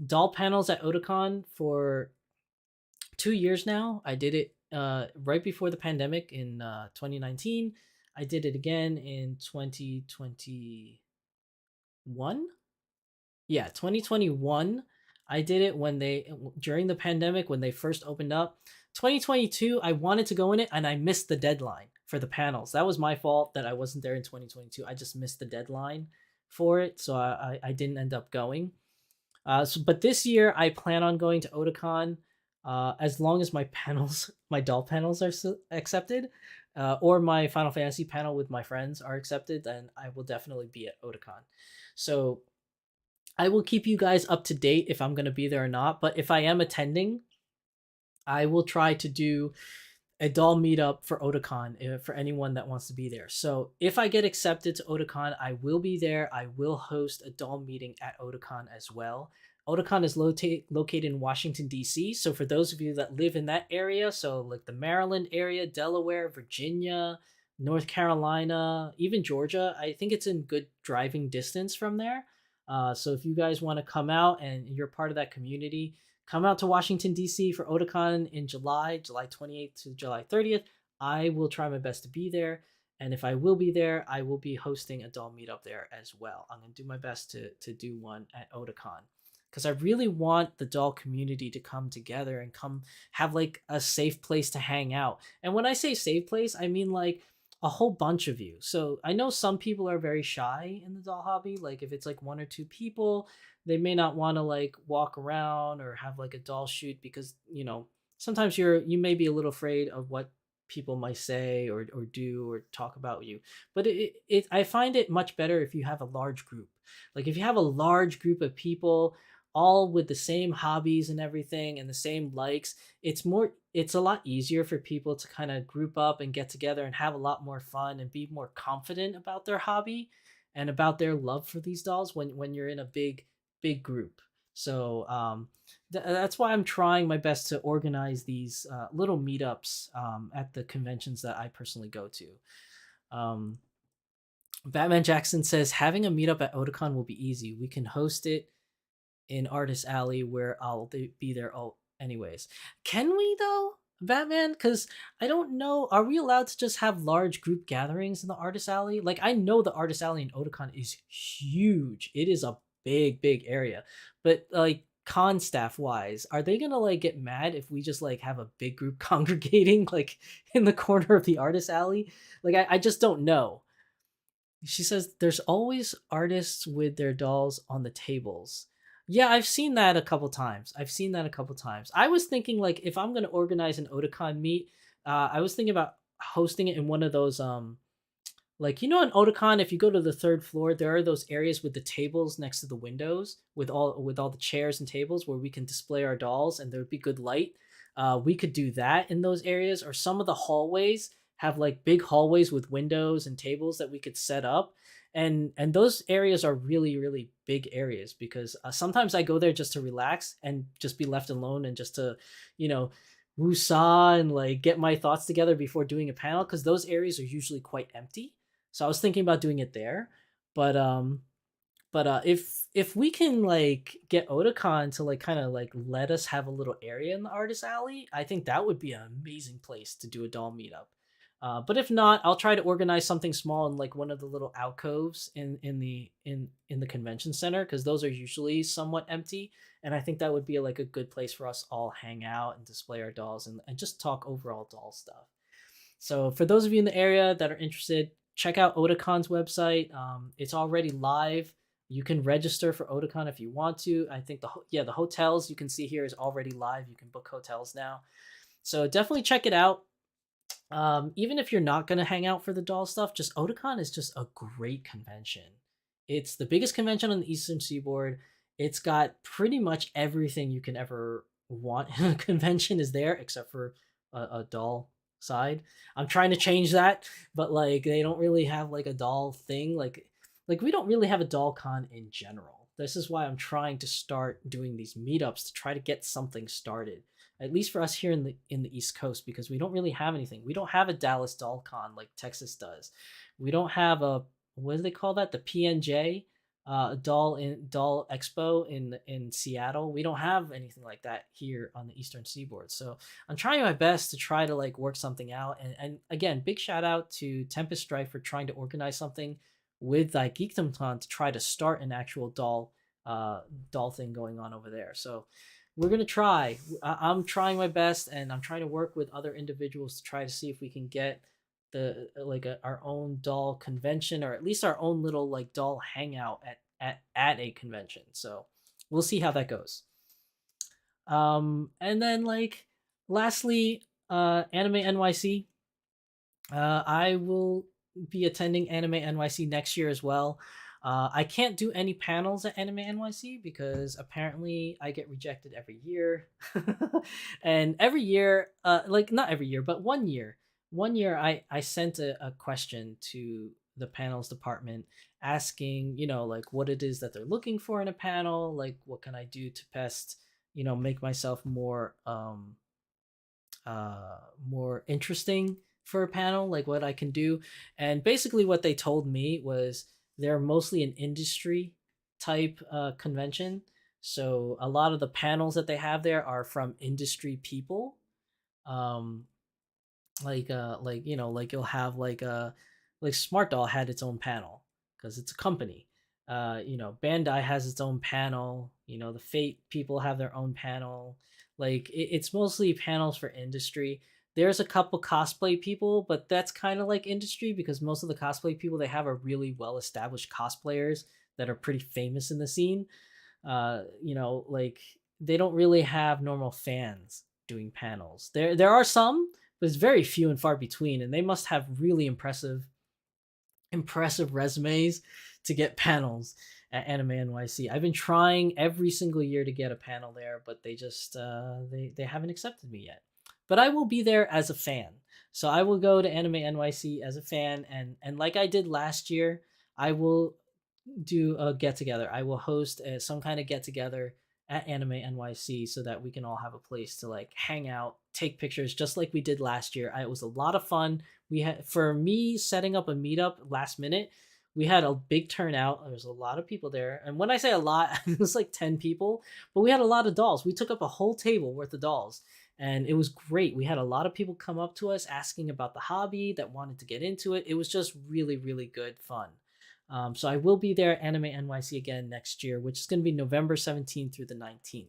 doll panels at Otakon for 2 years now. I did it right before the pandemic in 2019. I did it again in 2021. Yeah, 2021. I did it when they during the pandemic when they first opened up. 2022, I wanted to go in it and I missed the deadline for the panels. That was my fault that I wasn't there in 2022. I just missed the deadline for it, so I didn't end up going. But this year I plan on going to Otakon as long as my panels, my doll panels are accepted, or my Final Fantasy panel with my friends are accepted. Then I will definitely be at Otakon. So I will keep you guys up to date if I'm going to be there or not. But if I am attending, I will try to do a doll meetup for Otakon for anyone that wants to be there. So if I get accepted to Otakon, I will be there. I will host a doll meeting at Otakon as well. Otakon is located in Washington, D.C. So for those of you that live in that area, so like the Maryland area, Delaware, Virginia, North Carolina, even Georgia, I think it's in good driving distance from there. So if you guys want to come out and you're part of that community, come out to Washington, D.C. for Otakon in July 28th to July 30th. I will try my best to be there. And if I will be there, I will be hosting a doll meetup there as well. I'm going to do my best to do one at Otakon because I really want the doll community to come together and come have like a safe place to hang out. And when I say safe place, I mean like a whole bunch of you. So I know some people are very shy in the doll hobby. Like if it's like one or two people, they may not want to like walk around or have like a doll shoot because sometimes you may be a little afraid of what people might say or do or talk about you. But I find it much better if you have a large group. Like if you have a large group of people all with the same hobbies and everything and the same likes, it's a lot easier for people to kind of group up and get together and have a lot more fun and be more confident about their hobby and about their love for these dolls when you're in a big group. So that's why I'm trying my best to organize these little meetups at the conventions that I personally go to. Batman Jackson says having a meetup at Otakon will be easy. We can host it in Artist Alley where I'll be there anyways. Can we though, Batman? Because I don't know. Are we allowed to just have large group gatherings in the Artist Alley? Like I know the Artist Alley in Otakon is huge. It is a big area. But like con staff wise, are they gonna like get mad if we just like have a big group congregating like in the corner of the Artist Alley? Like I just don't know. She says there's always artists with their dolls on the tables. Yeah, I've seen that a couple times. I was thinking like if I'm gonna organize an Otakon meet, I was thinking about hosting it in one of those Like, you know, in Otakon, if you go to the third floor, there are those areas with the tables next to the windows with all the chairs and tables where we can display our dolls and there'd be good light. We could do that in those areas, or some of the hallways have like big hallways with windows and tables that we could set up. And those areas are really really big areas because sometimes I go there just to relax and just be left alone and just to, you know, woosah and like get my thoughts together before doing a panel because those areas are usually quite empty. So I was thinking about doing it there, but if we can like get Otakon to like kind of like let us have a little area in the artist alley, I think that would be an amazing place to do a doll meetup. But if not, I'll try to organize something small in like one of the little alcoves in the convention center because those are usually somewhat empty, and I think that would be like a good place for us all hang out and display our dolls and just talk overall doll stuff. So for those of you in the area that are interested, check out Otacon's website. It's already live. You can register for Otakon if you want to. I think the hotels you can see here is already live. You can book hotels now. So definitely check it out. Even if you're not gonna hang out for the doll stuff, just Otakon is just a great convention. It's the biggest convention on the Eastern Seaboard. It's got pretty much everything you can ever want in a convention is there, except for a doll side. I'm trying to change that, but like they don't really have like a doll thing. Like we don't really have a doll con in general. This is why I'm trying to start doing these meetups to try to get something started, at least for us here in the East Coast, because we don't really have anything. We don't have a Dallas Doll Con like Texas does. We don't have a, what do they call that? The PNJ doll expo in Seattle. We don't have anything like that here on the Eastern Seaboard. So I'm trying my best to try to like work something out. And again, big shout out to Tempest Strife for trying to organize something with like Geekdom to try to start an actual doll thing going on over there. So we're gonna try. I'm trying my best, and I'm trying to work with other individuals to try to see if we can get our own doll convention, or at least our own little like doll hangout at a convention. So we'll see how that goes. And then like lastly, Anime NYC. I will be attending Anime NYC next year as well. I can't do any panels at Anime NYC because apparently I get rejected every year. And every year, like not every year, but one year I sent a question to the panels department asking, you know, like what it is that they're looking for in a panel, like what can I do to best, you know, make myself more interesting for a panel, like what I can do. And basically what they told me was they're mostly an industry type convention. So a lot of the panels that they have there are from industry people. Um, like you know, like you'll have like Smart Doll had its own panel because it's a company. You know, Bandai has its own panel. You know, the Fate people have their own panel. Like it's mostly panels for industry. There's a couple cosplay people, but that's kind of like industry because most of the cosplay people they have are really well established cosplayers that are pretty famous in the scene. You know, like they don't really have normal fans doing panels. There are some, but it's very few and far between, and they must have really impressive resumes to get panels at Anime NYC. I've been trying every single year to get a panel there, but they just they haven't accepted me yet. But I will be there as a fan. So I will go to Anime NYC as a fan, and like I did last year, I will do a get together. I will host some kind of get together at Anime NYC so that we can all have a place to like hang out, take pictures, just like we did last year. It was a lot of fun. We had, for me setting up a meetup last minute, we had a big turnout. There was a lot of people there, and when I say a lot, it was like 10 people. But we had a lot of dolls. We took up a whole table worth of dolls, and it was great. We had a lot of people come up to us asking about the hobby that wanted to get into it. It was just really really good fun. So I will be there at Anime NYC again next year, which is going to be November 17th through the 19th.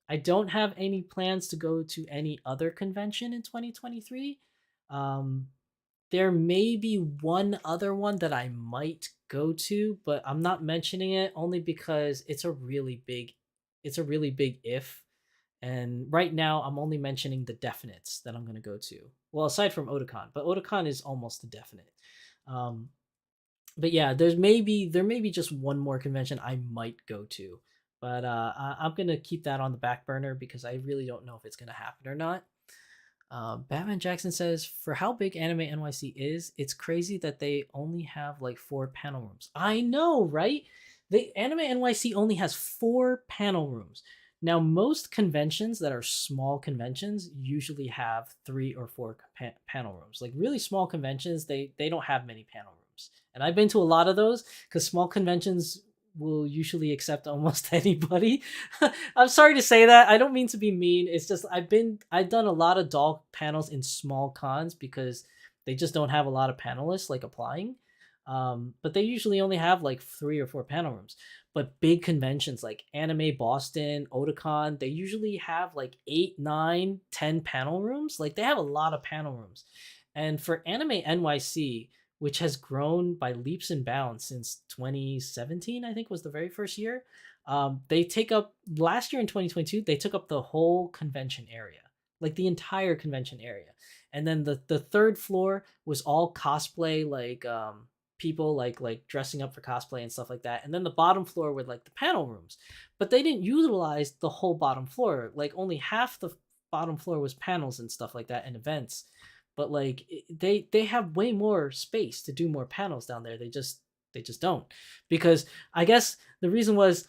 I don't have any plans to go to any other convention in 2023. Um, there may be one other one that I might go to, but I'm not mentioning it only because it's a really big if. And right now I'm only mentioning the definites that I'm going to go to. Well, aside from Otakon, but Otakon is almost a definite. Um, but yeah, there may be just one more convention I might go to, but I'm gonna keep that on the back burner because I really don't know if it's gonna happen or not. Batman Jackson says, for how big Anime NYC is, it's crazy that they only have like 4 panel rooms. I know, right? The Anime NYC only has 4 panel rooms. Now, most conventions that are small conventions usually have 3 or 4 panel rooms. Like really small conventions, they don't have many panel rooms. And I've been to a lot of those because small conventions will usually accept almost anybody. I'm sorry to say that. I don't mean to be mean. It's just I've done a lot of doll panels in small cons because they just don't have a lot of panelists like applying. But they usually only have like 3 or 4 panel rooms. But big conventions like Anime Boston, Otakon, they usually have like 8, 9, 10 panel rooms. Like they have a lot of panel rooms. And for Anime NYC, which has grown by leaps and bounds since 2017, I think was the very first year. They take up last year in 2022, they took up the whole convention area, like the entire convention area. And then the third floor was all cosplay, like people like dressing up for cosplay and stuff like that. And then the bottom floor were like the panel rooms, but they didn't utilize the whole bottom floor. Like only half the bottom floor was panels and stuff like that and events, but like they have way more space to do more panels down there. They just don't, because I guess the reason was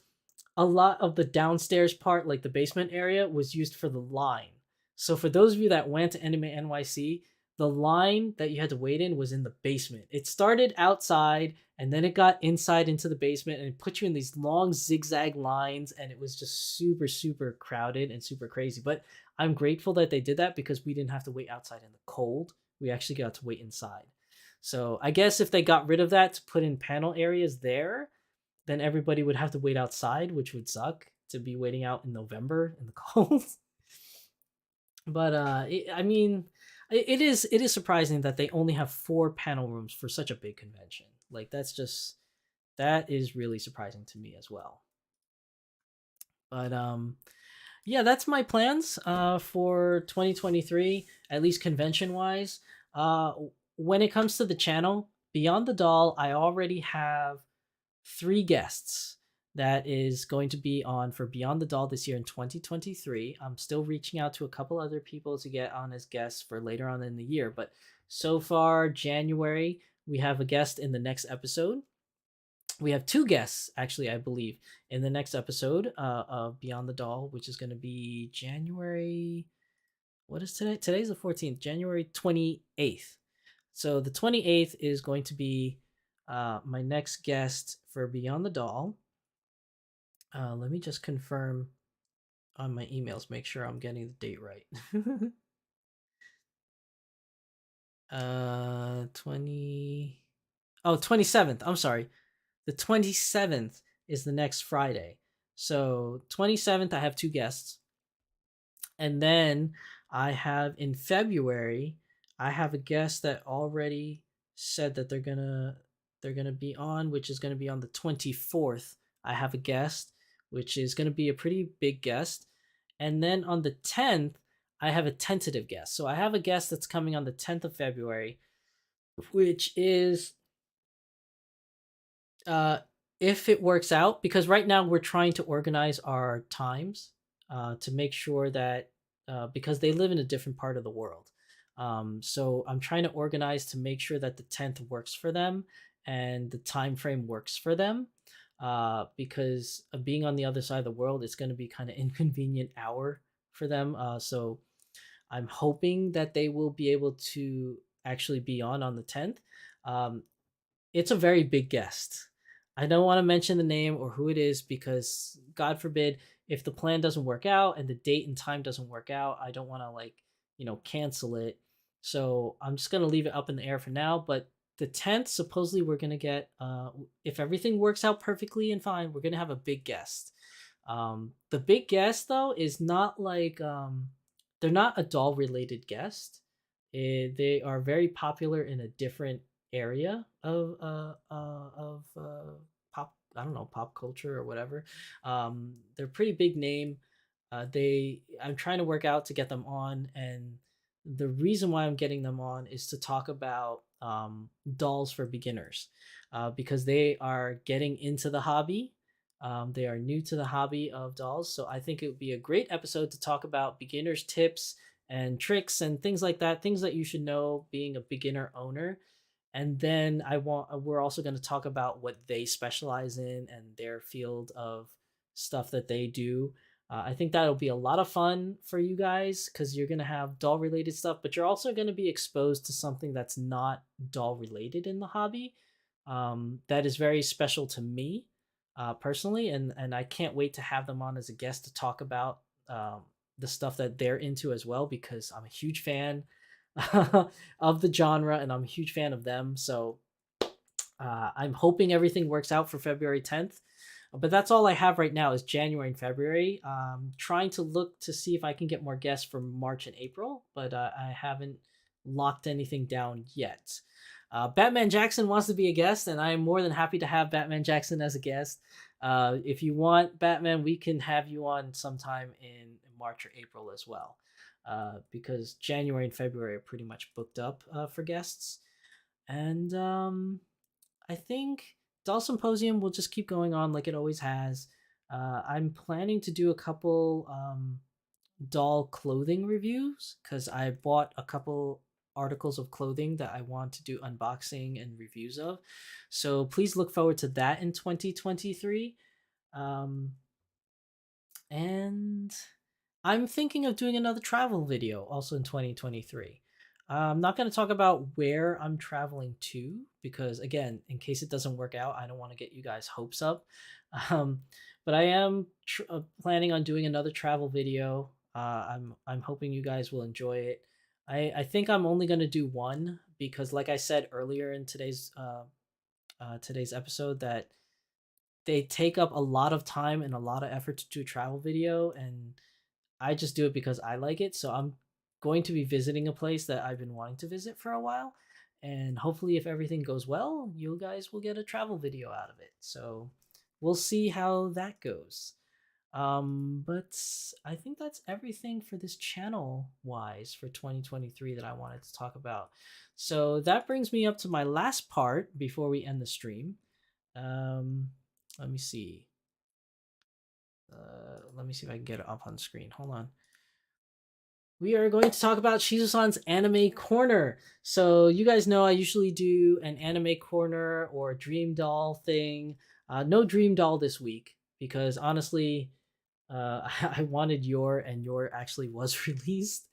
a lot of the downstairs part, like the basement area, was used for the line. So for those of you that went to Anime NYC, the line that you had to wait in was in the basement. It started outside and then it got inside into the basement and it put you in these long zigzag lines, and it was just super super crowded and super crazy. But I'm grateful that they did that because we didn't have to wait outside in the cold. We actually got to wait inside. So I guess if they got rid of that to put in panel areas there, then everybody would have to wait outside, which would suck to be waiting out in November in the cold. But I mean, it is surprising that they only have 4 panel rooms for such a big convention. Like that is really surprising to me as well. But yeah, that's my plans for 2023, at least convention wise. Uh, when it comes to the channel, Beyond the Doll, I already have 3 guests that is going to be on for Beyond the Doll this year in 2023. I'm still reaching out to a couple other people to get on as guests for later on in the year, but so far, January, we have a guest in the next episode. We have 2 guests, actually, I believe, in the next episode of Beyond the Doll, which is going to be January. What is today? Today's the 14th, January 28th. So the 28th is going to be my next guest for Beyond the Doll. Let me just confirm on my emails, make sure I'm getting the date right. 20. Oh, 27th. I'm sorry. The 27th is the next Friday. So 27th, I have 2 guests. And then I have in February, I have a guest that already said that they're gonna be on, which is gonna be on the 24th. I have a guest, which is gonna be a pretty big guest. And then on the 10th, I have a tentative guest. So I have a guest that's coming on the 10th of February, which is uh if it works out, because right now we're trying to organize our times to make sure that because they live in a different part of the world, so I'm trying to organize to make sure that the 10th works for them and the time frame works for them, because being on the other side of the world, it's going to be kind of inconvenient hour for them. So I'm hoping that they will be able to actually be on the 10th. um, it's a very big guest. I don't want to mention the name or who it is because God forbid if the plan doesn't work out and the date and time doesn't work out, I don't want to cancel it. So I'm just going to leave it up in the air for now, but the 10th supposedly we're going to get if everything works out perfectly and fine, we're going to have a big guest. The big guest though is not like they're not a doll related guest. They are very popular in a different area of pop, I don't know, pop culture or whatever. They're a pretty big name. They I'm trying to work out to get them on, and the reason why I'm getting them on is to talk about dolls for beginners, because they are getting into the hobby. They are new to the hobby of dolls. So I think it would be a great episode to talk about beginners' tips and tricks and things like that, things that you should know being a beginner owner. And then we're also going to talk about what they specialize in and their field of stuff that they do. I think that'll be a lot of fun for you guys because you're going to have doll related stuff, but you're also going to be exposed to something that's not doll related in the hobby. That is very special to me personally, and I can't wait to have them on as a guest to talk about the stuff that they're into as well because I'm a huge fan of the genre and I'm a huge fan of them. So I'm hoping everything works out for February 10th. But that's all I have right now is January and February. Trying to look to see if I can get more guests for March and April, but I haven't locked anything down yet. Batman Jackson wants to be a guest, and I am more than happy to have Batman Jackson as a guest. If you want Batman, we can have you on sometime in March or April as well, because January and February are pretty much booked up for guests. And I think Doll Symposium will just keep going on like it always has. I'm planning to do a couple doll clothing reviews because I bought a couple articles of clothing that I want to do unboxing and reviews of. So please look forward to that in 2023. Um, and I'm thinking of doing another travel video also in 2023. I'm not going to talk about where I'm traveling to because, again, in case it doesn't work out, I don't want to get you guys' hopes up. Um, but I am planning on doing another travel video. I'm hoping you guys will enjoy it. I think I'm only going to do one because, like I said earlier in today's episode, that they take up a lot of time and a lot of effort to do a travel video, and I just do it because I like it. So I'm going to be visiting a place that I've been wanting to visit for a while. And hopefully, if everything goes well, you guys will get a travel video out of it. So we'll see how that goes. But I think that's everything for this channel wise for 2023 that I wanted to talk about. So that brings me up to my last part before we end the stream. Let me see. Let me see if I can get it up on screen. Hold on. We are going to talk about Shizusan's anime corner. So you guys know I usually do an anime corner or dream doll thing. No dream doll this week because honestly, I wanted Your actually was released.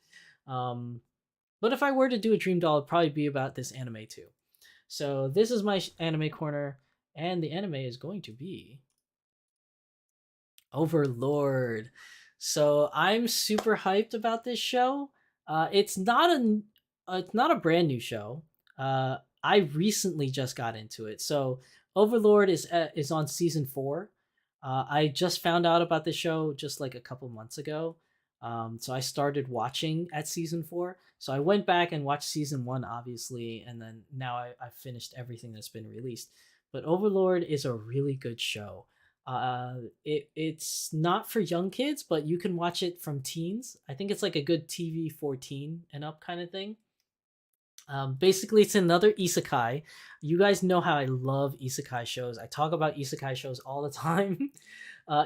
But if I were to do a dream doll, it'd probably be about this anime too. So this is my anime corner, and the anime is going to be Overlord. So I'm super hyped about this show. It's not a brand new show. I recently just got into it. So Overlord is on season 4. I just found out about the show just like a couple months ago. So I started watching at season 4. So I went back and watched season 1, obviously, and then now I've finished everything that's been released. But Overlord is a really good show. It's not for young kids, but you can watch it from teens. I think it's like a good TV 14 and up kind of thing. Basically, it's another isekai. You guys know how I love isekai shows. I talk about isekai shows all the time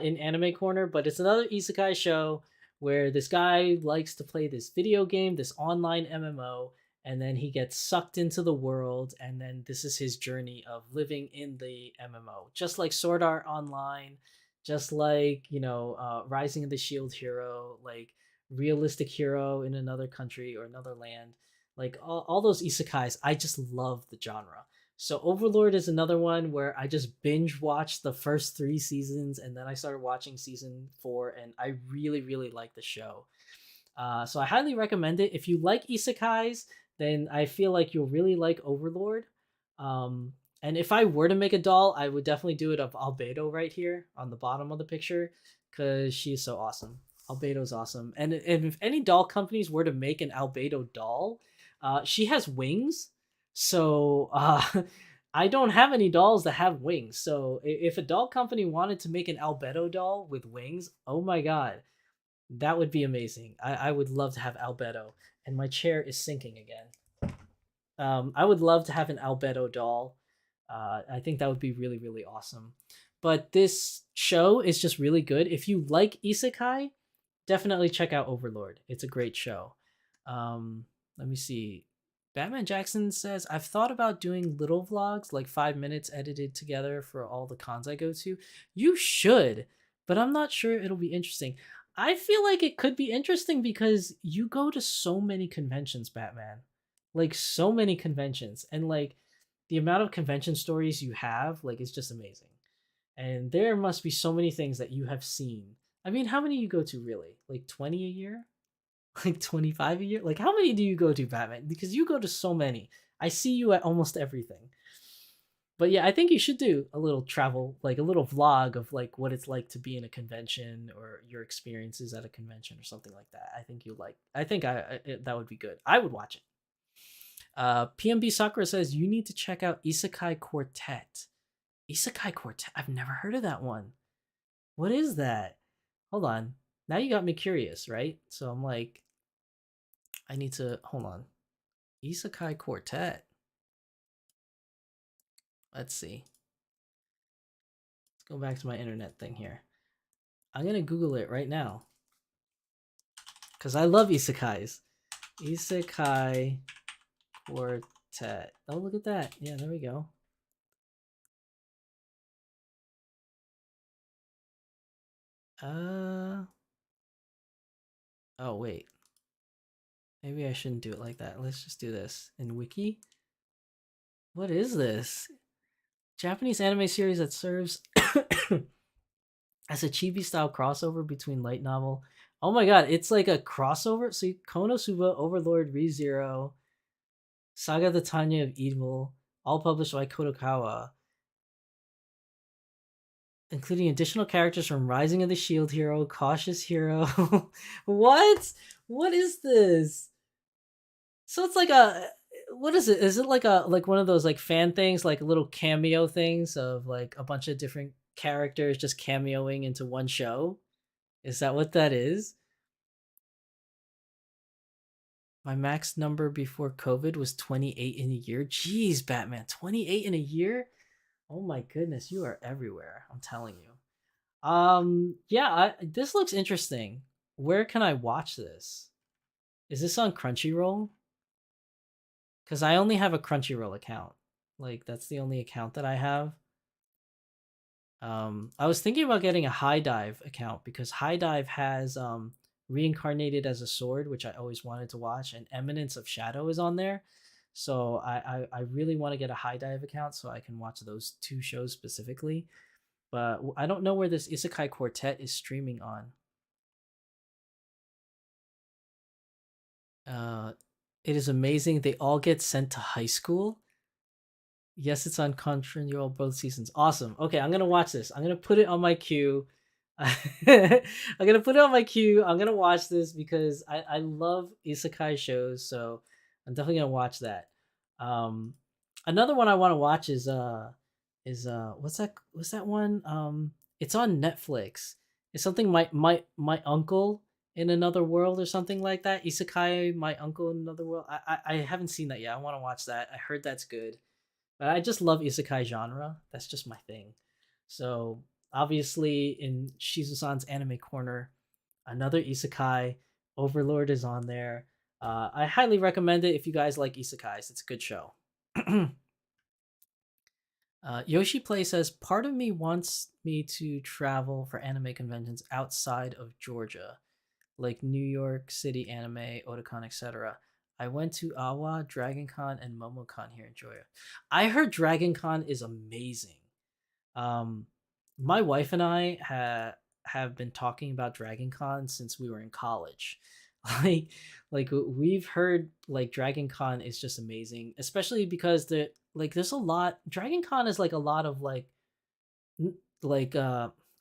in Anime Corner, but it's another isekai show where this guy likes to play this video game, this online MMO, and then he gets sucked into the world, and then this is his journey of living in the MMO. Just like Sword Art Online, just like, Rising of the Shield Hero, like realistic hero in another country or another land. Like all those isekais, I just love the genre. So Overlord is another one where I just binge watched the first 3 seasons and then I started watching season 4 and I really, really like the show. So I highly recommend it. If you like isekais, then I feel like you'll really like Overlord. And if I were to make a doll, I would definitely do it of Albedo right here on the bottom of the picture because she's so awesome. Albedo's awesome. And if any doll companies were to make an Albedo doll, she has wings. So I don't have any dolls that have wings. So if a doll company wanted to make an Albedo doll with wings, oh my god, that would be amazing. I would love to have Albedo. and my chair is sinking again. I would love to have an Albedo doll. I think that would be really, really awesome. But this show is just really good. If you like isekai, definitely check out Overlord. It's a great show. Let me see. Batman Jackson says, I've thought about doing little vlogs, like 5 minutes edited together for all the cons I go to. You should, but I'm not sure it'll be interesting. I feel like it could be interesting because you go to so many conventions, Batman. Like so many conventions. And like the amount of convention stories you have, like it's just amazing. And there must be so many things that you have seen. I mean, how many you go to really? Like 20 a year? Like 25 a year? Like how many do you go to, Batman? Because you go to so many. I see you at almost everything. But yeah, I think you should do a little travel, like a little vlog of like what it's like to be in a convention or your experiences at a convention or something like that. I think you like. I think that would be good. I would watch it. PMB Sakura says you need to check out Isekai Quartet. Isekai Quartet. I've never heard of that one. What is that? Hold on. Now you got me curious, right? So I'm like, I need to hold on. Isekai Quartet. Let's see. Let's go back to my internet thing here. I'm gonna Google it right now because I love isekais. Isekai Quartet. Oh, look at that. Yeah, there we go. Oh wait. Maybe I shouldn't do it like that. Let's just do this in Wiki. What is this? Japanese anime series that serves as a chibi style crossover between light novel. Oh my god, it's like a crossover. So Konosuba, Overlord, ReZero, Saga the Tanya of Evil, all published by Kodokawa, including additional characters from Rising of the Shield Hero, Cautious Hero. What? What is this? So it's like a what is it? Is it like a like one of those like fan things, like little cameo things of like a bunch of different characters just cameoing into one show? Is that what that is? My max number before COVID was 28 in a year. Jeez, Batman, 28 in a year? Oh my goodness, you are everywhere. I'm telling you. Yeah, this looks interesting. Where can I watch this? Is this on Crunchyroll? Because I only have a Crunchyroll account. Like that's the only account that I have. I was thinking about getting a High Dive account because High Dive has Reincarnated as a Sword, which I always wanted to watch, and Eminence of Shadow is on there. So I really want to get a High Dive account so I can watch those two shows specifically. But I don't know where this Isekai Quartet is streaming on. It is amazing. They all get sent to high school. Yes, it's on Crunchyroll both seasons. Awesome. Okay, I'm gonna watch this. I'm gonna put it on my queue. I'm gonna put it on my queue. I'm gonna watch this because I love isekai shows, so I'm definitely gonna watch that. Um, Another one I want to watch is what's that one? It's on Netflix. It's something my uncle in another world or something like that. Isekai, my uncle in another world. I haven't seen that yet. I want to watch that. I heard that's good. But I just love isekai genre. That's just my thing. So obviously in Shizusan's anime corner, another isekai, Overlord is on there. I highly recommend it if you guys like isekais. It's a good show. Yoshi Play says, part of me wants me to travel for anime conventions outside of Georgia, like New York City Anime, Otakon, etc. I went to Awa, Dragon Con, and MomoCon here in Georgia. I heard Dragon Con is amazing. Um, my wife and I have been talking about Dragon Con since we were in college. Like, like we've heard like Dragon Con is just amazing, especially because there's a lot. Dragon Con is like a lot of like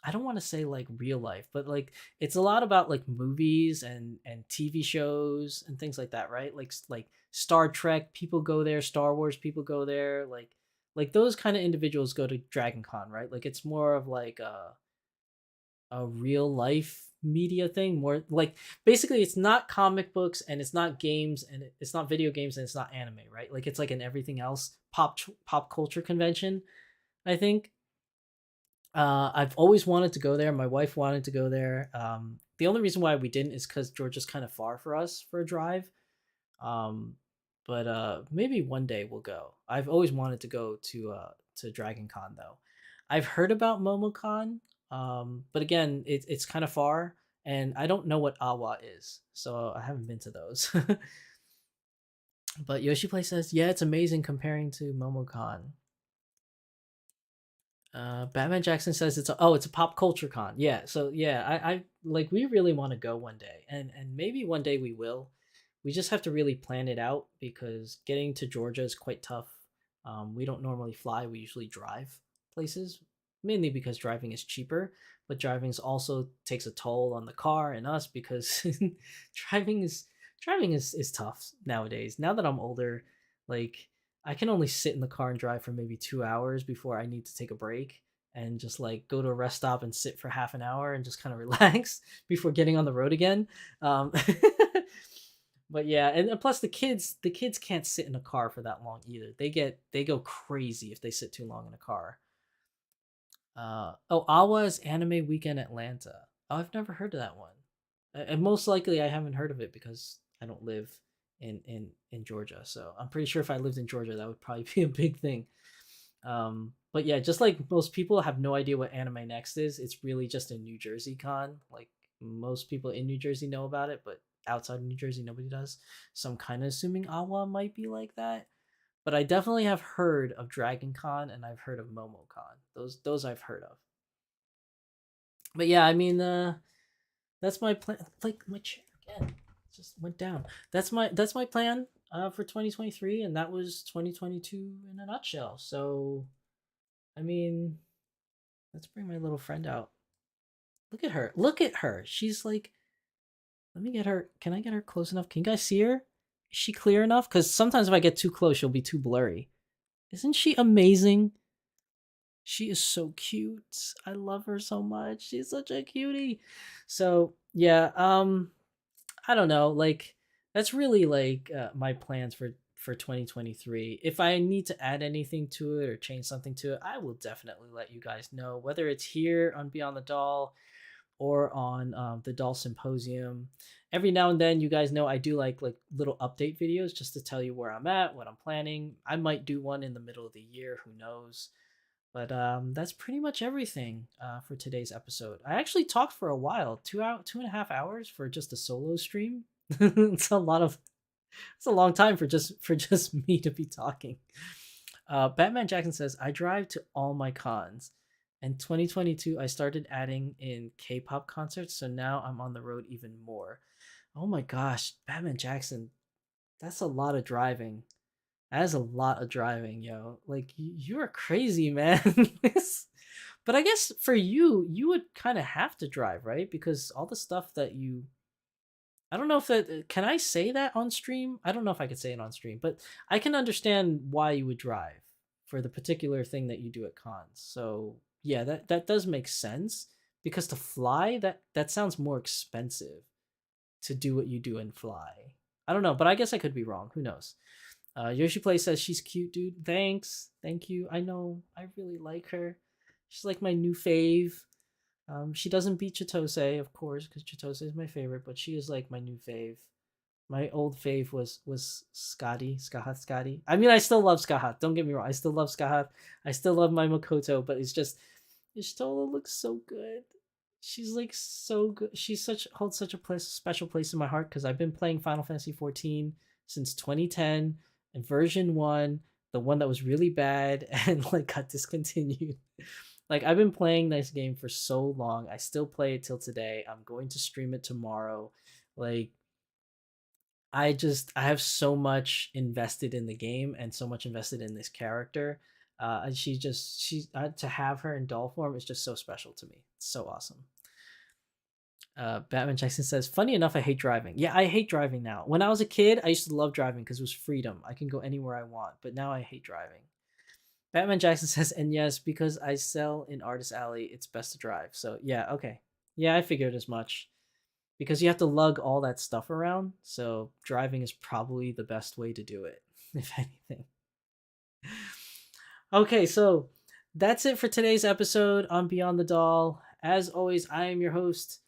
I don't want to say like real life, but like it's a lot about like movies and TV shows and things like that, right? Like Star Trek people go there, Star Wars people go there, like those kind of individuals go to Dragon Con, right? Like it's more of like a real life media thing, more like basically it's not comic books and it's not games and it's not video games and it's not anime, right? Like it's like an everything else pop culture convention, I think. I've always wanted to go there. My wife wanted to go there. The only reason why we didn't is because Georgia's kind of far for us for a drive. Um, but maybe one day we'll go. I've always wanted to Dragon Con though. I've heard about MomoCon, but again, it's kind of far, and I don't know what Awa is, so I haven't been to those. But Yoshi Play says, yeah, it's amazing comparing to MomoCon. Batman Jackson says it's a pop culture con. Yeah, so yeah, I like we really want to go one day, and maybe one day we will. We just have to really plan it out because getting to Georgia is quite tough. We don't normally fly; we usually drive places, mainly because driving is cheaper. But driving also takes a toll on the car and us because driving is driving is tough nowadays. Now that I'm older, like I can only sit in the car and drive for maybe 2 hours before I need to take a break and just like go to a rest stop and sit for half an hour and just kind of relax before getting on the road again. Um, but yeah, and plus the kids can't sit in a car for that long either. They go crazy if they sit too long in a car. Oh, Awa's Anime Weekend Atlanta. Oh, I've never heard of that one. And most likely I haven't heard of it because I don't live in Georgia. So I'm pretty sure if I lived in Georgia, that would probably be a big thing. But yeah, just like most people have no idea what Anime Next is, it's really just a New Jersey con. Like most people in New Jersey know about it, but outside of New Jersey, nobody does. So I'm kind of assuming Awa might be like that. But I definitely have heard of Dragon Con and I've heard of MomoCon. Those I've heard of. But yeah, I mean, that's my plan. Like my chair again just went down. That's my plan for 2023, and that was 2022 in a nutshell. So, I mean, let's bring my little friend out. Look at her. Look at her. She's like, let me get her. Can I get her close enough? Can you guys see her? Is she clear enough? Because sometimes if I get too close, she'll be too blurry. Isn't she amazing? She is so cute. I love her so much. She's such a cutie. So yeah, I don't know. Like that's really like my plans for 2023. If I need to add anything to it or change something to it, I will definitely let you guys know. Whether it's here on Beyond the Doll or on the Doll Symposium. Every now and then, you guys know I do like little update videos just to tell you where I'm at, what I'm planning. I might do one in the middle of the year. Who knows? But that's pretty much everything for today's episode. I actually talked for a while, 2.5 hours for just a solo stream. It's a lot of, it's a long time for just me to be talking. Batman Jackson says I drive to all my cons. In 2022, I started adding in K-pop concerts, so now I'm on the road even more. Oh my gosh, Batman Jackson, that's a lot of driving. That is a lot of driving, yo. Like you are crazy, man. But I guess for you, you would kind of have to drive, right? Because all the stuff that you I don't know if that can I say that on stream? I don't know if I could say it on stream, but I can understand why you would drive for the particular thing that you do at cons. So, yeah, that does make sense because to fly that sounds more expensive to do what you do and fly. I don't know, but I guess I could be wrong. Who knows? Yoshi Play says she's cute, dude. Thanks. Thank you. I know. I really like her. She's like my new fave. She doesn't beat Chitose, of course, because Chitose is my favorite, but she is like my new fave. My old fave was Scotty. I mean, I still love Skahat. Don't get me wrong. I still love Skahat. I still love my Makoto, but it's just Ishtola looks so good. She's like so good. She's such holds such a special place in my heart because I've been playing Final Fantasy 14 since 2010 and version 1, the one that was really bad and like got discontinued. Like I've been playing this game for so long. I still play it till today. I'm going to stream it tomorrow. Like I have so much invested in the game and so much invested in this character. And she's to have her in doll form is just so special to me. It's so awesome. Batman Jackson says, funny enough, I hate driving. Yeah, I hate driving now. When I was a kid, I used to love driving because it was freedom. I can go anywhere I want, but now I hate driving. Batman Jackson says, and yes, because I sell in Artist Alley, it's best to drive. So yeah, okay. Yeah, I figured as much. because you have to lug all that stuff around. So driving is probably the best way to do it, if anything. Okay, so that's it for today's episode on Beyond the Doll. As always, I am your host,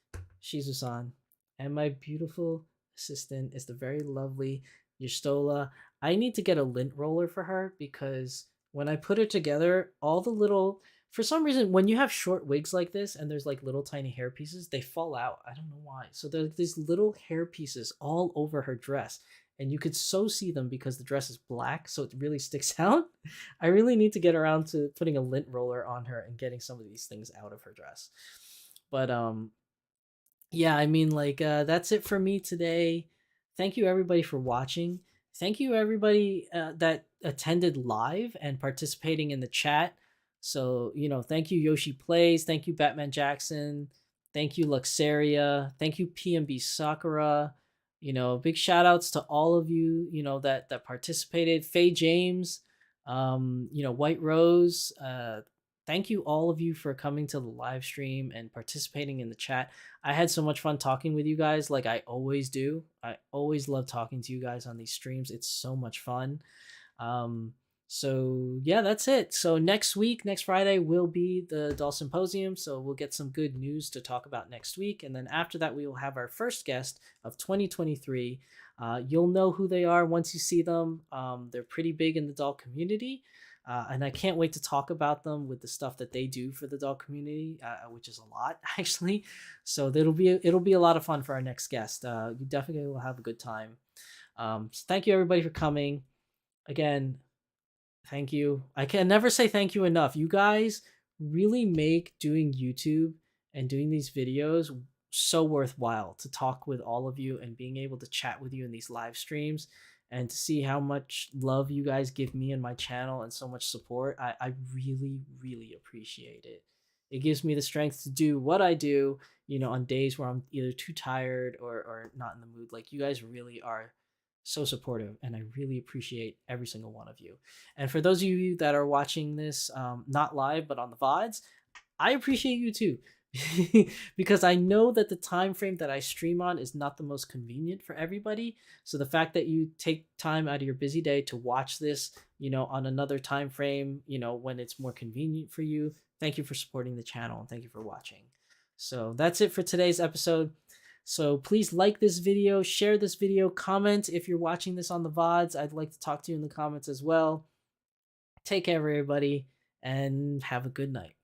Shizusan, and my beautiful assistant is the very lovely Yustola. I need to get a lint roller for her because when I put her together, all the little, for some reason, when you have short wigs like this and there's like little tiny hair pieces, they fall out. I don't know why. So there's these little hair pieces all over her dress, and you could so see them because the dress is black, so it really sticks out. I really need to get around to putting a lint roller on her and getting some of these things out of her dress. But yeah, I mean, like, that's it for me today. Thank you everybody for watching. Thank you everybody that attended live and participating in the chat. So, thank you Yoshi Plays, thank you Batman Jackson, thank you Luxaria, thank you PMB Sakura. Big shout outs to all of you, that participated. Faye James, White Rose, thank you all of you for coming to the live stream and participating in the chat. I had so much fun talking with you guys, like I always do. I always love talking to you guys on these streams. It's so much fun. So yeah, that's it. So next Friday will be the Doll Symposium. So we'll get some good news to talk about next week. And then after that, we will have our first guest of 2023. You'll know who they are once you see them. They're pretty big in the doll community. And I can't wait to talk about them with the stuff that they do for the doll community, which is a lot actually. So it'll be a lot of fun for our next guest. You definitely will have a good time. So thank you everybody for coming. Again, thank you. I can never say thank you enough. You guys really make doing YouTube and doing these videos so worthwhile, to talk with all of you and being able to chat with you in these live streams, and to see how much love you guys give me and my channel and so much support. I really, really appreciate it. It gives me the strength to do what I do, on days where I'm either too tired or not in the mood. Like, you guys really are so supportive, and I really appreciate every single one of you. And for those of you that are watching this, not live, but on the VODs, I appreciate you too. Because I know that the time frame that I stream on is not the most convenient for everybody. So the fact that you take time out of your busy day to watch this, on another time frame, when it's more convenient for you, thank you for supporting the channel, and thank you for watching. So that's it for today's episode. So please like this video, share this video, comment if you're watching this on the VODs. I'd like to talk to you in the comments as well. Take care, everybody, and have a good night.